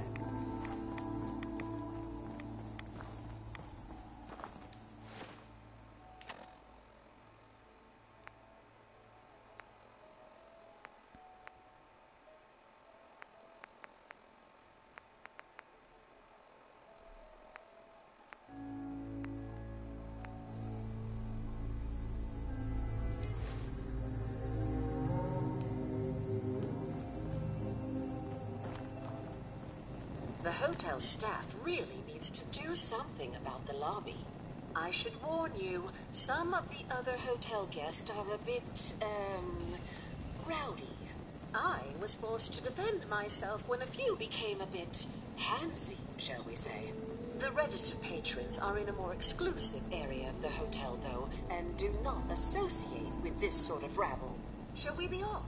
The hotel staff really needs to do something about the lobby. I should warn you, some of the other hotel guests are a bit, rowdy. I was forced to defend myself when a few became a bit handsy, shall we say. The registered patrons are in a more exclusive area of the hotel, though, and do not associate with this sort of rabble. Shall we be off?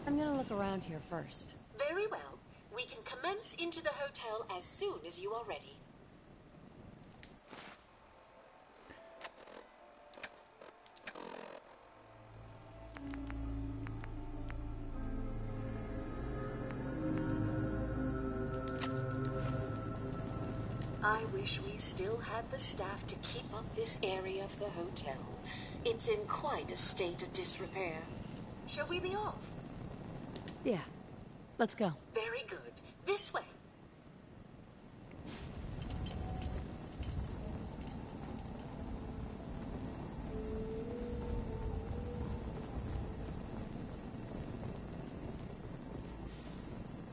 I'm gonna look around here first. Very well. We can commence into the hotel as soon as you are ready. I wish we still had the staff to keep up this area of the hotel. It's in quite a state of disrepair. Shall we be off? Yeah, let's go. Very good. This way.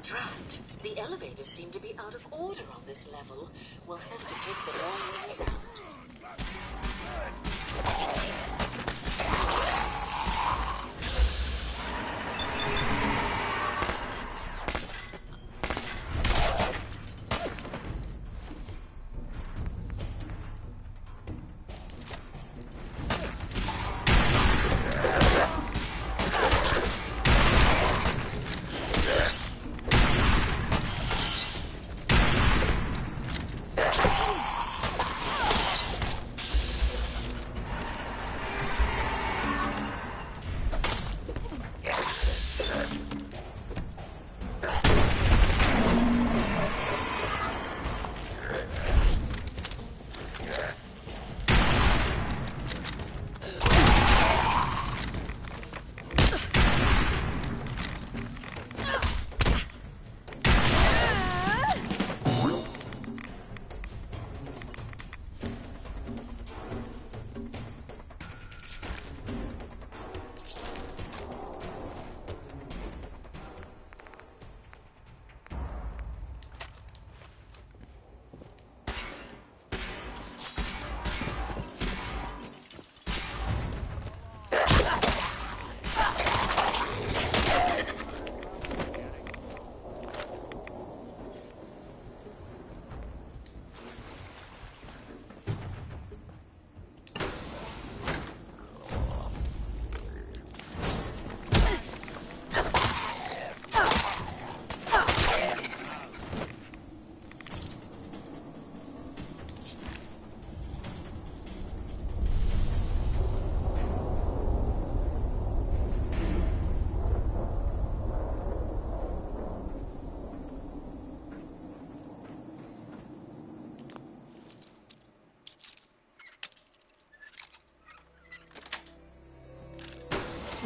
Drat. The elevators seem to be out of order on this level. We'll have to take the long way around.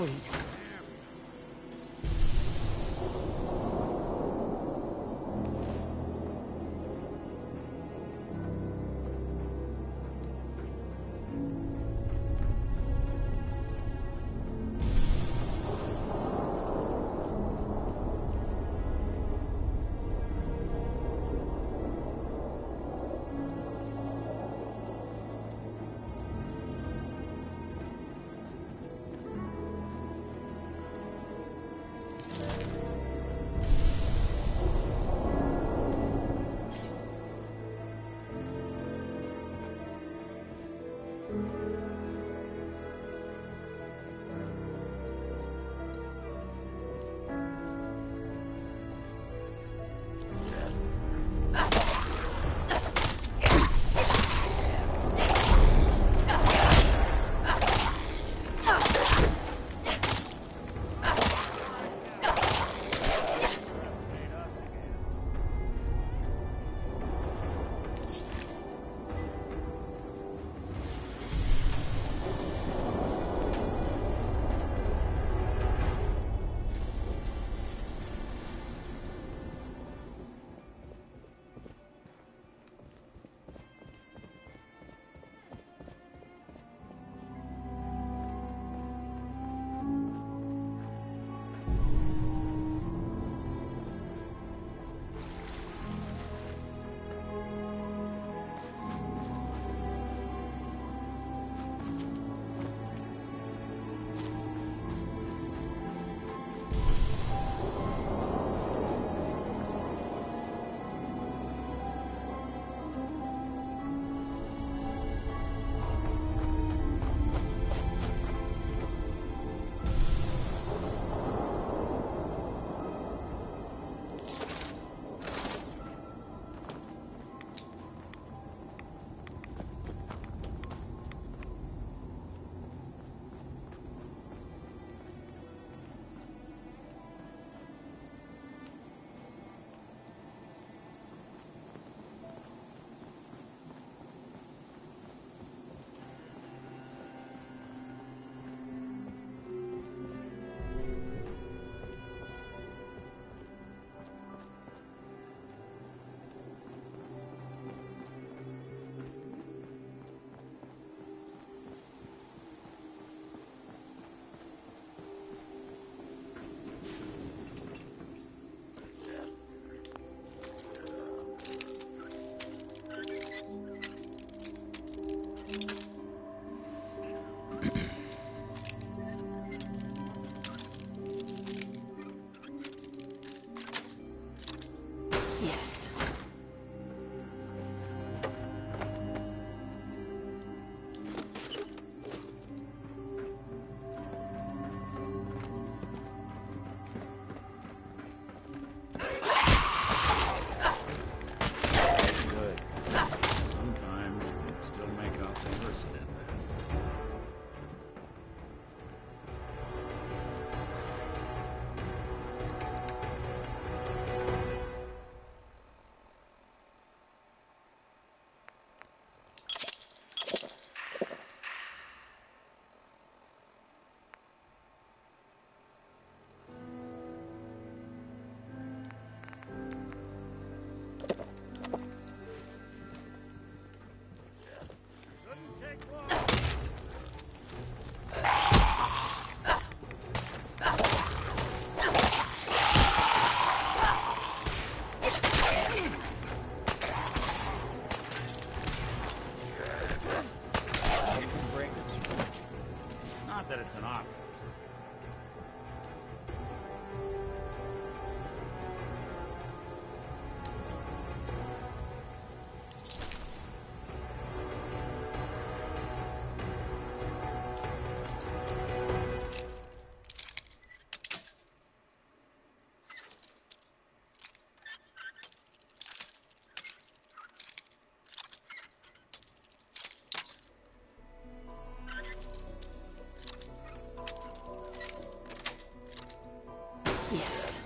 complete. Yes. Good. Sometimes you can still make out the person in there. Not that it's an option. Yes.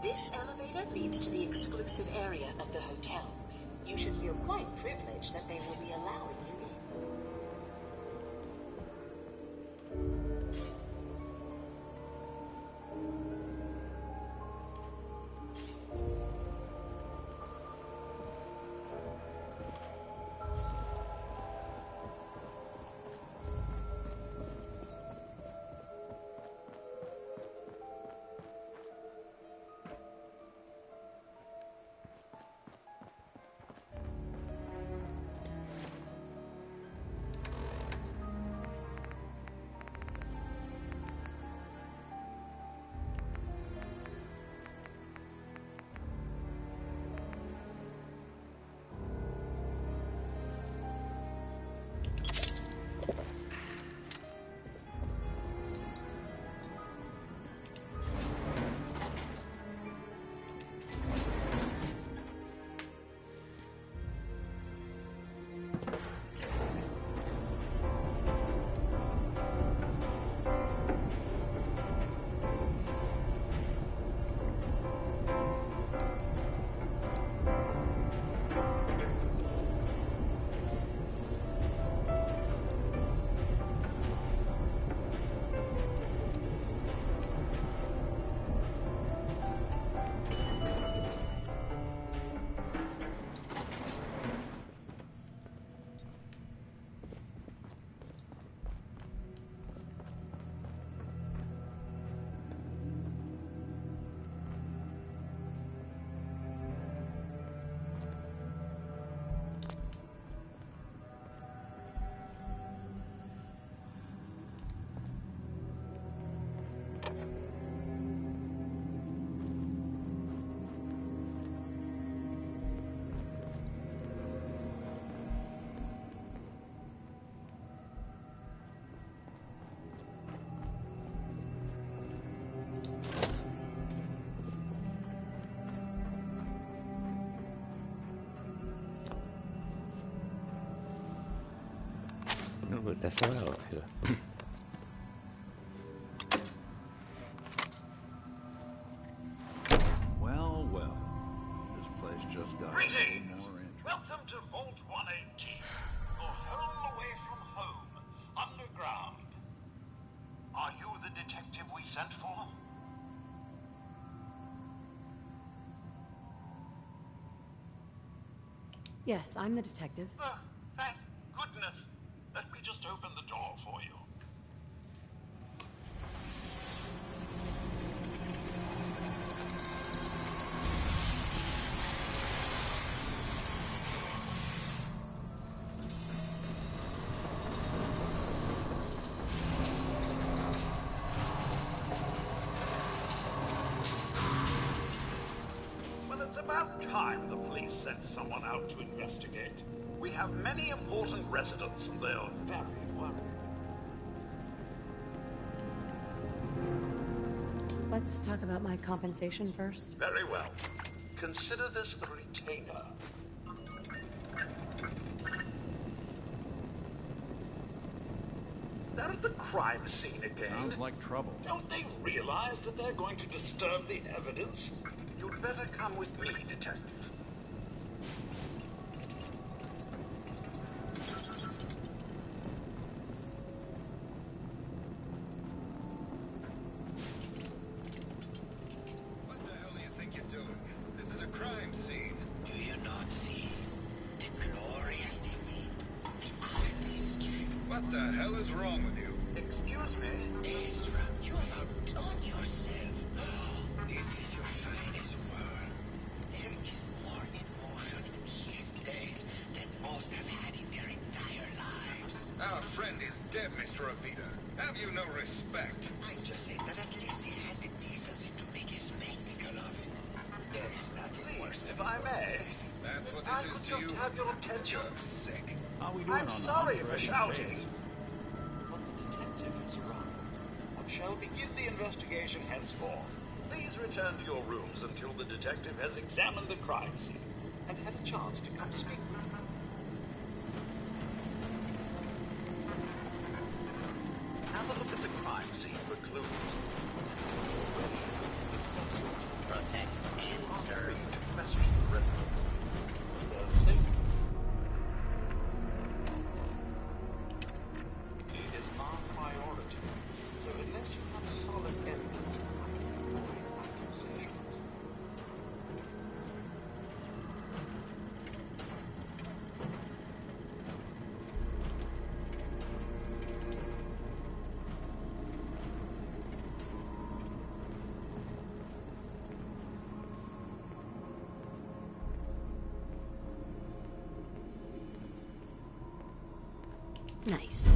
This elevator leads to the exclusive area of the hotel. You should feel quite privileged that they will be allowing you in. No, tässä on ollut hyvä. Well, well. This place just got a little Greetings! more interesting. Welcome to Vault 118. Your home away from home. Underground. Are you the detective we sent for? Yes, I'm the detective. Thank goodness. Let me just open the door for you. Well, it's about time the police sent someone out to investigate. We have many important residents and they are very worried. Let's talk about my compensation first. Very well. Consider this a retainer. They're at the crime scene again. Sounds like trouble. Don't they realize that they're going to disturb the evidence? You'd better come with me, detective. What the hell is wrong with you? Excuse me? Ezra, you have outdone yourself. This is your finest work. There is more emotion in his death than most have had in their entire lives. Our friend is dead, Mr. Avita. Have you no respect? I just said that at least he had the decency to make a spectacle of it. There is nothing worse If I may. That's what this is to you. Have your attention. sick. How we doing I'm on sorry the for shouting. But the detective has arrived and shall begin the investigation henceforth. Please return to your rooms until the detective has examined the crime scene and had a chance to come speak with you. Have a look at the crime scene for clues. Protect and serve. To question the residents. Their safety. It is our priority. So unless you have solid evidence, I can avoid accusations. Nice.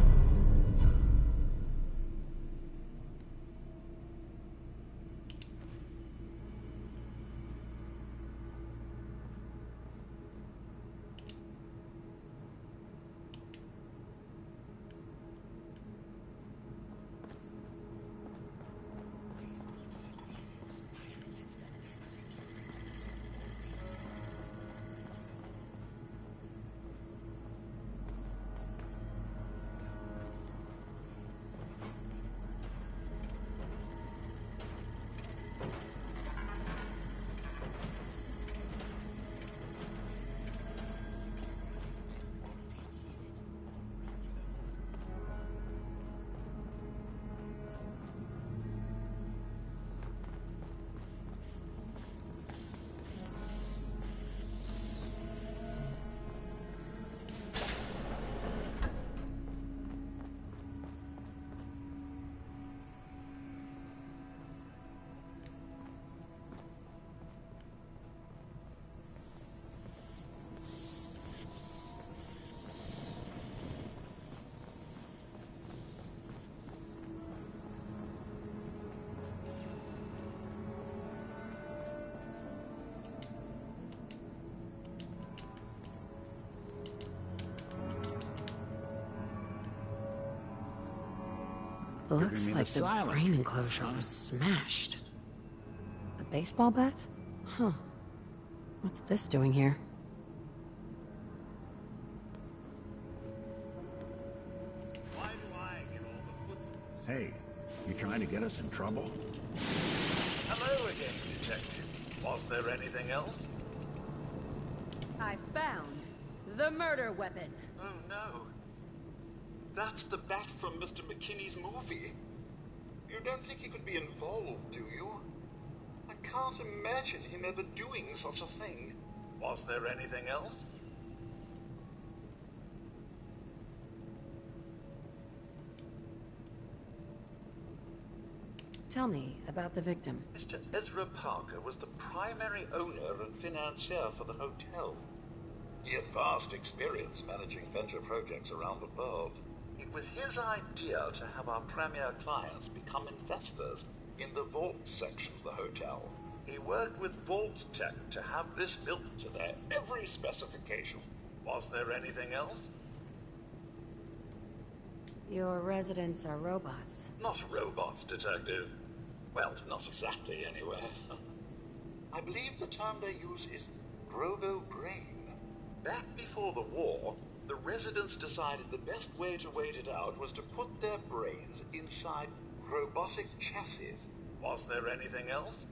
Looks me like the the silent brain enclosure was smashed. The baseball bat? Huh. What's this doing here? Why do I get all the footballs? Hey, you trying to get us in trouble? Hello again, detective. Was there anything else? I found the murder weapon. Oh no. That's the bat from Mr. McKinney's movie. You don't think he could be involved, do you? I can't imagine him ever doing such a thing. Was there anything else? Tell me about the victim. Mr. Ezra Parker was the primary owner and financier for the hotel. He had vast experience managing venture projects around the world. It was his idea to have our premier clients become investors in the vault section of the hotel. He worked with Vault Tech to have this built to their every specification. Was there anything else? Your residents are robots. Not robots, Detective. Well, not exactly, anyway. I believe the term they use is robo-brain. Back before the war, the residents decided the best way to wait it out was to put their brains inside robotic chassis. Was there anything else?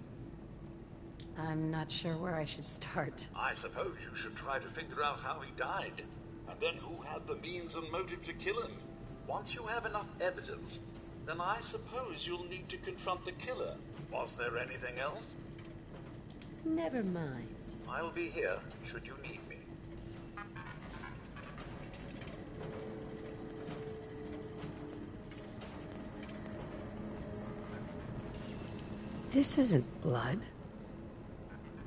I'm not sure where I should start. I suppose you should try to figure out how he died, and then who had the means and motive to kill him. Once you have enough evidence, then I suppose you'll need to confront the killer. Was there anything else? Never mind. I'll be here, should you need me. This isn't blood.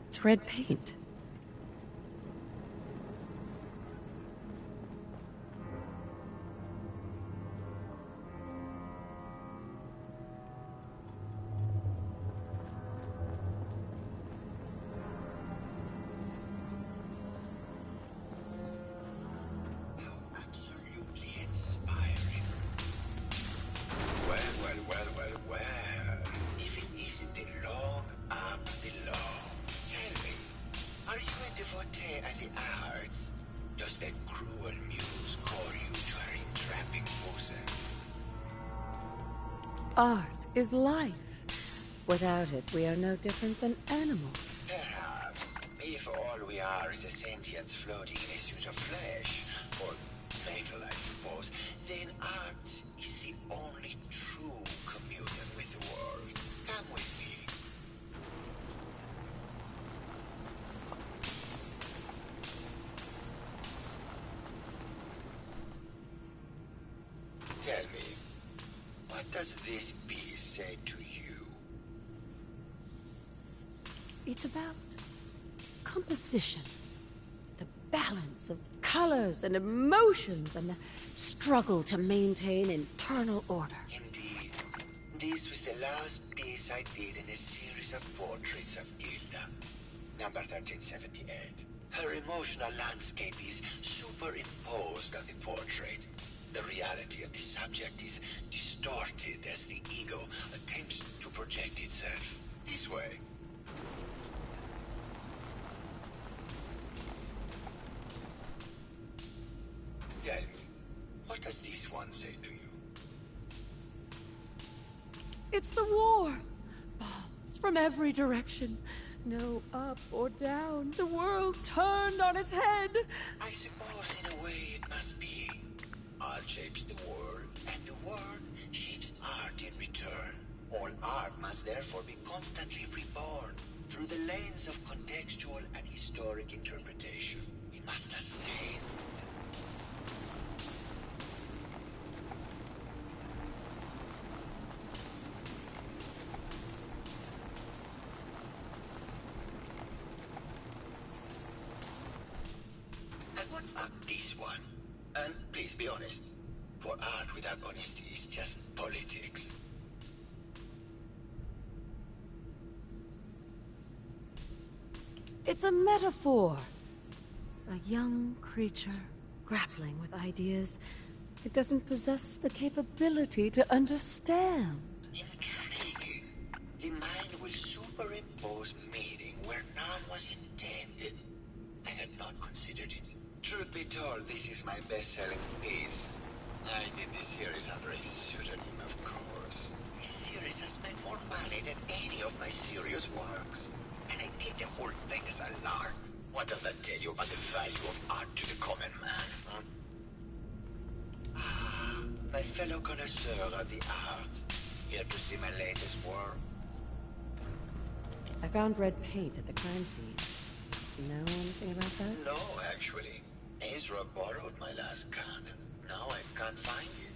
It's red paint. If it isn't the long arm of the law, tell me, are you a devotee of the arts? Does that cruel muse call you to her entrapping bosom? Art is life. Without it, we are no different than animals. Perhaps, if all we are is a sentience floating in a suit of flesh, or metal, I suppose, then art is the only true communion with the world. Come with me. Tell me, what does this piece say to you? It's about composition. The balance of colors and emotions and the struggle to maintain internal order. Indeed. This was the last piece I did in a series of portraits of Gilda. Number 1378. Her emotional landscape is superimposed on the portrait. The reality of the subject is distorted as the ego attempts to project itself. This way. Tell me, what does this one say to you? It's the war. Bombs from every direction. No up or down. The world turned on its head. I suppose in a way it must be. Art shapes the world, and the world shapes art in return. All art must therefore be constantly reborn through the lens of contextual and historic interpretation. It must ascend. And what about this one? And please be honest, for art without honesty is just politics. It's a metaphor. A young creature grappling with ideas it doesn't possess the capability to understand. Intriguing. The mind will superimpose meaning where none was intended. I had not considered it. Truth be told, this is my best-selling piece. I did this series under a pseudonym, of course. This series has made more money than any of my serious works. And I did the whole thing as a lark. What does that tell you about the value of art to the common man? Huh? Ah, my fellow connoisseur of the arts. Here to see my latest work? I found red paint at the crime scene. You know anything about that? No, actually. Ezra borrowed my last gun. Now I can't find it.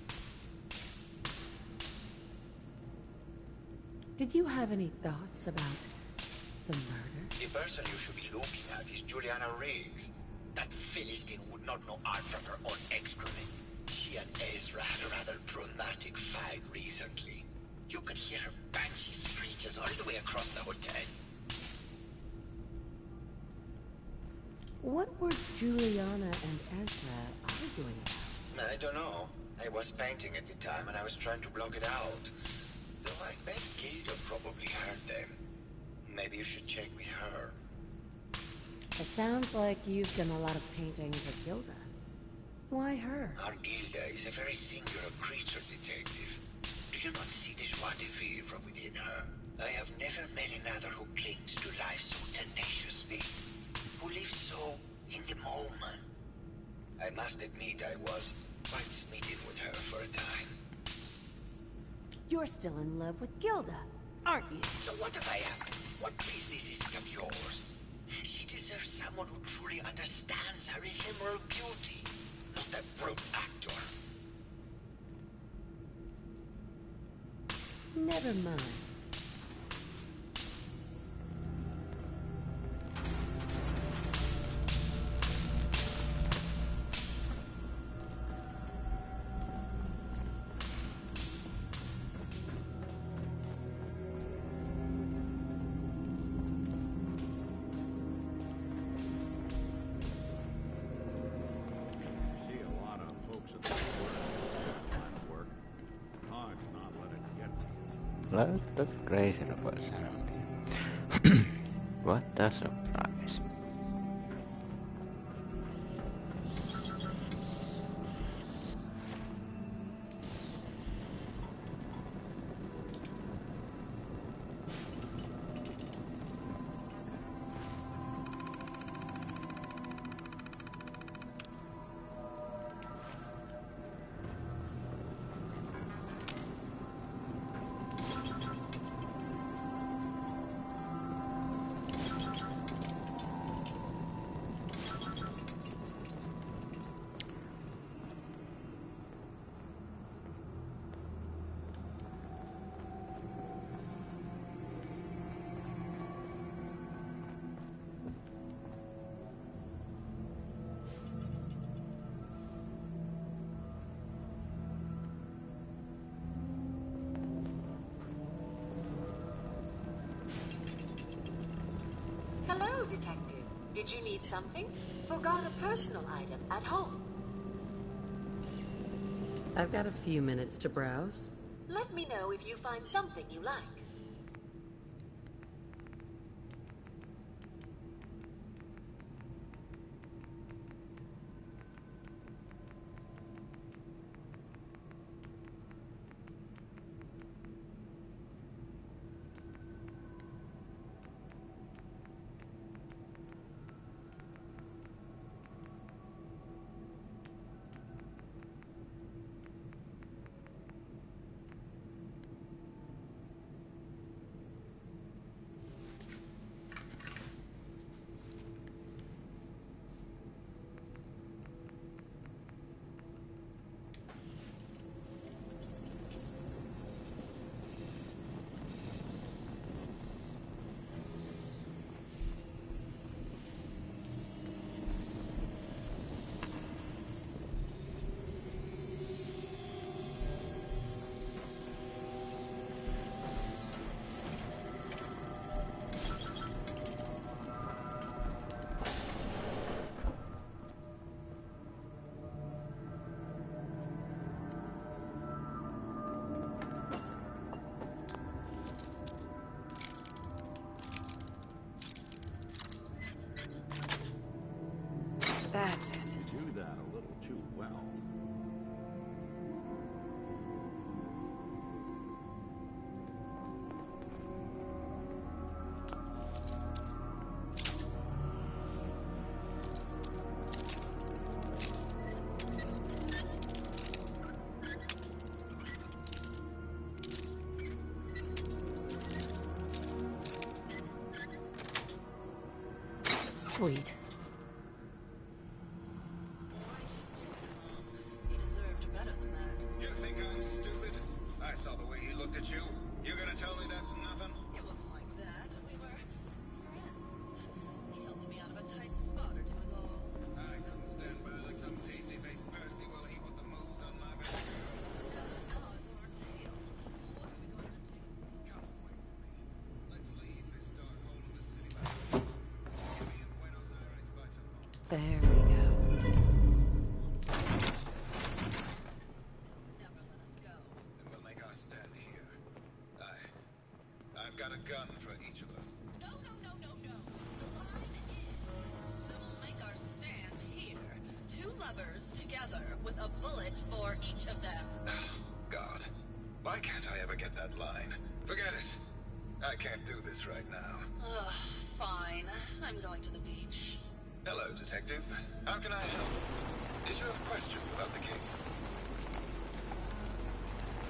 Did you have any thoughts about the murder? The person you should be looking at is Juliana Riggs. That Philistine would not know art from her own excrement. She and Ezra had a rather dramatic fight recently. You could hear her banshee screeches all the way across the hotel. What were Juliana and Ezra arguing about? I don't know. I was painting at the time and I was trying to block it out. Though I bet Gilda probably heard them. Maybe you should check with her. It sounds like you've done a lot of paintings of Gilda. Why her? Our Gilda is a very singular creature, detective. Do you not see the joie de vivre within her? I have never met another who clings to life so tenaciously. Who lives so in the moment. I must admit I was quite smitten with her for a time. You're still in love with Gilda, aren't you? So what if I am? What business is it of yours? She deserves someone who truly understands her ephemeral beauty, not that brute actor. Never mind. Lot of crazy robots around here. What a surprise. Hello, Detective. Did you need something? Forgot a personal item at home. I've got a few minutes to browse. Let me know if you find something you like. That's it. You do that a little too well. Sweet. You think I'm stupid? I saw the way he looked at you. You gonna tell me that's nothing? It wasn't like that. We were friends. He helped me out of a tight spot or two is all. I couldn't stand by like some pasty-faced Percy while he put the moves on my back. There we go. We'll make our stand here. I've got a gun for each of us. No. The line is, we'll make our stand here. Two lovers together with a bullet for each of them. God, why can't I ever get that line? Forget it. I can't do this right now. Ugh, fine. I'm going to the beach. Hello, Detective. How can I help? Did you have questions about the case?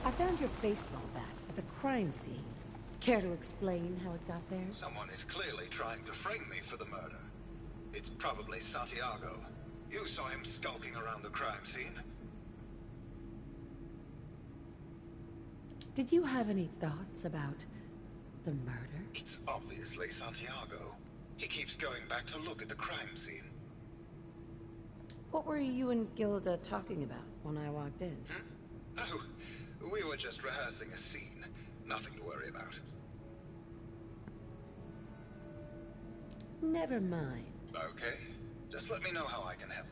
I found your baseball bat at the crime scene. Care to explain how it got there? Someone is clearly trying to frame me for the murder. It's probably Santiago. You saw him skulking around the crime scene. Did you have any thoughts about the murder? It's obviously Santiago. He keeps going back to look at the crime scene. What were you and Gilda talking about when I walked in? Oh, we were just rehearsing a scene. Nothing to worry about. Never mind. Okay. Just let me know how I can help.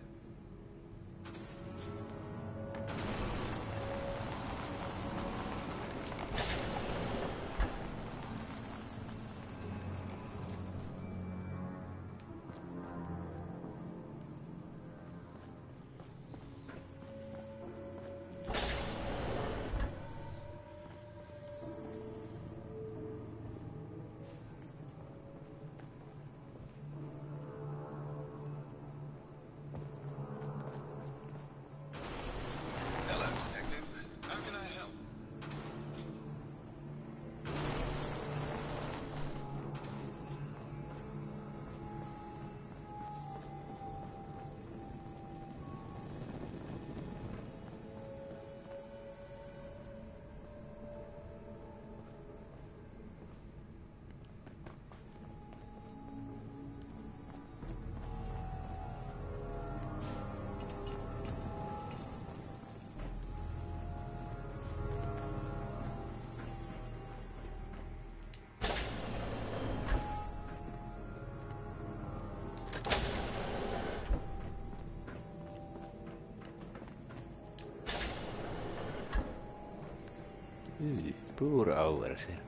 Poor overseer.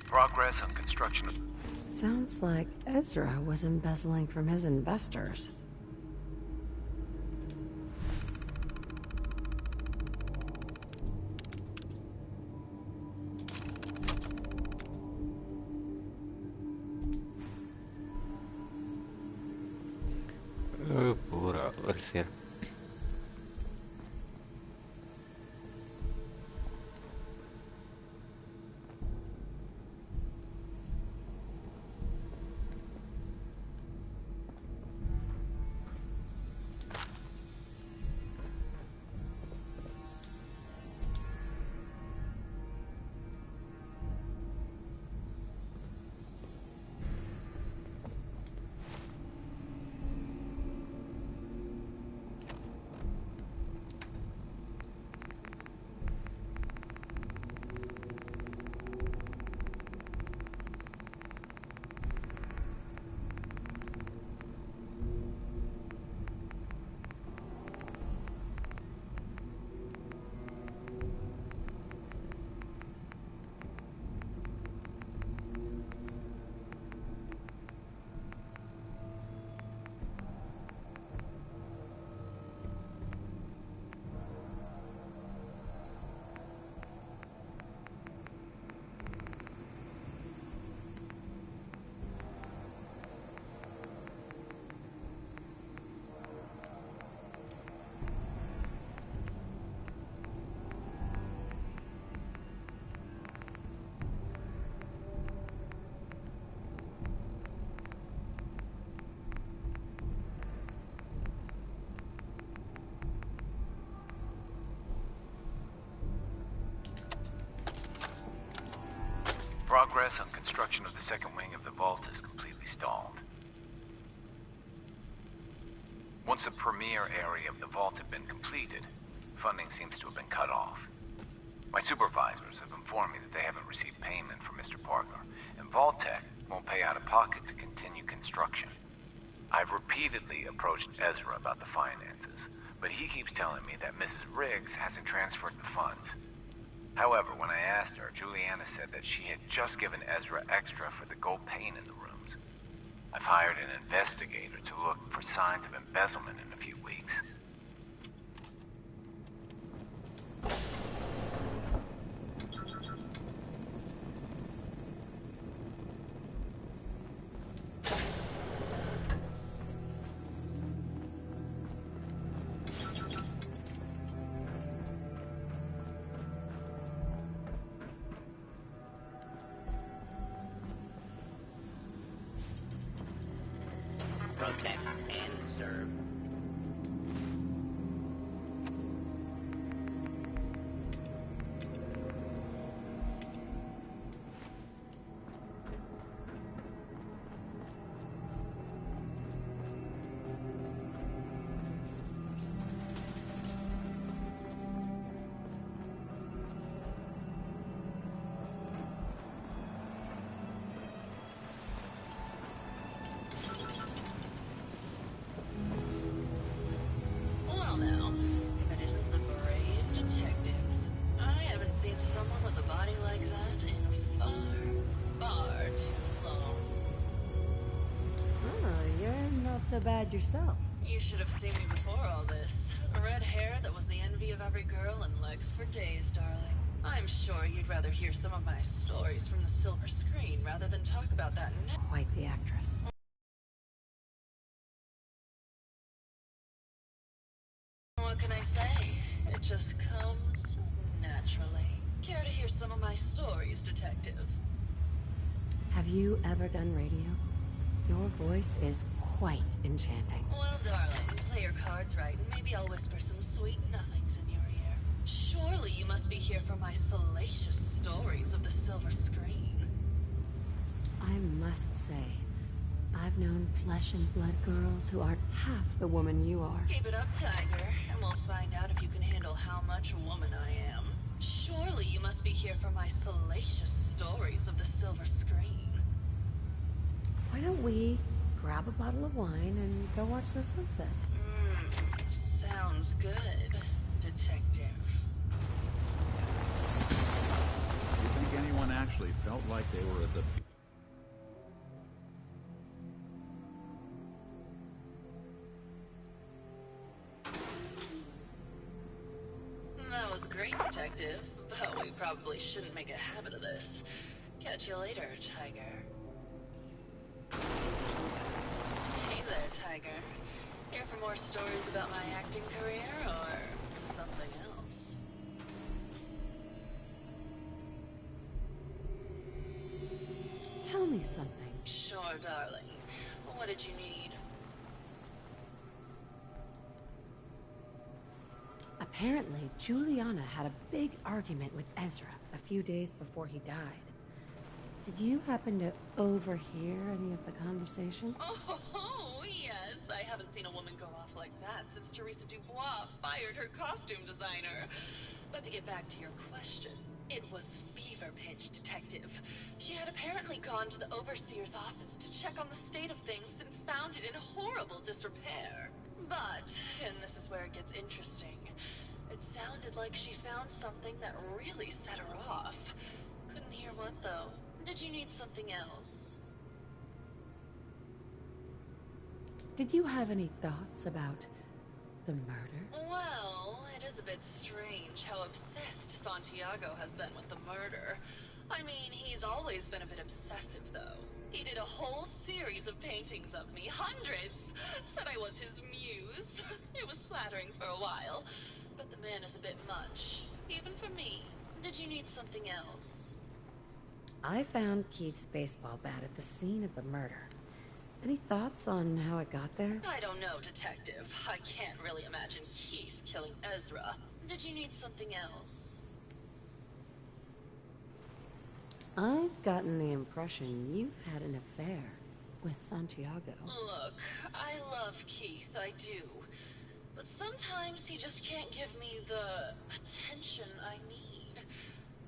Progress on construction. Sounds like Ezra was embezzling from his investors. Oh, poor overseer. Progress on construction of the second wing of the vault is completely stalled. Once the premier area of the vault had been completed, funding seems to have been cut off. My supervisors have informed me that they haven't received payment from Mr. Parker, and Vault-Tec won't pay out of pocket to continue construction. I've repeatedly approached Ezra about the finances, but he keeps telling me that Mrs. Riggs hasn't transferred the funds. However, when I asked her, Juliana said that she had just given Ezra extra for the gold paint in the rooms. I've hired an investigator to look for signs of embezzlement in a few weeks. Protect and serve. Well now, if it isn't the brave detective. I haven't seen someone with a body like that in far too long. Oh, you're not so bad yourself. You should have seen me before all this. Red hair that was the envy of every girl and legs for days, darling. I'm sure you'd rather hear some of my stories from the silver screen rather than talk about that now. Quite the actress. What can I say? It just comes naturally. Care to hear some of my stories, detective? Have you ever done radio? Your voice is quite enchanting. Well, darling, play your cards right, and maybe I'll whisper some sweet nothings in your ear. Surely you must be here for my salacious stories of the silver screen. I must say, I've known flesh and blood girls who aren't half the woman you are. Keep it up, Tiger, and we'll find out if you can handle how much woman I am. Surely you must be here for my salacious stories of the silver screen. Why don't we grab a bottle of wine and go watch the sunset? Sounds good, detective. Do you think anyone actually felt like they were at the... That was great, detective, but we probably shouldn't make a habit of this. Catch you later, Tiger. Hey there, Tiger. Here for more stories about my acting career, or something else? Tell me something. Sure, darling. What did you need? Apparently, Juliana had a big argument with Ezra a few days before he died. Did you happen to overhear any of the conversation? Oh, yes. I haven't seen a woman go off like that since Teresa Dubois fired her costume designer. But to get back to your question, it was fever pitch, detective. She had apparently gone to the overseer's office to check on the state of things and found it in horrible disrepair. But, and this is where it gets interesting, it sounded like she found something that really set her off. Couldn't hear what, though. Did you need something else? Did you have any thoughts about the murder? Well, it is a bit strange how obsessed Santiago has been with the murder. I mean, he's always been a bit obsessive, though. He did a whole series of paintings of me, hundreds! Said I was his muse. It was flattering for a while, but the man is a bit much. Even for me. Did you need something else? I found Keith's baseball bat at the scene of the murder. Any thoughts on how it got there? I don't know, detective. I can't really imagine Keith killing Ezra. Did you need something else? I've gotten the impression you've had an affair with Santiago. Look, I love Keith, I do. But sometimes he just can't give me the attention I need.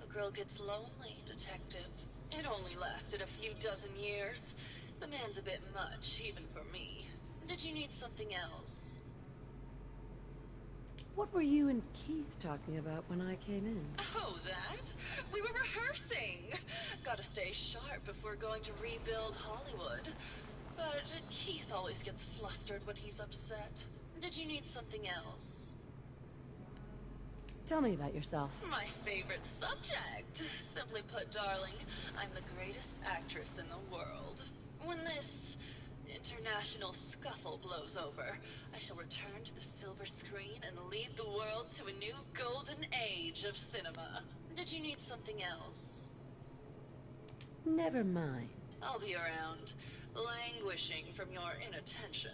A girl gets lonely, Detective. It only lasted a few dozen years. The man's a bit much, even for me. Did you need something else? What were you and Keith talking about when I came in? Oh, that? We were rehearsing. Gotta stay sharp if we're going to rebuild Hollywood. But Keith always gets flustered when he's upset. Did you need something else? Tell me about yourself. My favorite subject. Simply put, darling, I'm the greatest actress in the world. When this international scuffle blows over, I shall return to the silver screen and lead the world to a new golden age of cinema. Did you need something else? Never mind. I'll be around, languishing from your inattention.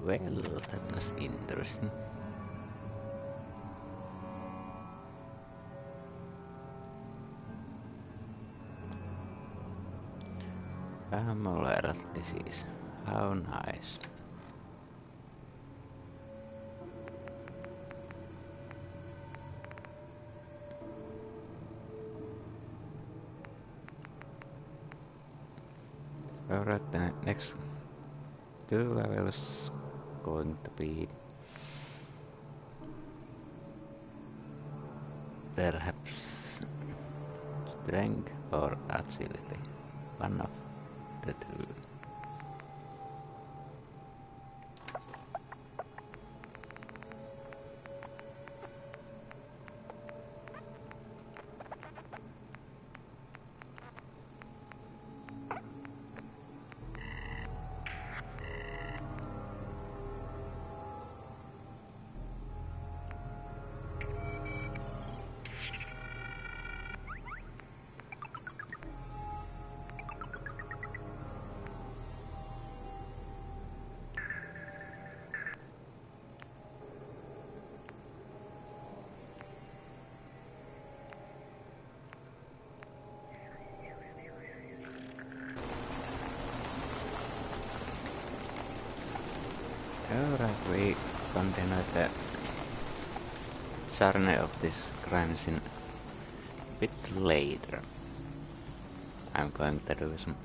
Well, that was interesting. Malarial disease. How nice. Alright, the next 2 levels going to be perhaps strength or agility. One of the 2. Alright, we continue the journey of this crime scene a bit later. I'm going to do some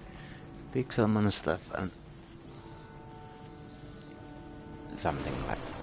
Pixelmon stuff and something like that.